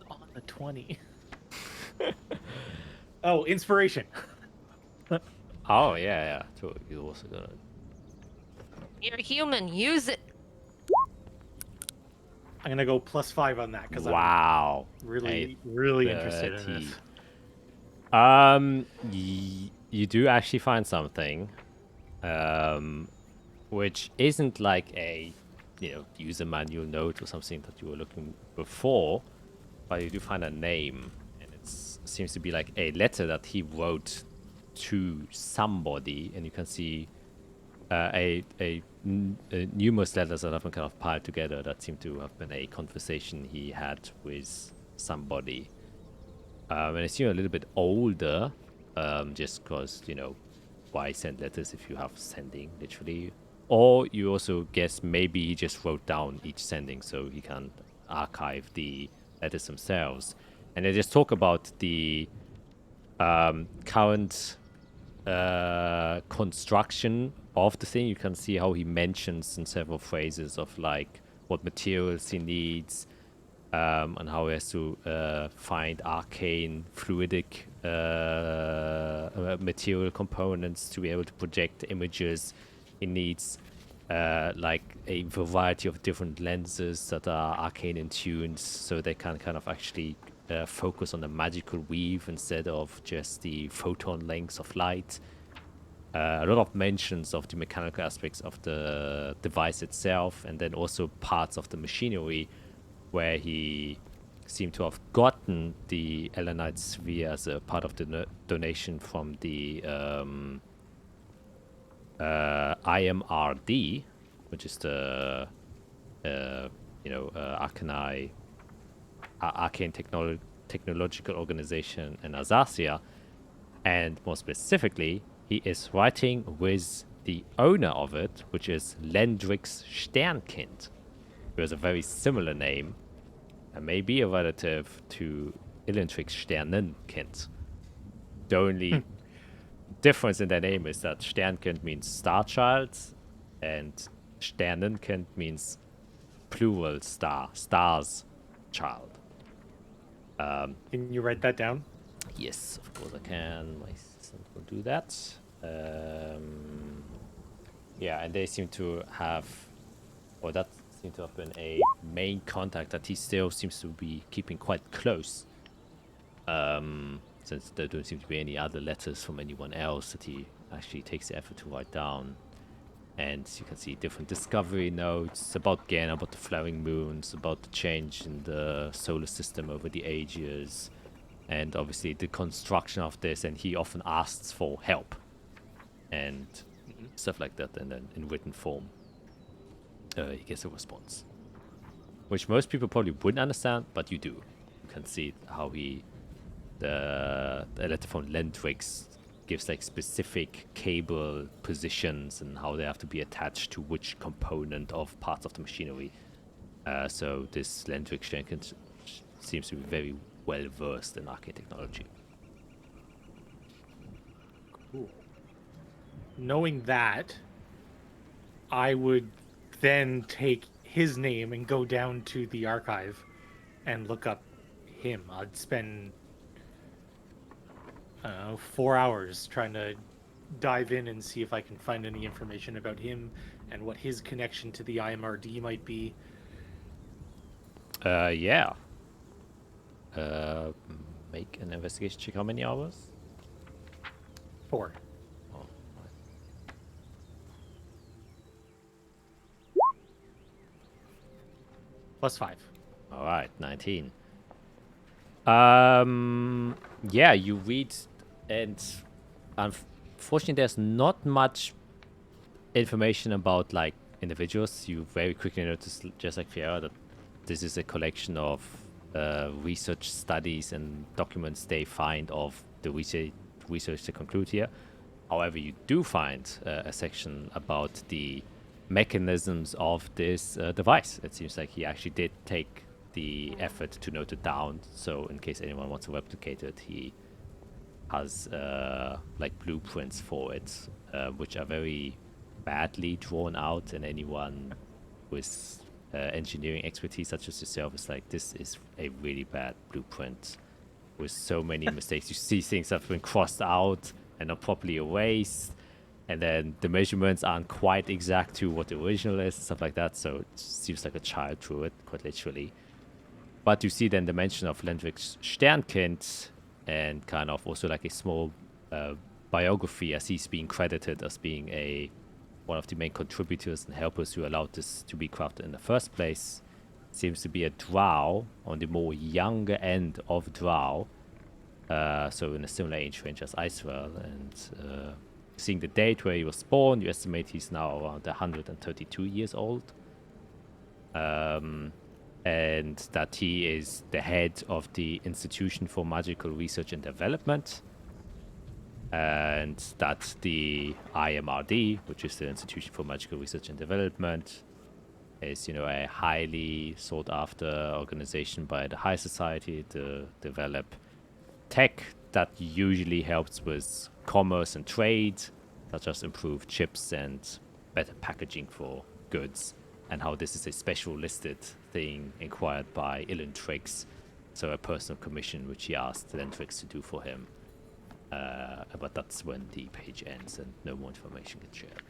On the 20. Oh, inspiration. Oh, yeah. So you also got it. You're human. Use it. I'm gonna go +5 on that because Wow. I'm really interested in this. You do actually find something, which isn't like a, user manual note or something that you were looking before, but you do find a name, and it seems to be like a letter that he wrote to somebody, and you can see numerous letters that have been kind of piled together that seem to have been a conversation he had with somebody. And it seems a little bit older, just because, why send letters if you have sending, literally? Or you also guess maybe he just wrote down each sending so he can archive the letters themselves. And they just talk about the current construction of the thing. You can see how he mentions in several phrases of like what materials he needs, and how he has to find arcane fluidic material components to be able to project images he needs like a variety of different lenses that are arcane in tunes, so they can kind of actually focus on the magical weave instead of just the photon lengths of light. A lot of mentions of the mechanical aspects of the device itself, and then also parts of the machinery where he seemed to have gotten the Elenite sphere as a part of the donation from the IMRD, which is the arcane technological organization in Azathia, and more specifically, he is writing with the owner of it, which is Lendrix Sternkind, who has a very similar name, and may be a relative to Illentrix Sternenkind. The only difference in their name is that Sternkind means star child, and Sternenkind means plural star, star's child. Can you write that down? Yes, of course I can. My assistant will do that. Yeah, and they seem to have, or that seemed to have been a main contact that he still seems to be keeping quite close. Since there don't seem to be any other letters from anyone else that he actually takes the effort to write down. And you can see different discovery notes about the flowing moons, about the change in the solar system over the ages, and obviously the construction of this, and he often asks for help and stuff like that, and then in written form he gets a response, which most people probably wouldn't understand, but you do. You can see how the letter from Lendrix gives like specific cable positions and how they have to be attached to which component of parts of the machinery. So this Lendrix Jenkins seems to be very well versed in arcane technology. Cool. Knowing that, I would then take his name and go down to the archive and look up him. I'd spend 4 hours trying to dive in and see if I can find any information about him and what his connection to the IMRD might be. Yeah. Make an investigation check. How many hours? 4. Oh, Plus 5. all right, 19. Yeah, you read, and unfortunately, there's not much information about like individuals. You very quickly notice, just like Fiera, that this is a collection of research studies and documents they find of the research to conclude here. However, you do find a section about the mechanisms of this device. It seems like he actually did take the effort to note it down, so in case anyone wants to replicate it, he has like blueprints for it, which are very badly drawn out, and anyone with engineering expertise such as yourself is like, this is a really bad blueprint with so many mistakes. You see things that have been crossed out and not properly erased, and then the measurements aren't quite exact to what the original is and stuff like that, so it seems like a child drew it, quite literally. But you see then the mention of Lendrix Sternkind, and kind of also like a small biography, as he's being credited as being one of the main contributors and helpers who allowed this to be crafted in the first place. Seems to be a drow on the more younger end of drow, so in a similar age range as Icewell, and seeing the date where he was born, you estimate he's now around 132 years old. And that he is the head of the Institution for Magical Research and Development, and that the IMRD, which is the Institution for Magical Research and Development, is, you know, a highly sought after organization by the high society to develop tech that usually helps with commerce and trade, such as improved chips and better packaging for goods, and how this is a special listed thing inquired by Illentrix, so a personal commission which he asked Illentrix to do for him. But that's when the page ends and no more information gets shared.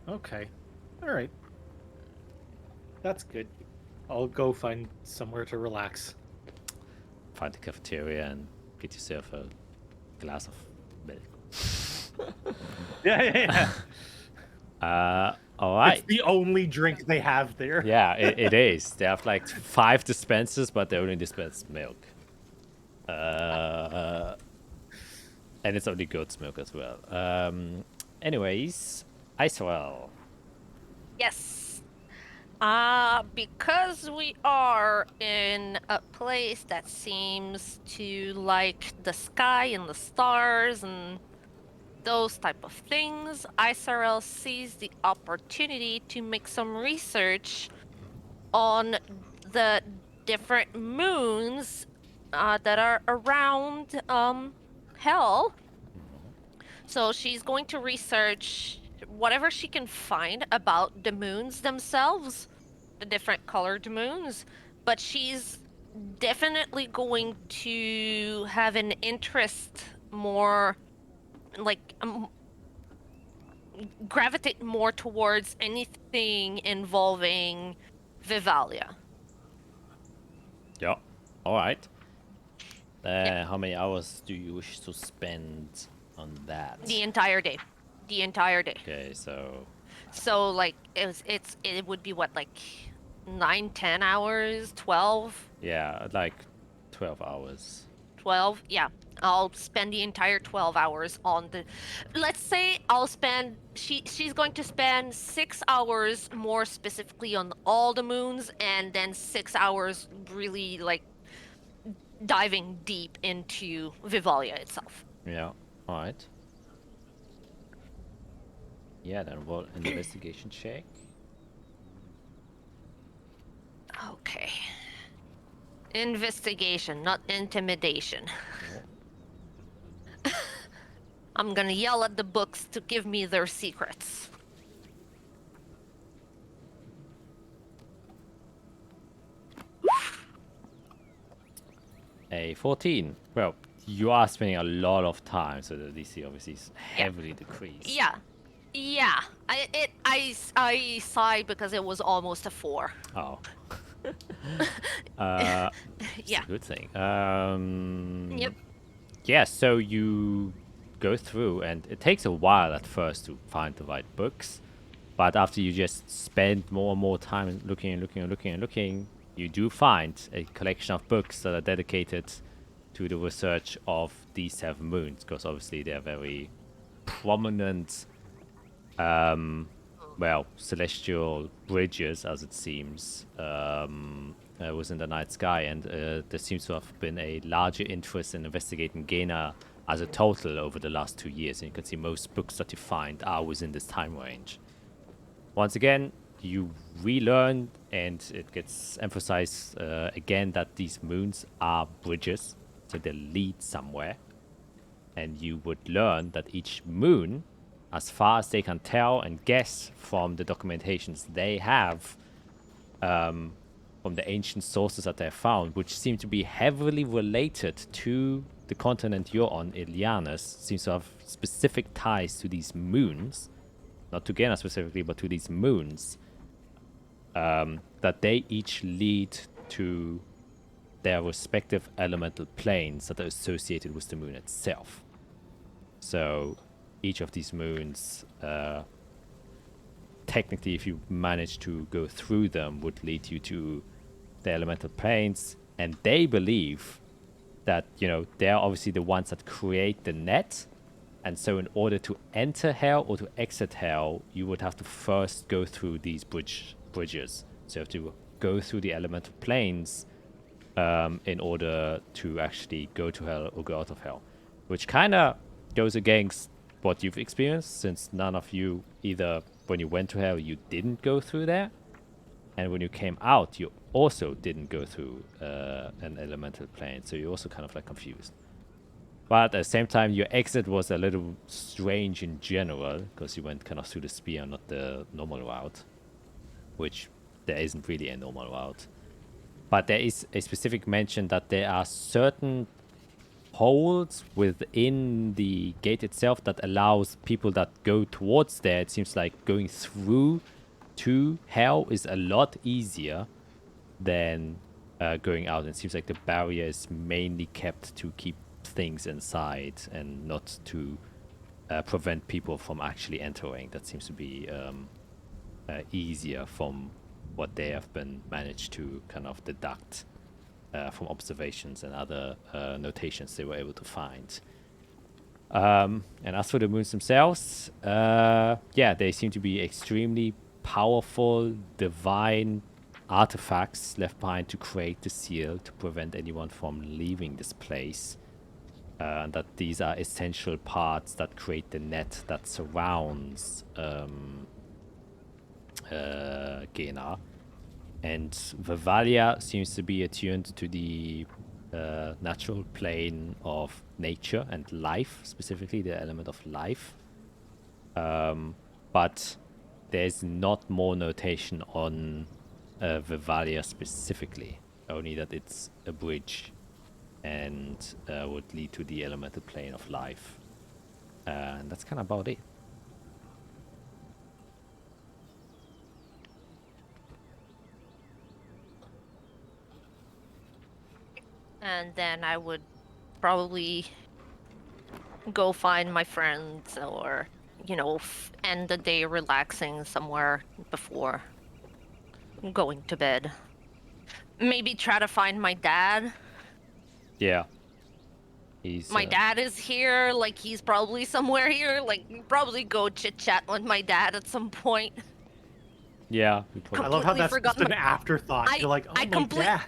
Okay. All right. That's good. I'll go find somewhere to relax. Find the cafeteria and get yourself a glass of milk. Yeah. All right. It's the only drink they have there. Yeah, it is. They have like 5 dispensers, but they only dispense milk. And it's only goat's milk as well. Anyways, Iceral. Yes. Because we are in a place that seems to like the sky and the stars and those type of things, ISRL sees the opportunity to make some research on the different moons that are around Hell. So she's going to research whatever she can find about the moons themselves, the different colored moons, but she's definitely going to have an interest more like gravitate more towards anything involving Vivalia. Yeah. All right. Yeah. How many hours do you wish to spend on that? The entire day. The entire day. Okay, so So like it would be what, like 9, 10 hours, 12? yeah, like 12 hours. 12? Yeah. I'll spend the entire 12 hours on the, let's say I'll spend, she's going to spend 6 hours more specifically on all the moons, and then 6 hours really like diving deep into Vivalia itself. Yeah. All right. Yeah, then roll an investigation check. Okay. Investigation, not intimidation. I'm gonna yell at the books to give me their secrets. A 14. Well, you are spending a lot of time, so the DC obviously is heavily decreased. Yeah. Yeah. I sighed because it was almost a 4. Oh. Yeah. It's a good thing. Yep. Yeah, so you go through, and it takes a while at first to find the right books, but after you just spend more and more time looking and looking and looking and looking, you do find a collection of books that are dedicated to the research of these 7 moons, because obviously they're very prominent, well, celestial bridges, as it seems, within the night sky, and there seems to have been a larger interest in investigating Gena as a total over the last 2 years, and you can see most books that you find are within this time range. Once again, you relearn, and it gets emphasized again that these moons are bridges, so they lead somewhere, and you would learn that each moon, as far as they can tell and guess from the documentations they have, from the ancient sources that they found, which seem to be heavily related to the continent you're on, Ilianus, seems to have specific ties to these moons, not to Gena specifically, but to these moons, that they each lead to their respective elemental planes that are associated with the moon itself. So each of these moons, technically, if you manage to go through them, would lead you to the elemental planes, and they believe that, you know, they're obviously the ones that create the net, and so in order to enter Hell or to exit Hell, you would have to first go through these bridges. So you have to go through the elemental planes in order to actually go to Hell or go out of Hell, which kind of goes against what you've experienced, since none of you, either when you went to Hell, you didn't go through there, and when you came out, you also didn't go through an elemental plane, so you're also kind of like confused. But at the same time, your exit was a little strange in general, because you went kind of through the spear, not the normal route, which there isn't really a normal route. But there is a specific mention that there are certain holes within the gate itself that allows people that go towards there. It seems like going through to hell is a lot easier than going out. It seems like the barrier is mainly kept to keep things inside and not to prevent people from actually entering. That seems to be easier from what they have been managed to kind of deduct from observations and other notations they were able to find. And as for the moons themselves, yeah, they seem to be extremely powerful, divine artifacts left behind to create the seal to prevent anyone from leaving this place. And that these are essential parts that create the net that surrounds Gena. And Vivalia seems to be attuned to the natural plane of nature and life, specifically the element of life. But there's not more notation on Vivalia specifically, only that it's a bridge and would lead to the elemental plane of life. And that's kind of about it. And then I would probably go find my friends or, end the day relaxing somewhere before going to bed. Maybe try to find my dad. Yeah. My dad is here, like he's probably somewhere here, like probably go chit-chat with my dad at some point. Yeah. I love how Completely that's forgot just an my- afterthought. You're like, oh, my dad.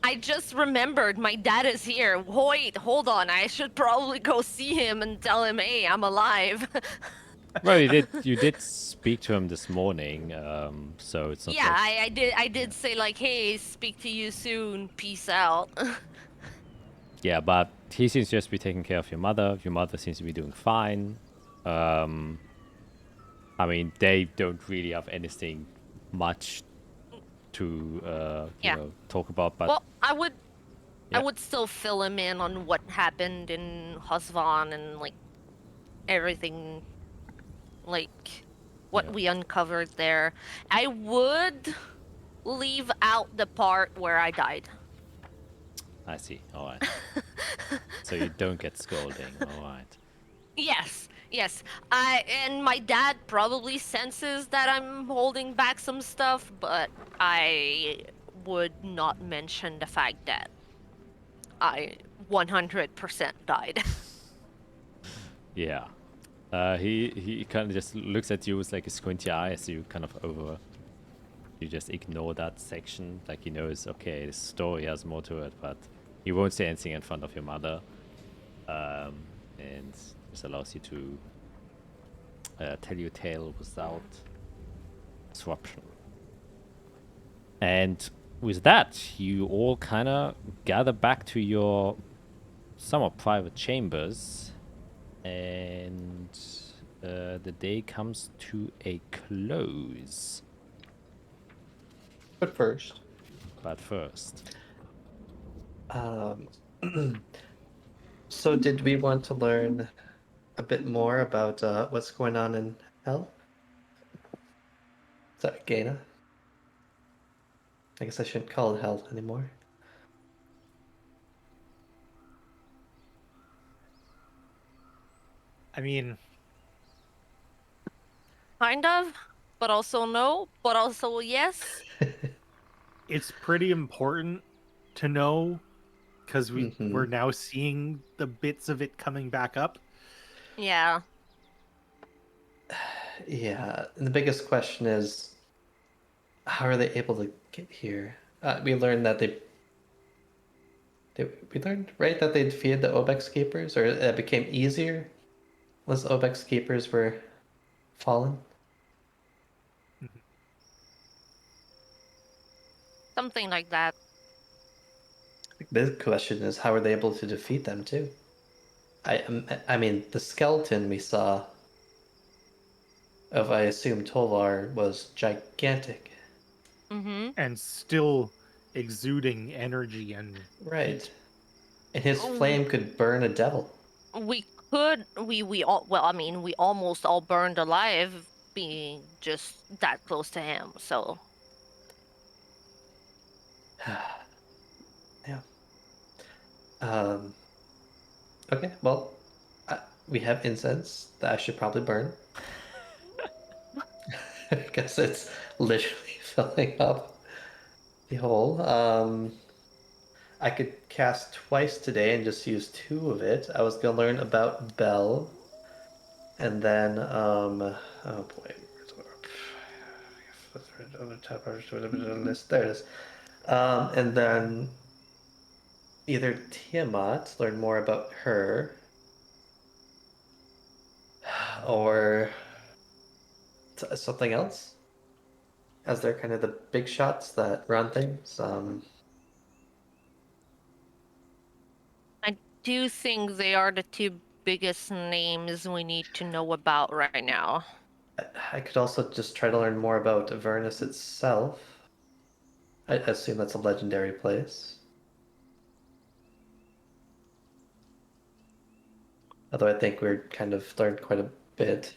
I just remembered my dad is here. Wait, hold on. I should probably go see him and tell him, hey, I'm alive. Well, you did speak to him this morning, so it's not Yeah, like... I did say like, hey, speak to you soon. Peace out. Yeah, but he seems to just be taking care of your mother. Your mother seems to be doing fine. I mean, they don't really have anything much to talk about, but... Well, I Yeah. would still fill him in on what happened in Hosvan and like everything, like what Yeah. we uncovered there. I would leave out the part where I died. I see. All right. So you don't get scolding. All right. Yes, yes. And my dad probably senses that I'm holding back some stuff, but I would not mention the fact that I 100% died. Yeah. He kind of just looks at you with like a squinty eye as you kind of you just ignore that section. Like he knows, okay, the story has more to it, but he won't say anything in front of your mother. And this allows you to tell your tale without disruption. And with that, you all kind of gather back to your somewhat private chambers, and the day comes to a close. But first, so did we want to learn a bit more about what's going on in Hell? Sorry, Gaina. I guess I shouldn't call it Hell anymore. I mean, Kind of, but also no, but also yes. it's pretty important to know because we're now seeing the bits of it coming back up. Yeah. Yeah, and the biggest question is, how are they able to get here? We learned that we learned, right, that they defeated the Obex Keepers, or it became easier once the Obex Keepers were fallen? Something like that. The big question is, how are they able to defeat them, too? I mean, the skeleton we saw of, I assume, Tovar was gigantic. Mm-hmm. And still exuding energy and Right. And his flame could burn a devil. We could, we all, well, I mean, we almost all burned alive being just that close to him, so. Yeah. Okay, well, we have incense that I should probably burn. Because it's literally filling up the hole. I could cast twice today and just use 2 of it. I was gonna learn about Bell, and then oh boy, there it is. And then either Tiamat, learn more about her, or something else, as they're kind of the big shots that run things. I do think they are the 2 biggest names we need to know about right now. I could also just try to learn more about Avernus itself. I assume that's a legendary place. Although I think we're kind of learned quite a bit.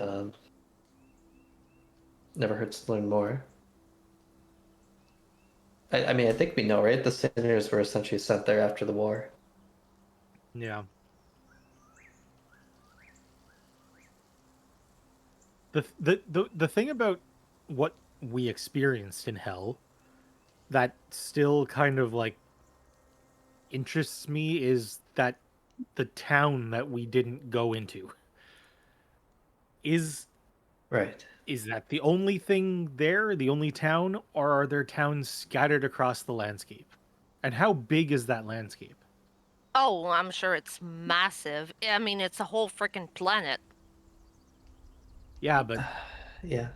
Never hurts to learn more. I mean, I think we know, right? The sinners were essentially sent there after the war. Yeah. The thing about what we experienced in hell that still kind of like interests me is that the town that we didn't go into is Right. that the only thing there, the only town, or are there towns scattered across the landscape? And how big is that landscape? Oh, I'm sure it's massive. I mean, it's a whole freaking planet. Yeah, but Yeah.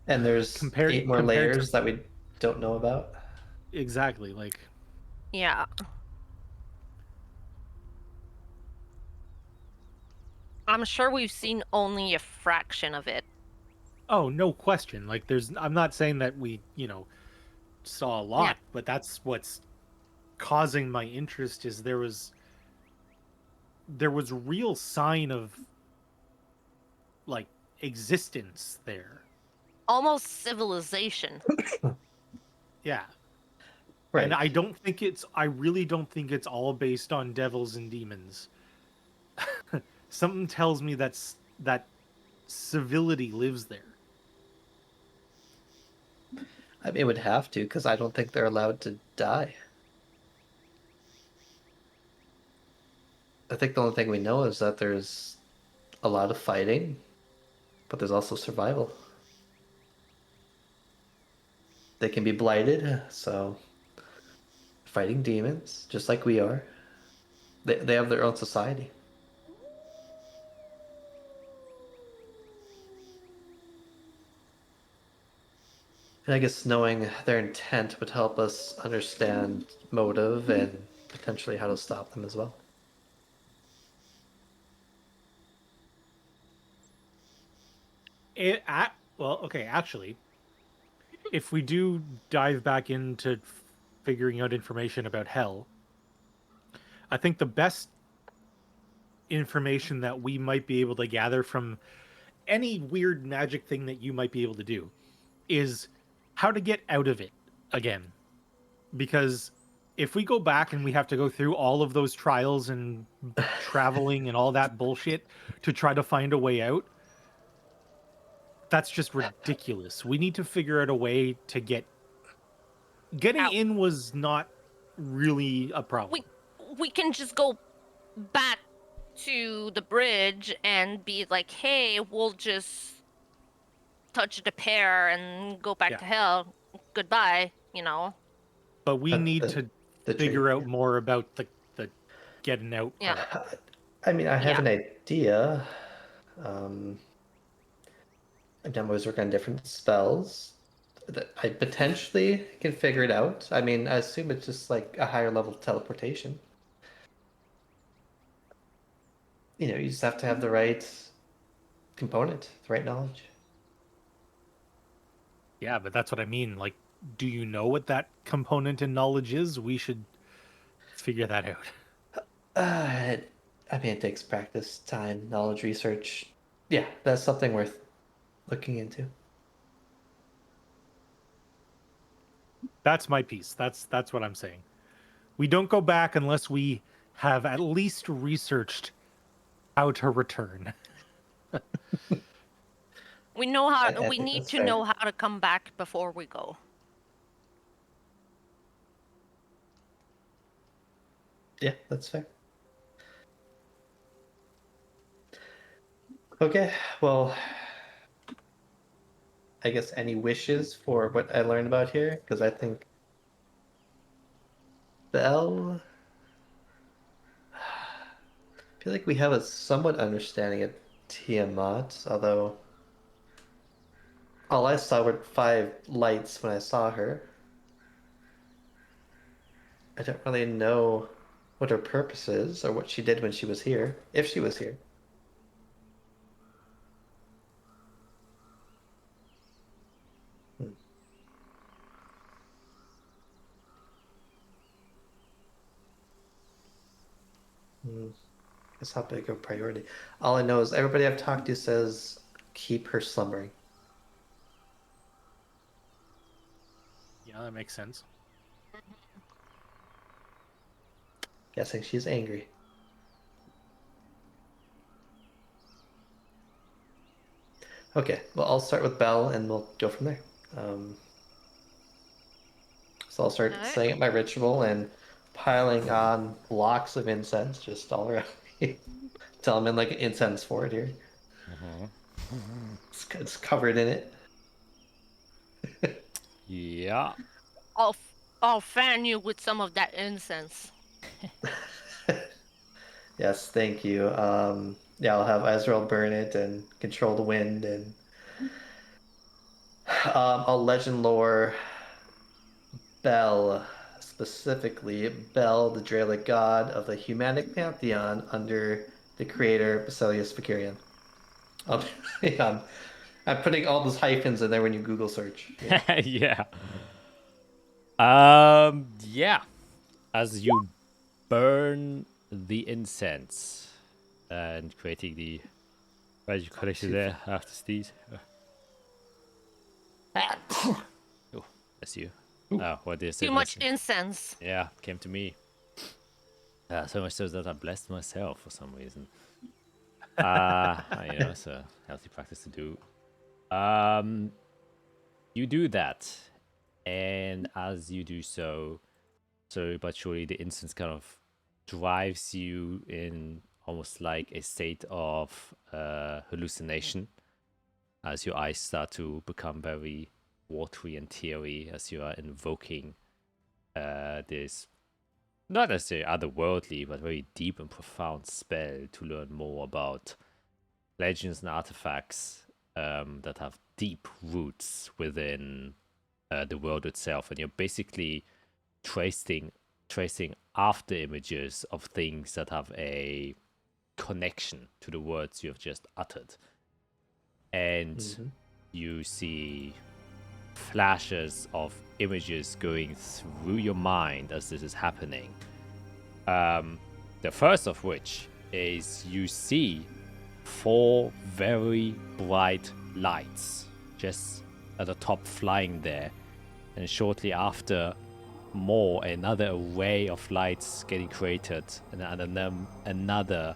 And there's 8 more compared layers to that we don't know about. exactly like Yeah. I'm sure we've seen only a fraction of it. oh, no question. Like I'm not saying that we, saw a lot, but that's what's causing my interest is there was real sign of like existence there. Almost civilization. Yeah. Right. And I really don't think it's all based on devils and demons. Something tells me that civility lives there. I mean, it would have to, because I don't think they're allowed to die. I think the only thing we know is that there's a lot of fighting, but there's also survival. They can be blighted, so fighting demons, just like we are. They have their own society. And I guess knowing their intent would help us understand motive and potentially how to stop them as well. Well, okay, actually, if we do dive back into figuring out information about hell, I think the best information that we might be able to gather from any weird magic thing that you might be able to do is how to get out of it again. Because if we go back and we have to go through all of those trials and traveling and all that bullshit to try to find a way out, that's just ridiculous. We need to figure out a way to getting Out. in was not really a problem. We can just go back to the bridge and be like, hey, we'll just touch the pair and go back to hell. Goodbye, But we need the to figure out more about the getting out Yeah. part. I mean, I have an idea. I've done was work on different spells that I potentially can figure it out. I mean, I assume it's just like a higher level teleportation. You just have to have the right component, the right knowledge. Yeah, but that's what I mean. Like, do you know what that component in knowledge is? We should figure that out. I mean, it takes practice, time, knowledge, research. Yeah, that's something worth looking into. That's my piece. That's what I'm saying. We don't go back unless we have at least researched how to return. We know how. I We think need that's to fair. know how to come back before we go. Yeah, that's fair. Okay, well, I guess any wishes for what I learned about here? Because I think Bell. I feel like we have a somewhat understanding of Tiamat, although all I saw were 5 lights when I saw her. I don't really know what her purpose is or what she did when she was here, if she was here. Guess how big of a priority. All I know is everybody I've talked to says keep her slumbering. Yeah, that makes sense. Guessing she's angry. Okay, well, I'll start with Bell and we'll go from there. So I'll start Alright. setting up my ritual and piling on blocks of incense just all around me. Tell I'm in like an incense fort here. It's covered in it. Yeah. I'll fan you with some of that incense. Yes, thank you. Yeah, I'll have Ezreal burn it and control the wind, and I'll legend lore Bel, specifically Bel, the Dralic god of the Humanic pantheon under the creator Basilius Vicarion. Yeah, I'm putting all those hyphens in there when you Google search. Yeah. Yeah. Yeah. As you burn the incense and creating the magic connection there after Steve. Oh, that's you. Oh, what is it? Too much incense. Yeah, came to me. So much so that I blessed myself for some reason. It's a healthy practice to do. You do that, and as you do so, slowly but surely, the instance kind of drives you in almost like a state of hallucination, as your eyes start to become very watery and teary as you are invoking this not necessarily otherworldly, but very deep and profound spell to learn more about legends and artifacts that have deep roots within the world itself, and you're basically tracing after images of things that have a connection to the words you have just uttered, and you see flashes of images going through your mind as this is happening. The first of which is you see 4 very bright lights just at the top flying there, and shortly after another array of lights getting created, and another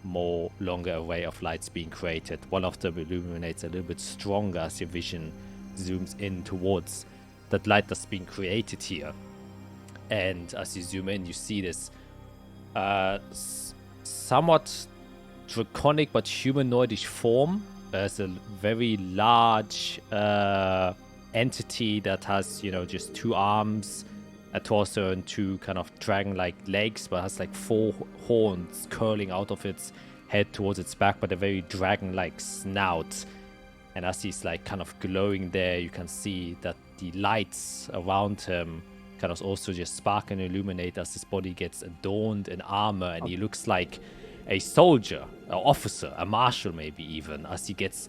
more longer array of lights being created. One of them illuminates a little bit stronger as your vision zooms in towards that light that's being created here. And as you zoom in, you see this somewhat draconic but humanoidish form. There's a very large entity that has, just 2 arms, a torso, and 2 kind of dragon-like legs, but has like 4 horns curling out of its head towards its back, but a very dragon-like snout. And as he's like kind of glowing there, you can see that the lights around him kind of also just spark and illuminate as his body gets adorned in armor, and he looks like a soldier, an officer, a marshal maybe even, as he gets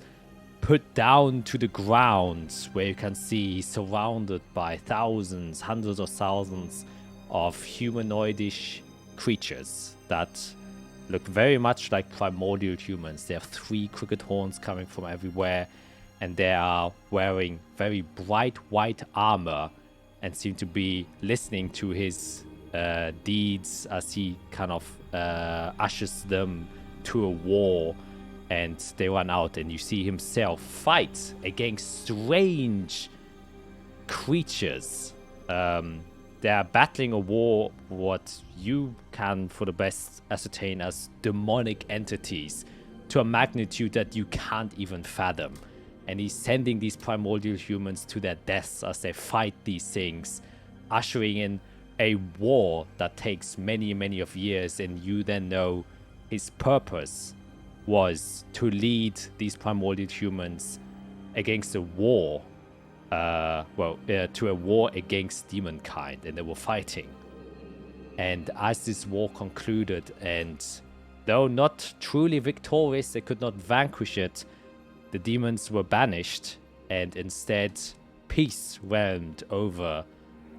put down to the ground, where you can see he's surrounded by thousands, hundreds of thousands of humanoidish creatures that look very much like primordial humans. They have 3 crooked horns coming from everywhere, and they are wearing very bright white armor and seem to be listening to his deeds as he kind of ushers them to a war, and they run out, and you see himself fight against strange creatures. They are battling a war, what you can for the best ascertain as demonic entities, to a magnitude that you can't even fathom. And he's sending these primordial humans to their deaths as they fight these things, ushering in a war that takes many, many of years. And you then know his purpose was to lead these primordial humans against a war, to a war against demonkind, and they were fighting. And as this war concluded, and though not truly victorious, they could not vanquish it, the demons were banished, and instead peace realmed over,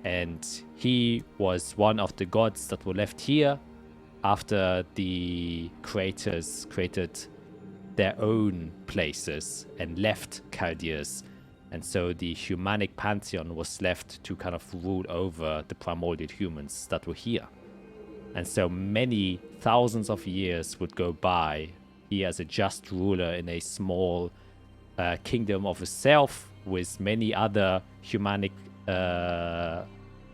and he was one of the gods that were left here after the creators created their own places and left Chaldeus. And so the humanic pantheon was left to kind of rule over the primordial humans that were here. And so many thousands of years would go by, he as a just ruler in a small kingdom of himself, with many other humanic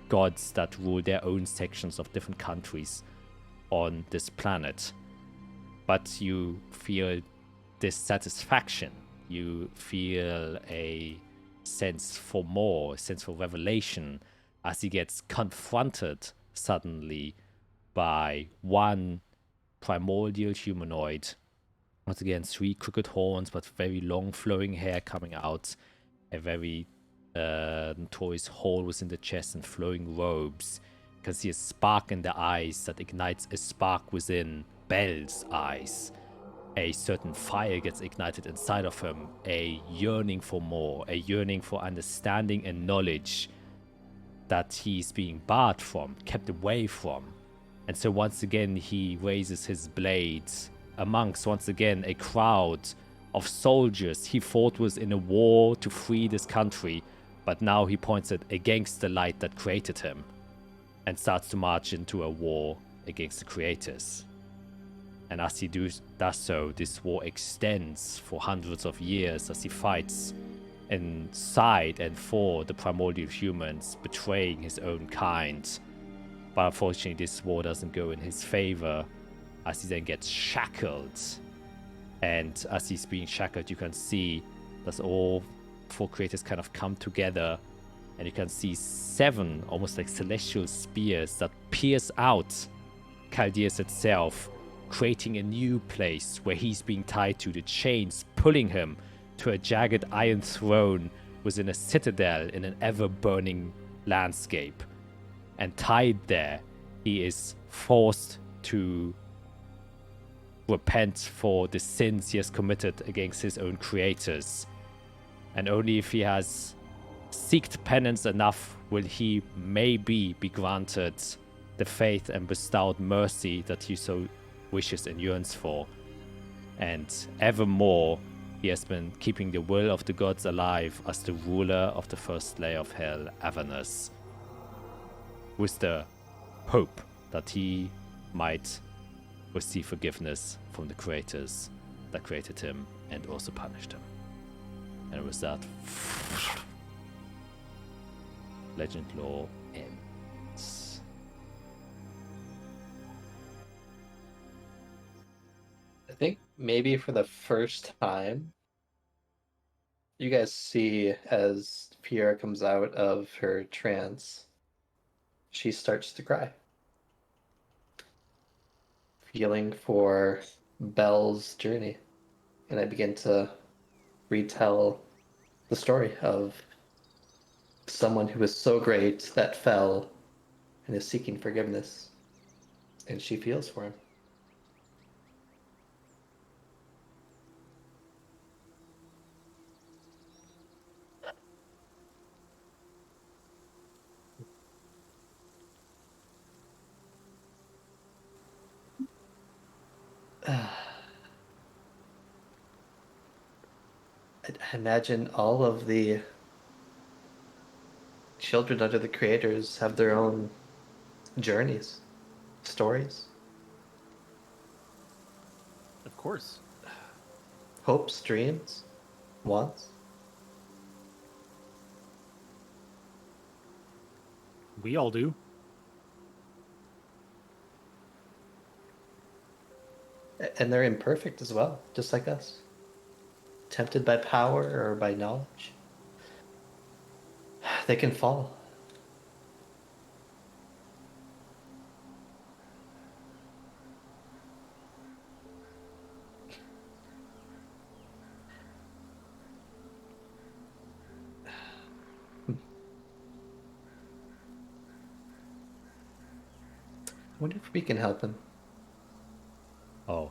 gods that rule their own sections of different countries on this planet. But you feel dissatisfaction. You feel a sense for more, a sense for revelation, as he gets confronted suddenly by one primordial humanoid. Once again, 3 crooked horns, but very long flowing hair coming out, a very notorious hole within the chest, and flowing robes. You can see a spark in the eyes that ignites a spark within Belle's eyes. A certain fire gets ignited inside of him, a yearning for more, a yearning for understanding and knowledge that he's being barred from, kept away from. And so once again he raises his blades amongst once again a crowd of soldiers he fought with in a war to free this country, but now he points it against the light that created him and starts to march into a war against the creators. And as he does so, this war extends for hundreds of years as he fights inside and for the primordial humans, betraying his own kind. But unfortunately, this war doesn't go in his favor, as he then gets shackled. And as he's being shackled, you can see that all 4 creators kind of come together, and you can see 7 almost like celestial spears that pierce out Chaldeus itself, creating a new place where he's being tied to, the chains pulling him to a jagged iron throne within a citadel in an ever-burning landscape. And tied there, he is forced to repent for the sins he has committed against his own creators. And only if he has seeked penance enough will he maybe be granted the faith and bestowed mercy that he so wishes and yearns for. And evermore he has been keeping the will of the gods alive as the ruler of the first layer of hell, Avernus, with the hope that he might receive forgiveness from the creators that created him and also punished him. And with that, Legend Lore ends. I think maybe for the first time, you guys see as Fiera comes out of her trance, she starts to cry. Feeling for Belle's journey. And I begin to retell the story of someone who was so great that fell and is seeking forgiveness. And she feels for him. I imagine all of the children under the creators have their own journeys, stories, Of course. hopes, dreams, wants. We all do. And they're imperfect as well, just like us. Tempted by power or by knowledge. They can fall. I wonder if we can help him. Oh,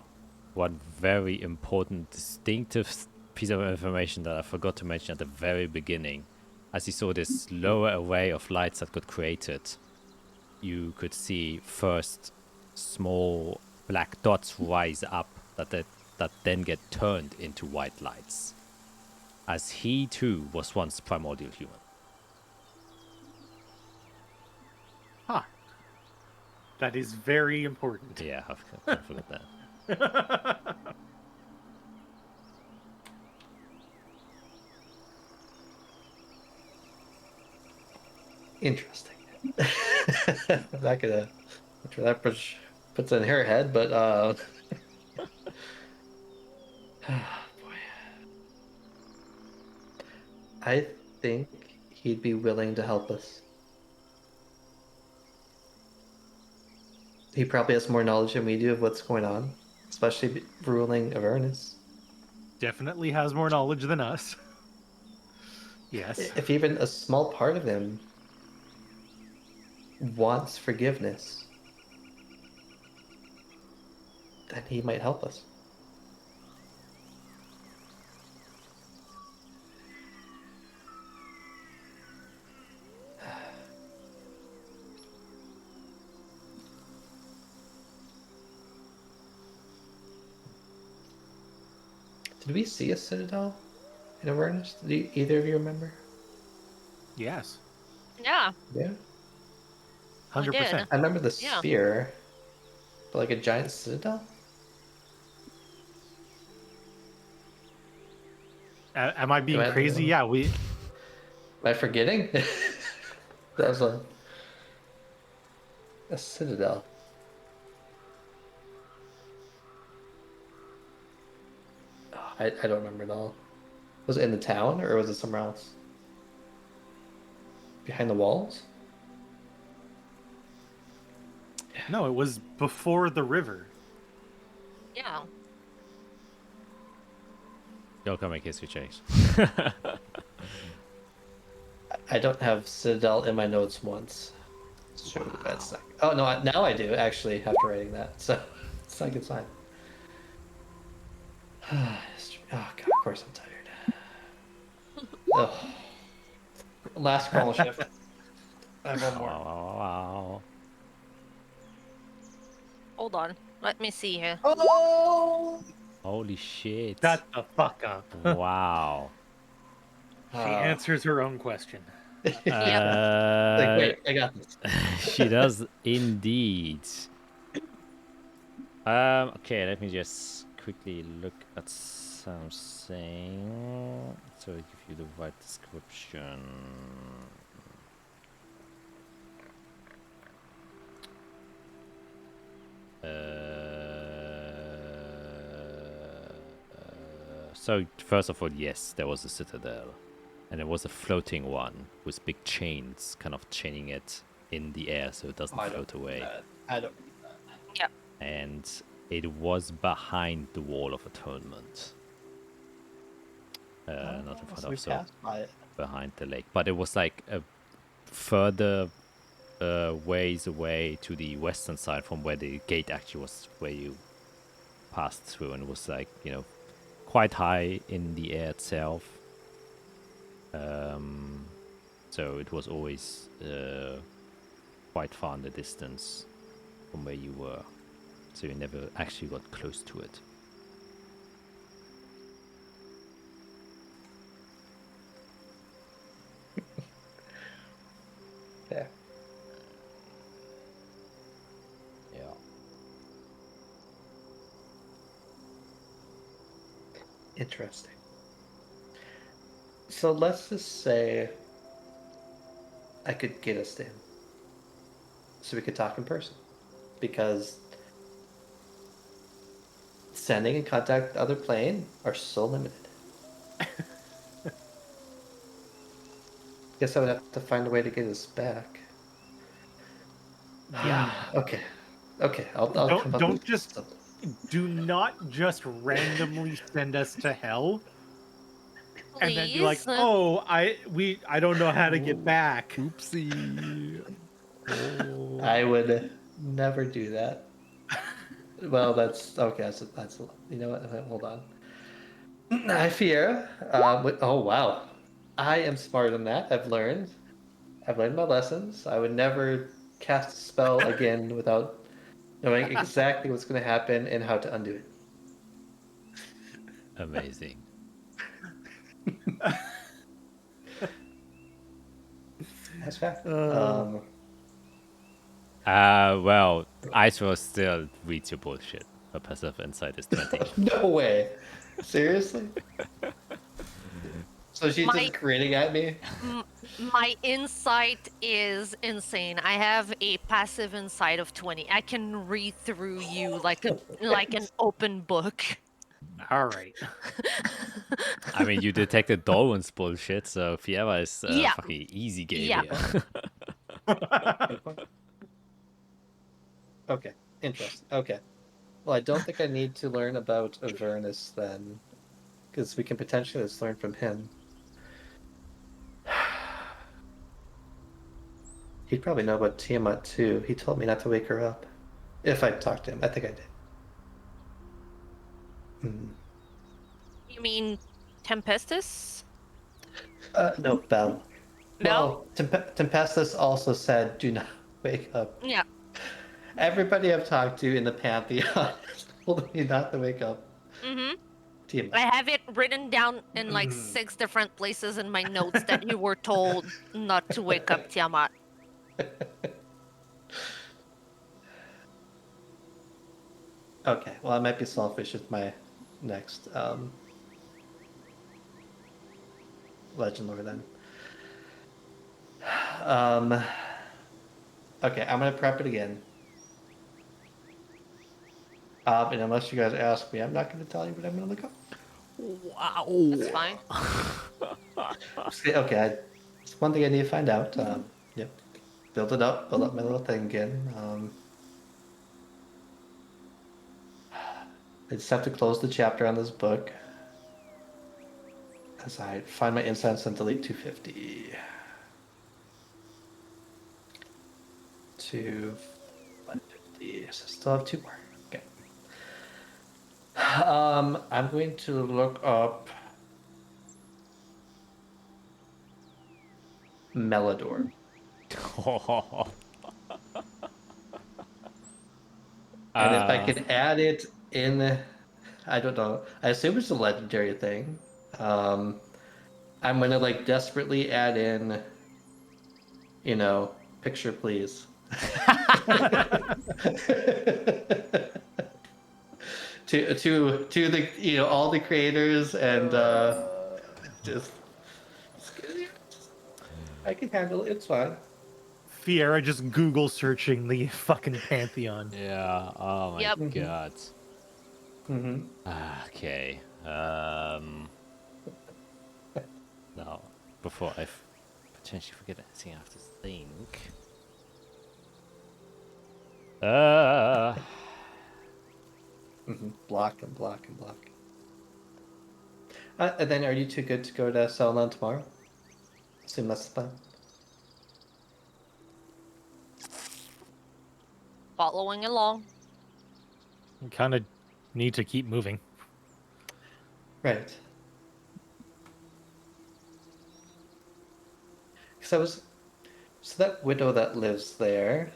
one very important, distinctive piece of information that I forgot to mention at the very beginning. As you saw this lower array of lights that got created, you could see first small black dots rise up that then get turned into white lights. As he too was once primordial human. Huh. That is very important. Yeah, I forgot that. Interesting. I'm not gonna sure that puts in her head, but boy. I think he'd be willing to help us. He probably has more knowledge than we do of what's going on, especially ruling Avernus. Definitely has more knowledge than us. Yes. If even a small part of him wants forgiveness, then he might help us. Did we see a citadel in Avernus? Do either of you remember? Yes. Yeah. Yeah. 100%. I remember the Yeah. sphere, but like a giant citadel? Am I being Am I- crazy? Yeah, we. Am I forgetting? That was a citadel. Oh, I don't remember at all. Was it in the town or was it somewhere else? Behind the walls? No, it was before the river. Yeah. Y'all can make history checks. I don't have citadel in my notes once. Sure, that's not... Oh no, now I do actually after writing that. So it's not a good sign. History. Oh god, of course I'm tired. Ugh. Last call shift. I have one more. Wow. Hold on. Let me see here. Oh! Holy shit. Shut the fuck up. Wow. She answers her own question. Like, wait, I got this. She does indeed. Okay, let me just quickly look at something so I give you the right description. So first of all, yes, there was a citadel, and it was a floating one with big chains, kind of chaining it in the air so it doesn't float away. I don't. Yep. And it was behind the wall of atonement. Not in front So we of, so passed by it. behind the lake. But it was like a further ways away to the western side from where the gate actually was, where you passed through, and it was like, you know, quite high in the air itself. So it was always quite far in the distance from where you were. So you never actually got close to it. Yeah. Yeah. Interesting. So let's just say I could get us to him. So we could talk in person. Because sending and contact other plane are so limited. Guess I would have to find a way to get us back. Yeah. Okay. Okay, I'll come up Don't with just something. do not just randomly send us to hell and then be like, Please. oh, I don't know how to get back. Oopsie. I would never do that. Well, that's okay. That's you know what? Hold on. I fear. Oh wow, I am smarter than that. I've learned my lessons. I would never cast a spell again without knowing exactly what's going to happen and how to undo it. Amazing. That's fact. Well, Ice Rose still reads your bullshit. Her passive insight is 20. No way. Seriously? So she's My- just grinning at me? My insight is insane. I have a passive insight of 20. I can read through you like an open book. All right. I mean, you detected Darwin's bullshit, so Fiera is Yeah. fucking easy game Yeah. here. Okay. Interesting. Okay. Well, I don't think I need to learn about Avernus then, because we can potentially just learn from him. He'd probably know about Tiamat too. He told me not to wake her up. If I talked to him, I think I did. You mean Tempestus? No, Bell. No? Well, Tempestus also said, "Do not wake up." Yeah. Everybody I've talked to in the Pantheon told me not to wake up. Mm-hmm. Tiamat. I have it written down in like 6 different places in my notes that you were told not to wake up Tiamat. Okay, well, I might be selfish with my next legend lore then. Okay, I'm gonna prep it again. And unless you guys ask me, I'm not gonna tell you what I'm gonna look up. Wow. That's fine. Okay, it's one thing I need to find out. Yep, build up my little thing again. I just have to close the chapter on this book as I find my incense and delete 250. 150. So still have 2 more. Okay. I'm going to look up Melodor. And if I can add it in, I don't know. I assume it's a legendary thing. I'm gonna like desperately add in, picture please. to the all the creators and just I can handle it. It's fine. Fiera just Google searching the fucking Pantheon. Yeah, oh my Yep. god. Mm-hmm. Okay. Now, before I potentially forget anything, I have to think. Block and block and block. And then, are you too good to go to Selland tomorrow? Assume that's the plan. Following along. You kind of need to keep moving. Right. So that widow that lives there,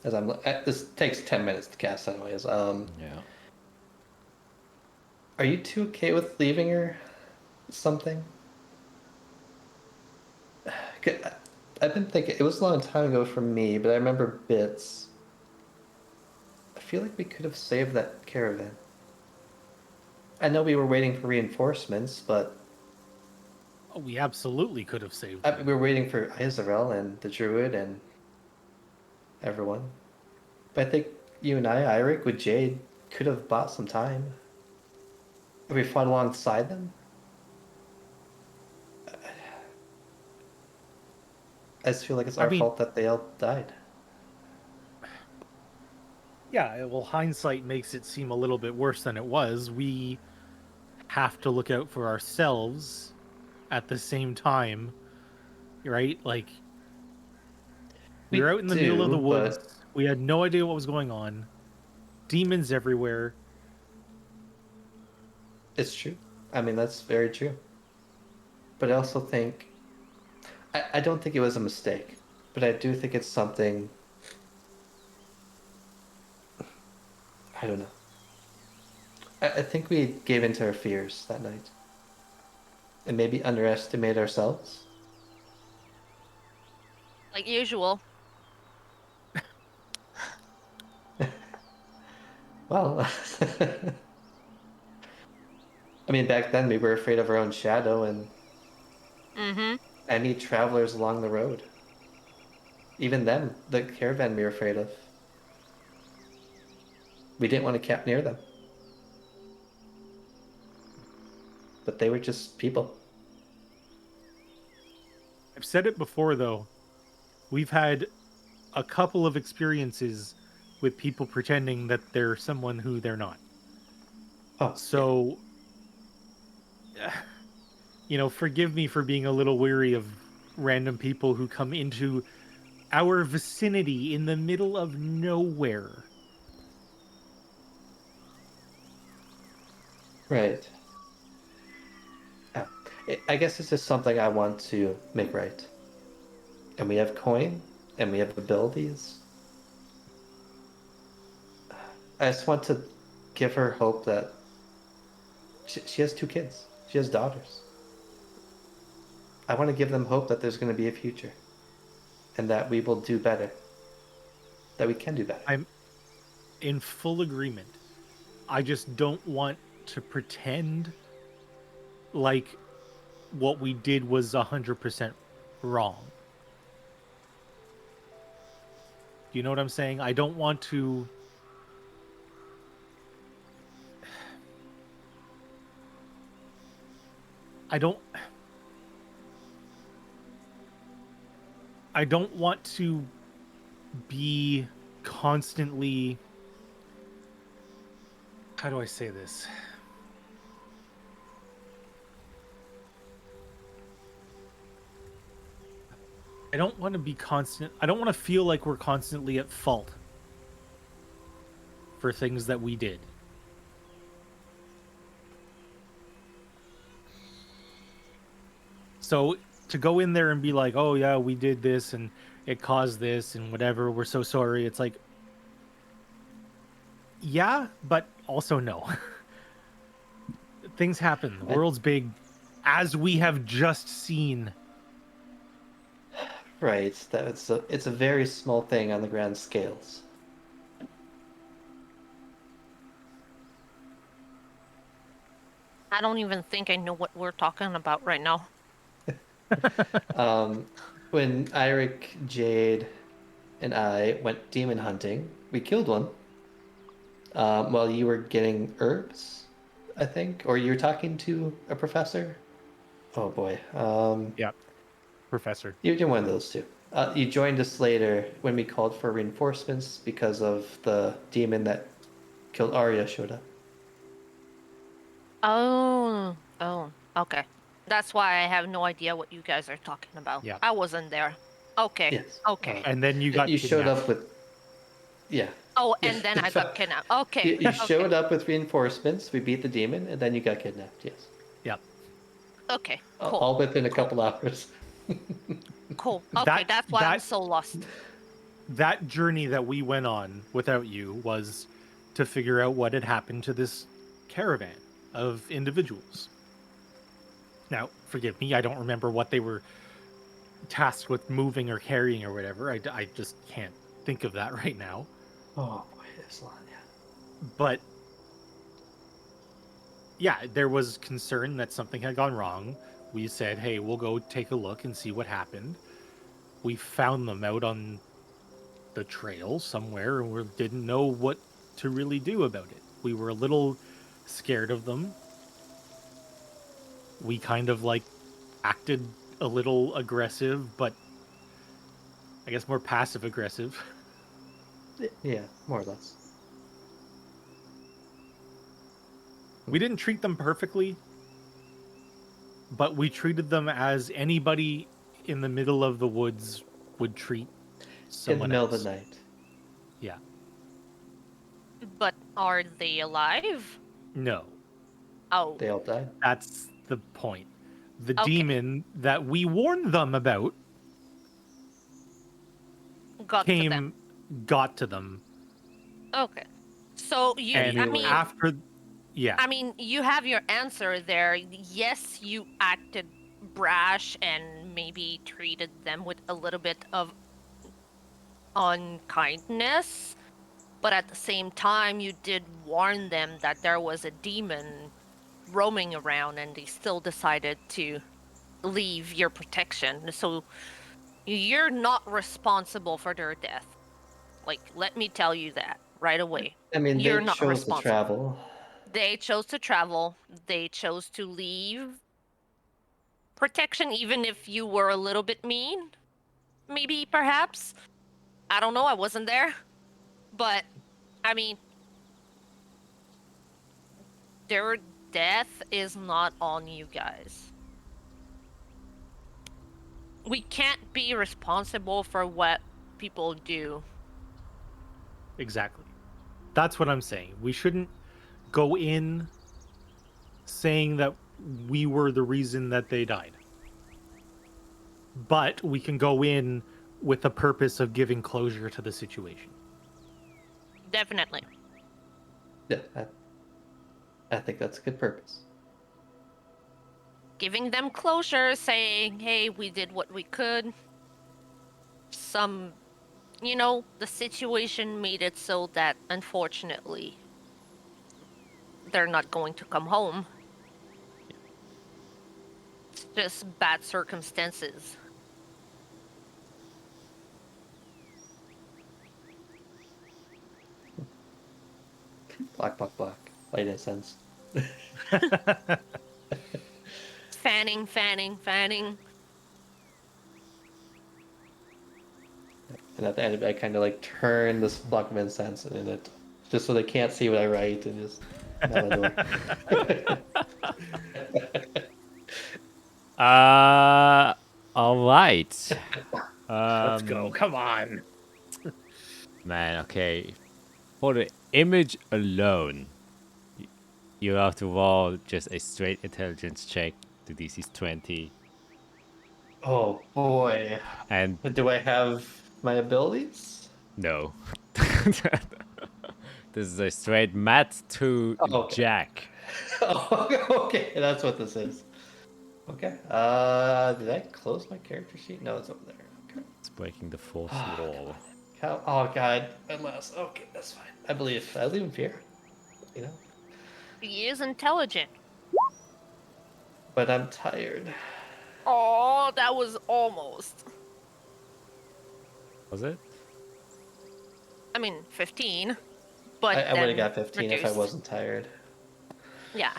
As this takes 10 minutes to cast, anyways. Yeah. Are you two okay with leaving her something? I've been thinking, it was a long time ago for me, but I remember bits. I feel like we could have saved that caravan. I know we were waiting for reinforcements, but Oh, we absolutely could have saved we were waiting for Israel and the druid and everyone. But I think you and I, Eirik, with Jade, could have bought some time. If we fought alongside them. I just feel like it's our fault that they all died. Yeah, well, hindsight makes it seem a little bit worse than it was. We have to look out for ourselves at the same time, right? Like, we were out in the middle of the woods. But We had no idea what was going on. Demons everywhere. it's true. I mean, that's very true. But I also think... I don't think it was a mistake. But I do think it's something... I don't know. I think we gave into our fears that night. And maybe underestimated ourselves. Like usual. Well... I mean, back then we were afraid of our own shadow and any travelers along the road. Even them, the caravan we were afraid of. We didn't want to camp near them. But they were just people. I've said it before, though. We've had a couple of experiences with people pretending that they're someone who they're not. Oh, so, you know, forgive me for being a little weary of random people who come into our vicinity in the middle of nowhere. Right. I guess it's just something I want to make right. And we have coin, and we have abilities. I just want to give her hope that she has 2 kids. She has daughters. I want to give them hope that there's going to be a future. And that we will do better. That we can do better. I'm in full agreement. I just don't want to pretend like what we did was 100% wrong. You know what I'm saying? I don't want to... I don't want to be constantly... How do I say this? I don't want to be constant. I don't want to feel like we're constantly at fault for things that we did. So to go in there and be like, oh yeah, we did this and it caused this and whatever, we're so sorry. It's like, yeah, but also no. Things happen. The world's big, as we have just seen. Right. It's a very small thing on the grand scales. I don't even think I know what we're talking about right now. When Eirik, Jade, and I went demon hunting, we killed one. While you were getting herbs, I think, or you were talking to a professor. Oh boy. Yeah, professor. You're one of those two. You joined us later when we called for reinforcements because of the demon that killed Arya showed up. Oh, okay. That's why I have no idea what you guys are talking about. Yeah. I wasn't there. Okay. Yes. Okay. And then you got You showed kidnapped. up with... Yeah. Oh, and then I got kidnapped. Okay. You okay. showed up with reinforcements, we beat the demon, and then you got kidnapped, yes. Yep. Okay. Cool. All within a couple hours. Cool. Okay, that's why I'm so lost. that journey that we went on without you was to figure out what had happened to this caravan of individuals. Now, forgive me, I don't remember what they were tasked with moving or carrying or whatever. I just can't think of that right now. Oh boy, there's a lot. Yeah. But yeah, there was concern that something had gone wrong. We said, hey, we'll go take a look and see what happened. We found them out on the trail somewhere, and we didn't know what to really do about it. We were a little scared of them. We kind of like acted a little aggressive, but I guess more passive aggressive. Yeah, more or less. We didn't treat them perfectly, but we treated them as anybody in the middle of the woods would treat someone In the middle else. of the night. Yeah. But are they alive? No, Oh, They all died. that's the point. The Okay. demon that we warned them about got to them. got to them, Okay. So you, and I mean, after, yeah, I mean, you have your answer there. Yes, you acted brash and maybe treated them with a little bit of unkindness, but at the same time, you did warn them that there was a demon roaming around, and they still decided to leave your protection. So you're not responsible for their death. Like, let me tell you that right away. I mean, You're they not chose to responsible. travel. They chose to travel. They chose to leave protection, even if you were a little bit mean. Maybe, perhaps. I don't know. I wasn't there. But, I mean, their death is not on you guys. We can't be responsible for what people do. exactly. That's what I'm saying. We shouldn't go in saying that we were the reason that they died. But we can go in with the purpose of giving closure to the situation. Definitely. Yeah, I think that's a good purpose. Giving them closure, saying, hey, we did what we could. The situation made it so that, unfortunately, they're not going to come home. It's just bad circumstances. Black, black, black. Light incense. Fanning. And at the end, I kind of like turn this block of incense in it, just so they can't see what I write, and just. All right. Let's go. Come on. Man, okay. For the image alone, you have to roll just a straight intelligence check to DC's 20. Oh boy. And But do I have my abilities? no. This is a straight Matt to Okay. Jack. Oh, okay, that's what this is. Okay. Did I close my character sheet? No, it's over there. Okay. It's breaking the fourth wall. Oh god, I lost. Okay, that's fine. I believe in fear. You know. He is intelligent. But I'm tired. Oh, that was almost. Was it? I mean, 15. But I would then have got 15 if I reduced. wasn't tired. Yeah,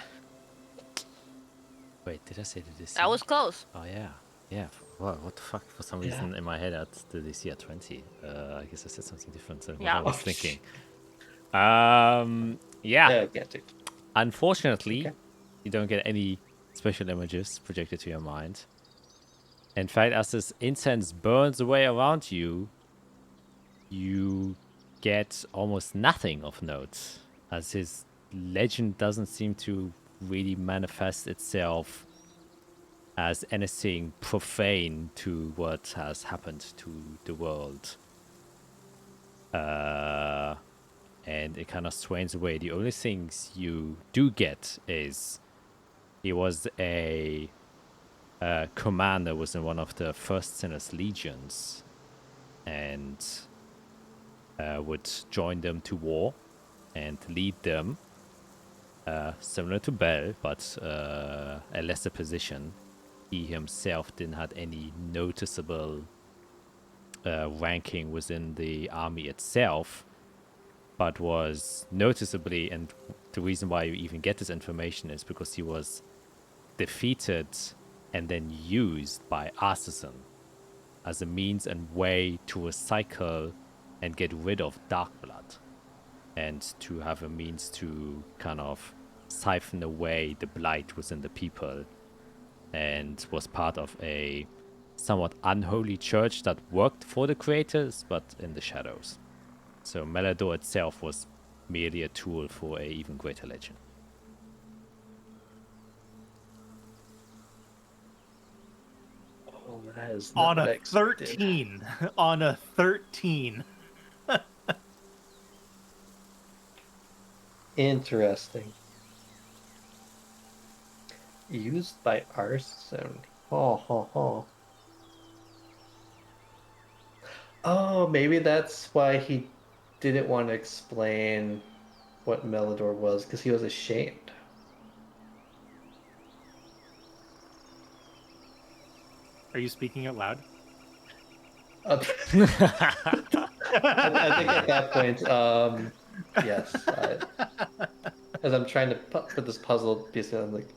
Wait, did I say the DC? that was close. Oh, yeah. Yeah. Wow, what the fuck? For some reason in my head, that's the DC at 20. I guess I said something different than what Yeah. I was Oh, thinking. Yeah, I get it. Unfortunately, Okay. you don't get any special images projected to your mind. In fact, as this incense burns away around you, you get almost nothing of note, as his legend doesn't seem to really manifest itself as anything profane to what has happened to the world. And it kind of strains away. The only things you do get is he was a commander, was in one of the first Sinner's legions, and would join them to war and lead them, similar to Bell, but a lesser position. He himself didn't have any noticeable ranking within the army itself, but was noticeably, and the reason why you even get this information is because he was defeated and then used by Artisan as a means and way to recycle and get rid of dark blood, and to have a means to kind of siphon away the blight within the people, and was part of a somewhat unholy church that worked for the creators but in the shadows. So Melador itself was merely a tool for a even greater legend. Oh, that is On not a expected. 13. On a 13. Interesting. Used by arson. Oh. Oh, maybe that's why he didn't want to explain what Melador was, because he was ashamed. Are you speaking out loud? I think at that point, yes. As I'm trying to put this puzzle piece in, I'm like,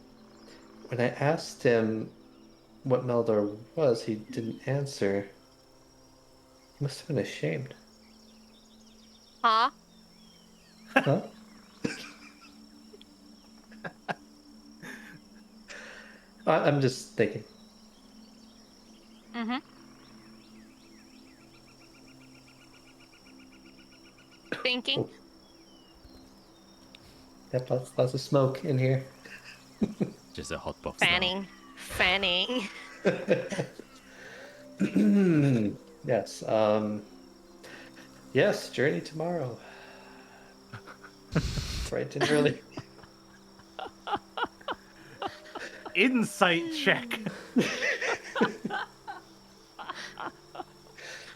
when I asked him what Meldor was, he didn't answer. He must have been ashamed. Huh? Huh? I'm just thinking. Mm-hmm. Thinking. Oh. Yep, lots of smoke in here. Just a hot box Fanning. Yes. Yes, journey tomorrow. Bright and early. Insight check.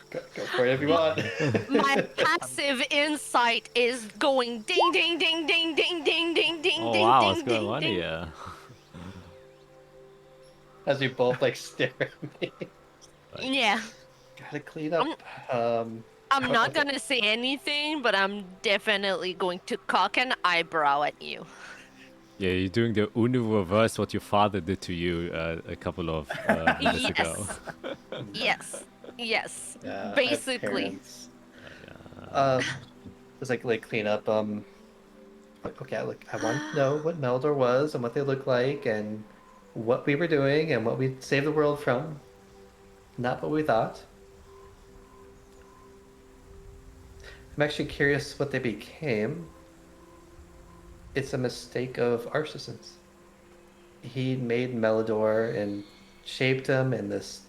Go for it if you want. My passive insight is going ding ding ding ding ding ding ding ding Oh ding wow, ding what's going ding on ding. here? As you both like stare at me. Yeah. Gotta clean up. I'm not gonna say anything, but I'm definitely going to cock an eyebrow at you. Yeah, you're doing the Unu reverse what your father did to you a couple of minutes ago. Yes. Yes. Yeah, I have Basically. parents. Just like clean up. Okay, look, I want to know what Meldor was and what they look like and what we were doing and what we saved the world from. Not what we thought. I'm actually curious what they became. It's a mistake of Artisan's. He made Melador and shaped him, and this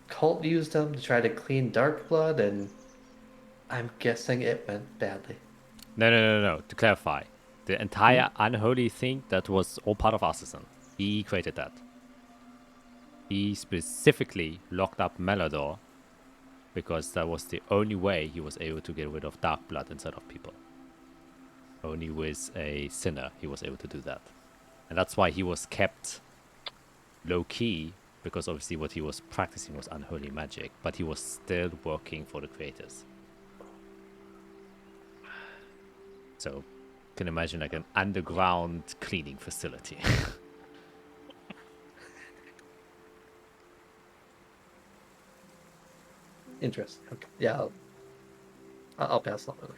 cult used him to try to clean dark blood, and I'm guessing it went badly. No. To clarify, the entire unholy thing, that was all part of Artisan. He created that. He specifically locked up Melador because that was the only way he was able to get rid of dark blood inside of people. Only with a sinner he was able to do that. And that's why he was kept low-key, because obviously what he was practicing was unholy magic, but he was still working for the creators. So you can imagine like an underground cleaning facility. Interesting. Okay. Yeah, I'll pass along with it.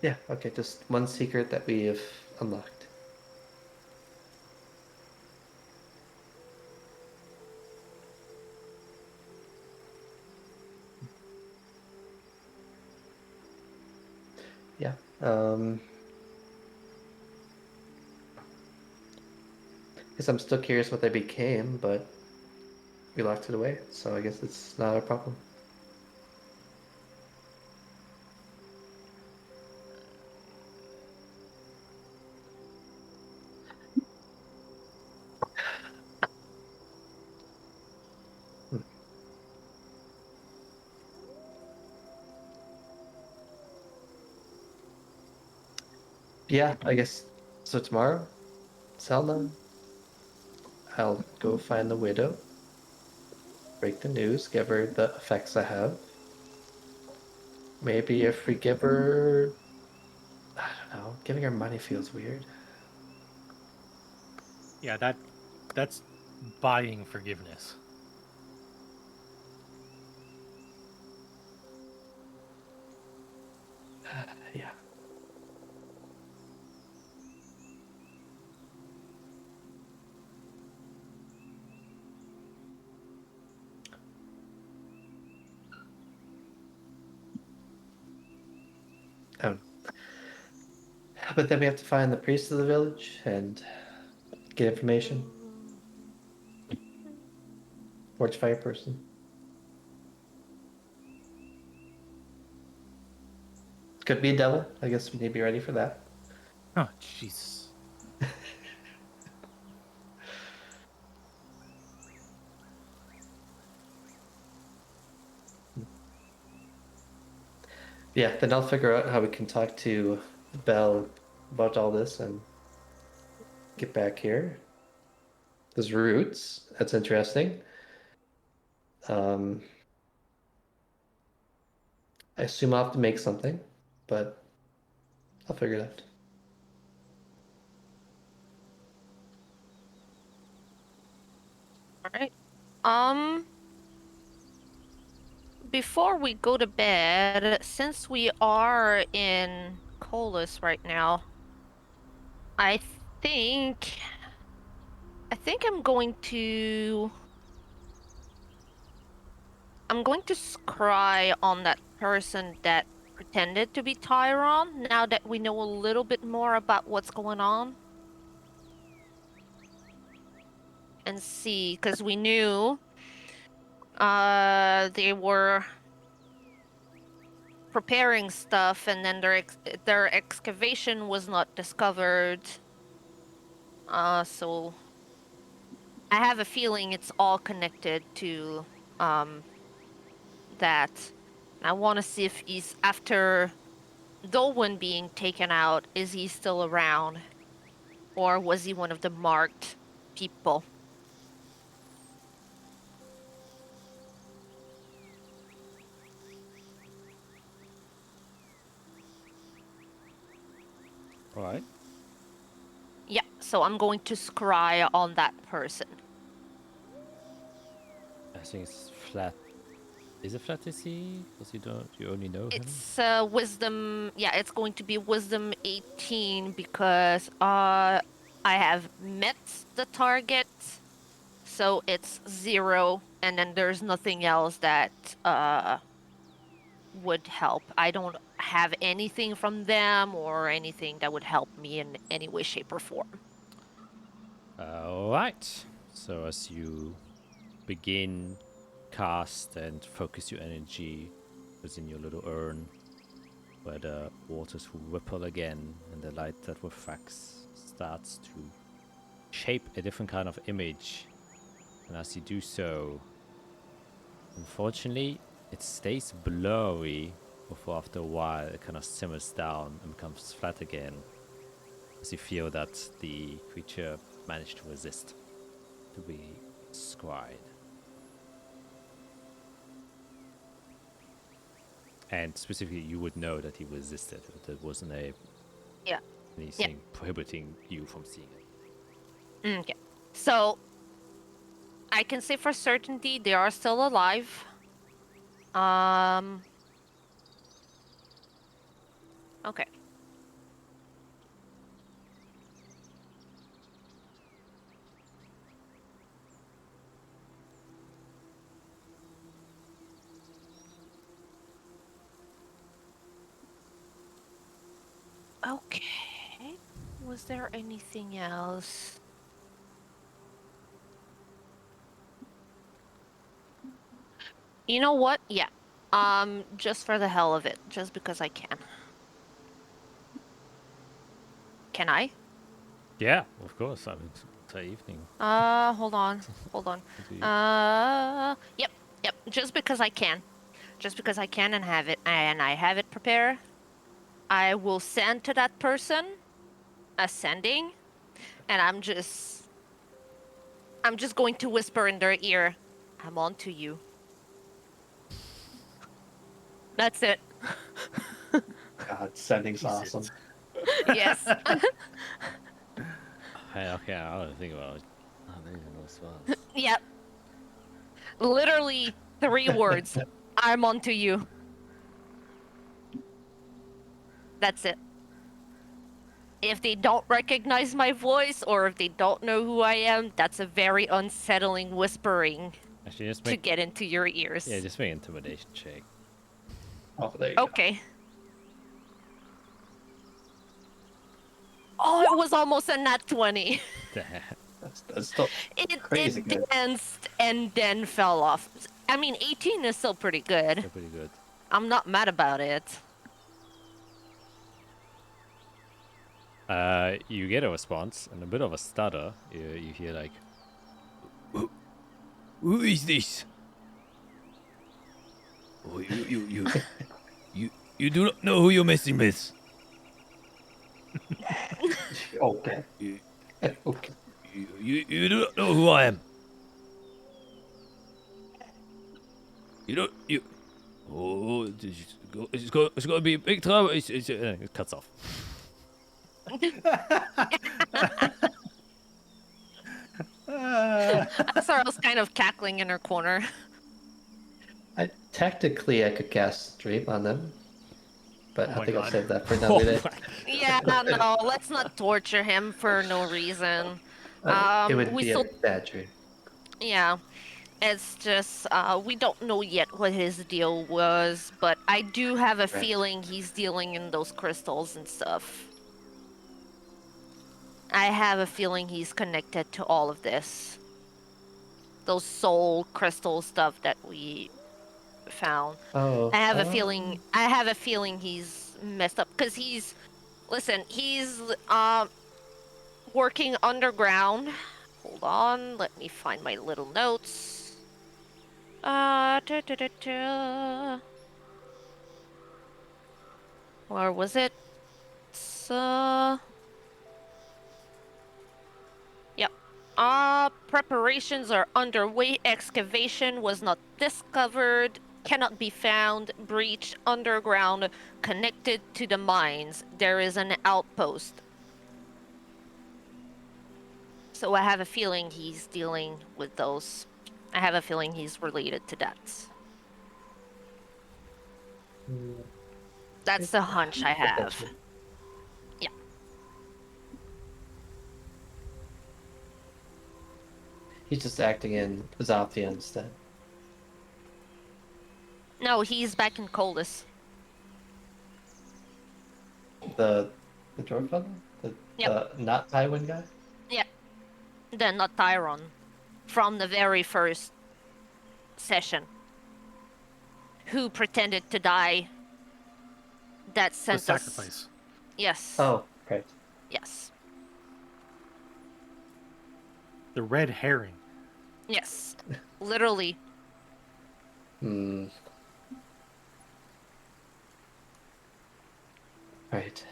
Yeah, okay, just one secret that we have unlocked. Yeah, guess I'm still curious what they became, but we locked it away, so I guess it's not our problem. Yeah, I guess so. Tomorrow, Selma, I'll go find the widow, break the news, give her the effects I have. Maybe if we give her, I don't know, giving her money feels weird. Yeah, that's buying forgiveness. Yeah. Um, but then we have to find the priest of the village and get information. Forge fire person. Could be a devil. I guess we need to be ready for that. Oh, Jesus. Yeah, then I'll figure out how we can talk to Belle about all this and get back here. There's roots. That's interesting. I assume I'll have to make something, but I'll figure it out. All right. Before we go to bed, since we are in Colas right now, I think I'm going to scry on that person that pretended to be Tyron now that we know a little bit more about what's going on. And see, because we knew they were preparing stuff and then their excavation was not discovered. So I have a feeling it's all connected to that. I want to see if he's, after Dolwyn being taken out, is he still around? Or was he one of the marked people? All right. Yeah, so I'm going to scry on that person. I think it's flat. Is it flat DC? Because you only know him. It's wisdom. Yeah, it's going to be wisdom 18 because I have met the target, so it's 0, and then there's nothing else that would help. I don't have anything from them or anything that would help me in any way, shape, or form. All right. So as you begin cast and focus your energy within your little urn, where the waters will ripple again and the light that refracts starts to shape a different kind of image. And as you do so, unfortunately, it stays blurry before after a while it kind of simmers down and becomes flat again, as you feel that the creature managed to resist to be scried. And specifically, you would know that he resisted. There wasn't anything prohibiting you from seeing it. Okay. So I can say for certainty they are still alive. Okay. Okay. Was there anything else? You know what? Yeah. Just for the hell of it, just because I can. Can I? Yeah, of course. I mean, it's evening. Hold on. Hold on. Do you- Yep. Yep. Just because I can. Just because I can and have it, and I have it prepared, I will send to that person a sending, and I'm just going to whisper in their ear, "I'm on to you." That's it. God, sending's Jesus. awesome. Yes. Okay, I want to think about it. Oh, there are no swans. Yep. Literally 3 words. I'm on to you. That's it. If they don't recognize my voice or if they don't know who I am, that's a very unsettling whispering Actually, just to make get into your ears. just make an intimidation check. Oh, there you go. Okay. Oh, it was almost a nat 20. That's still crazy It good. danced and then fell off. I mean, 18 is still pretty good. They're pretty good. I'm not mad about it. You get a response and a bit of a stutter. You hear like, Who is this? Oh, you do not know who you're messing with. Okay. You, Okay. you do not know who I am. You don't, you... Oh, it's got to be a big trouble. it cuts off. Sarah's kind of cackling in her corner. Technically, I could cast Dream on them, but Oh I my think I'll God. save that for another day. Yeah, no, let's not torture him for no reason. It would We be still, a bad dream. yeah, it's just, we don't know yet what his deal was, but I do have a feeling he's dealing in those crystals and stuff. I have a feeling he's connected to all of this. Those soul crystal stuff that we found. Oh. I have a feeling he's messed up because he's working underground. Hold on, let me find my little notes. Where was it? Yep. Preparations are underway. Excavation was not discovered. Cannot be found. Breach underground. Connected to the mines. There is an outpost. So I have a feeling he's dealing with those. I have a feeling he's related to that. That's the hunch I have. Yeah. He's just acting in Azathia instead. No, he's back in Coldus. The dwarf fellow? The not Tywin guy? Yeah. Then not Tyron. From the very first session. Who pretended to die. That The sent us. sacrifice. Yes. Oh, right. Yes. The red herring. Yes. Literally. Hmm. Right.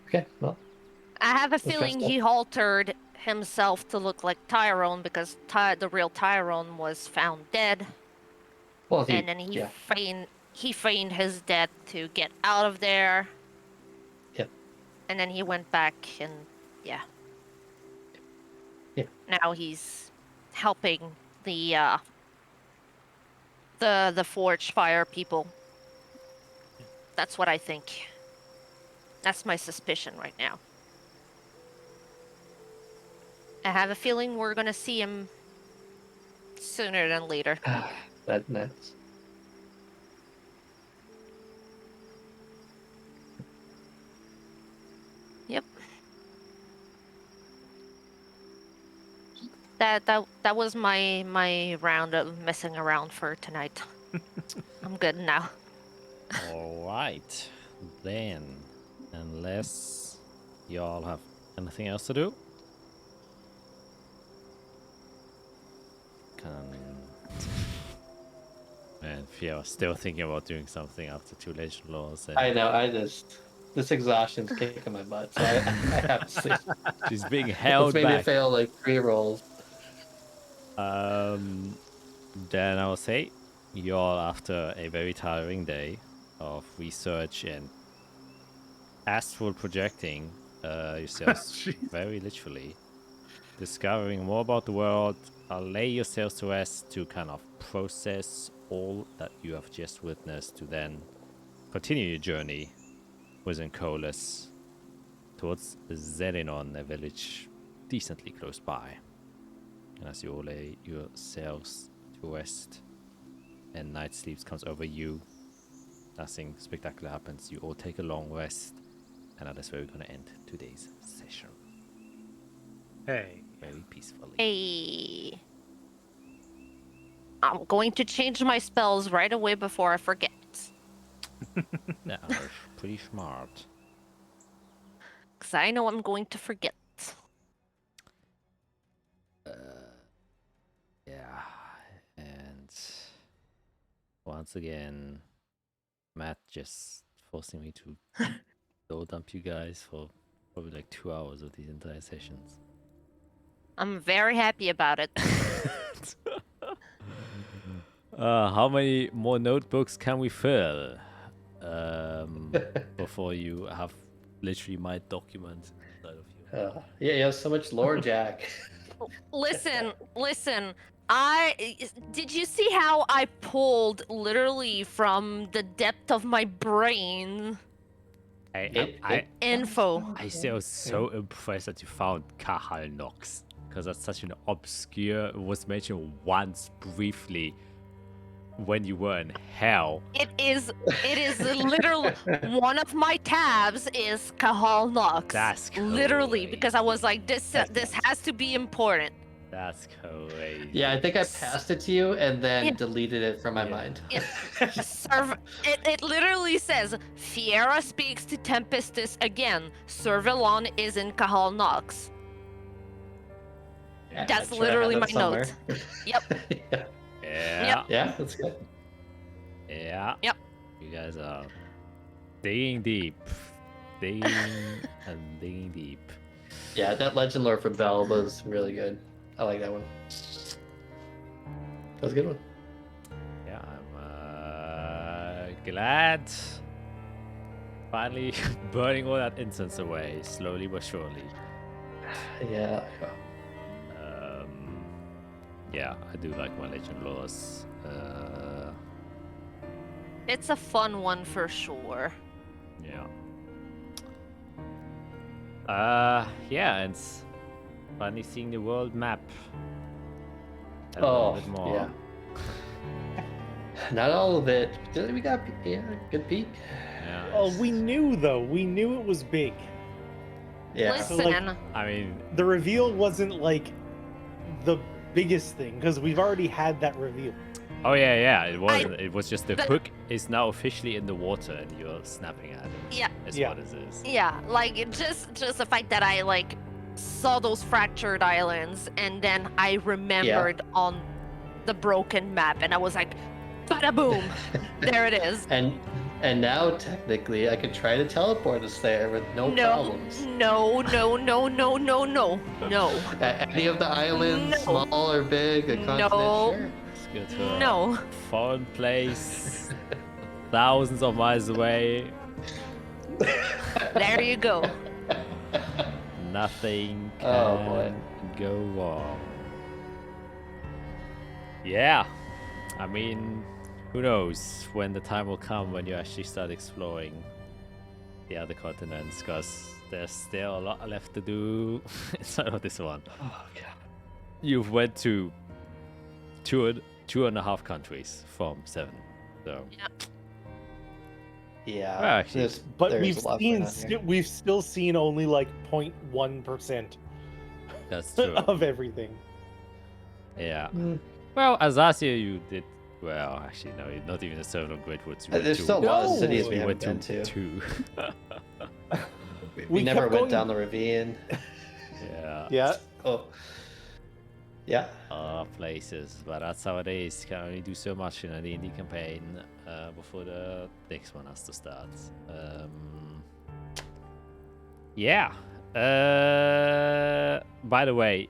Okay, well, I have a Let's feeling rest up. he altered himself to look like Tyrone because the real Tyrone was found dead, well, and then he feigned his death to get out of there. Yep. And then he went back and yeah. Yeah. Now he's helping the Forge Fire people. That's what I think. That's my suspicion right now. I have a feeling we're gonna see him sooner than later. That's nice. Yep. That was my round of messing around for tonight. I'm good now. All right, then, unless y'all have anything else to do. And Fio's still thinking about doing something after 2 legend laws. And I know. This exhaustion's kicking my butt, so I have to sleep. she's being held It's made me back. fail like 3 rolls. Then I will say, you're after a very tiring day of research and astral projecting yourselves Jeez. very literally, discovering more about the world. Lay yourselves to rest to kind of process all that you have just witnessed, to then continue your journey within Colas towards Zelinon, a village decently close by. And as you all lay yourselves to rest and night sleeps comes over you, nothing spectacular happens. You all take a long rest, and that is where we're going to end today's session. Hey. Very peacefully. Hey. I'm going to change my spells right away before I forget. Yeah, that's pretty smart. Because I know I'm going to forget. Yeah, and once again, Matt just forcing me to load dump you guys for probably like 2 hours of these entire sessions. I'm very happy about it. How many more notebooks can we fill before you have literally my document inside of you? Yeah, you have so much lore, Jack. Listen. Did you see how I pulled literally from the depth of my brain info? I still so impressed that you found Kahal Nox, because that's such an obscure. It was mentioned once briefly when you were in hell. It is literally one of my tabs is Kahal Nox. That's literally crazy. because I was like, this has to be important. That's crazy. Yeah, I think I passed it to you and then Yeah. deleted it from my Yeah. mind. It literally says Fiera speaks to Tempestus again. Servilon is in Kahal Nox. Yeah, That's I'm sure I literally have my that somewhere. Yep. Yeah. Yeah. Yeah, that's good. Yeah. Yep. You guys are digging deep. Digging and digging deep. Yeah, that legend lore for Bell was really good. I like that one. That was a good one. Yeah, I'm glad. Finally burning all that incense away, slowly but surely. Yeah. Yeah, I do like my legend laws. It's a fun one for sure. Yeah. Yeah, and finally seeing the world map. A little bit more. Yeah. Not all of it. We got a good peek. Yeah, Oh, it's- we knew though. We knew it was big. Yeah. Listen, like- I mean, The reveal wasn't like the biggest thing because we've already had that reveal. oh yeah, it wasn't. It was just the the- hook is now officially in the water and you're snapping at it. Yeah. Is Yeah. what it is. yeah, like just the fact that I like saw those fractured islands and then I remembered on the broken map and I was like, bada boom, there it is. And now technically I could try to teleport us there with no problems. No. Any of the islands, No. small or big, a continent, No. sure. Let's go to a No. foreign place, thousands of miles away. There you go. Nothing can Oh, boy. go wrong. Yeah, I mean, who knows when the time will come when you actually start exploring the other continents, because there's still a lot left to do inside of this one. Oh god. You've went to two and a half countries from 7, so Yeah. Well, actually, But there's we've a lot seen going on here. we've still seen only like 0.1% that's true. of everything. Yeah. Mm. Well, Azathia, you did well. Actually, no, you're not even a servant of Great Woods. You went There's to- still a lot of No! cities we you haven't went been to. two. We We never kept went going- down the ravine. Yeah. Yeah. Oh. Yeah. Places, but that's how it is. You can only do so much in a D&D campaign before the next one has to start. Yeah. By the way,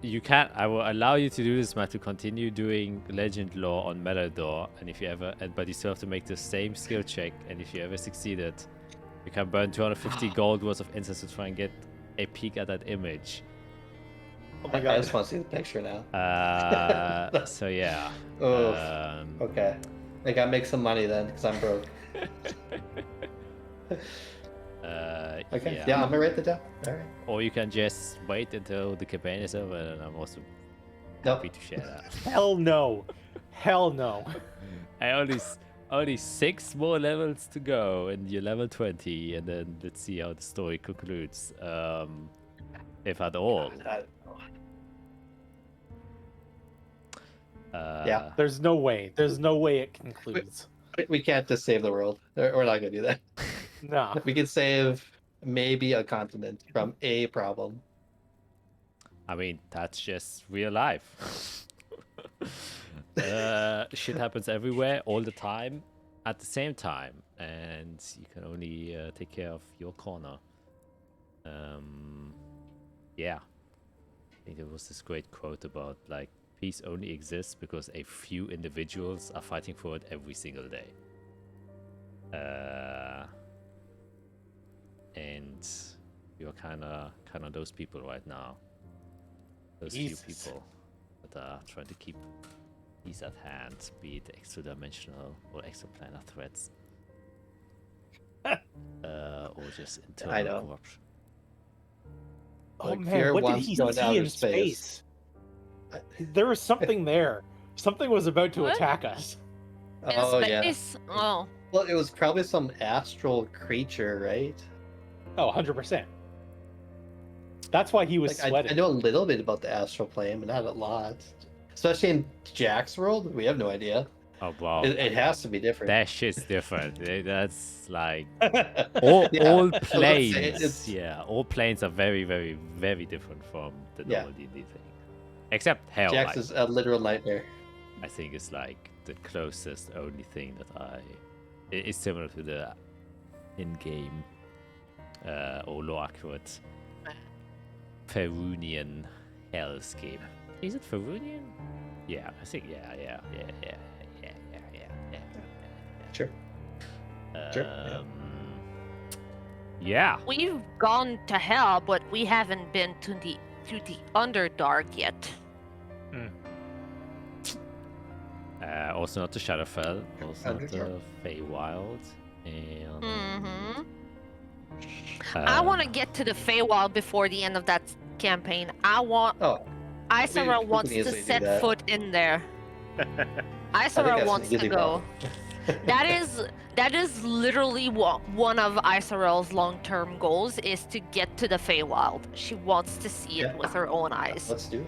you can. I will allow you to do this, Matt, to continue doing legend lore on Melador, and if you ever, but you still have to make the same skill check. And if you ever succeeded, you can burn 250 gold worth of incense to try and get a peek at that image. Oh my I god. just want to see the picture now. So yeah. Oh. Okay. I gotta make some money then, because I'm broke. Okay. Yeah, I'm gonna write that down. All right. Or you can just wait until the campaign is over, and I'm also Nope. happy to share that. Hell no. Hell no. I only 6 more levels to go, and you're level 20, and then let's see how the story concludes. If at all. Yeah. There's no way. There's no way it concludes. We can't just save the world. We're not gonna do that. No. We can save maybe a continent from a problem. I mean, that's just real life. Shit happens everywhere, all the time, at the same time, and you can only take care of your corner. Yeah. I think there was this great quote about, like, peace only exists because a few individuals are fighting for it every single day. And you're kind of those people right now. Those Jesus. few people that are trying to keep peace at hand, be it extra-dimensional or exoplanar threats, or just I internal know. corruption. Oh Like, man, Fear what did wants he to go see into in outer space. space? There was something there. Something was about to What? attack us. Oh yeah. Oh, Well, it was probably some astral creature, right? Oh, 100%. That's why he was Like, I sweating. know a little bit about the astral plane, but not a lot. Especially in Jack's world, we have no idea. Oh wow, It has to be different. that shit's different. That's like all Yeah, I all would say planes. it's- Yeah, all planes are very, very, very different from the Yeah. normal D&D thing. Except hell, Jack's like, is a literal nightmare. I think it's like the closest only thing that it is similar to the in-game or lore accurate Ferunian hellscape. Is it Ferunian? Yeah, I think yeah. Sure. Sure, yeah. Yeah. we've gone to hell, but we haven't been to the Underdark yet. Also not the Shadowfell, also not the Underdark. Feywild, and Mm-hmm. I want to get to the Feywild before the end of that campaign. Oh, Isara we wants can to easily do set that. foot in there. that's Isara an wants to easy go. problem. That is literally one of Isarel's long-term goals is to get to the Feywild. She wants to see it Yeah. with her own eyes. Let's do it.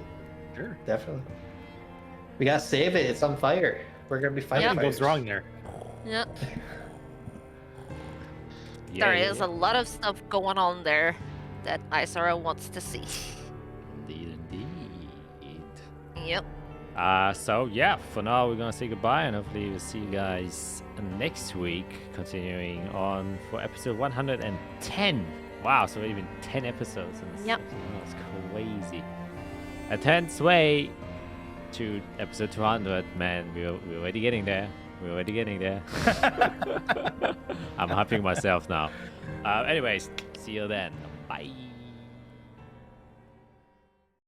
Sure. Definitely. We gotta save it. It's on fire. We're gonna be fighting. Nothing goes wrong there. Yeah, yeah, there yeah, is yeah. a lot of stuff going on there that Isara wants to see. Indeed. Yep. So yeah, for now we're gonna say goodbye, and hopefully we'll see you guys next week, continuing on for episode 110. Wow, so even 10 episodes. In this Yep. That's crazy. A 10th way to episode 200, man. We're already getting there. We're already getting there. I'm hyping myself now. Anyways, see you then. Bye.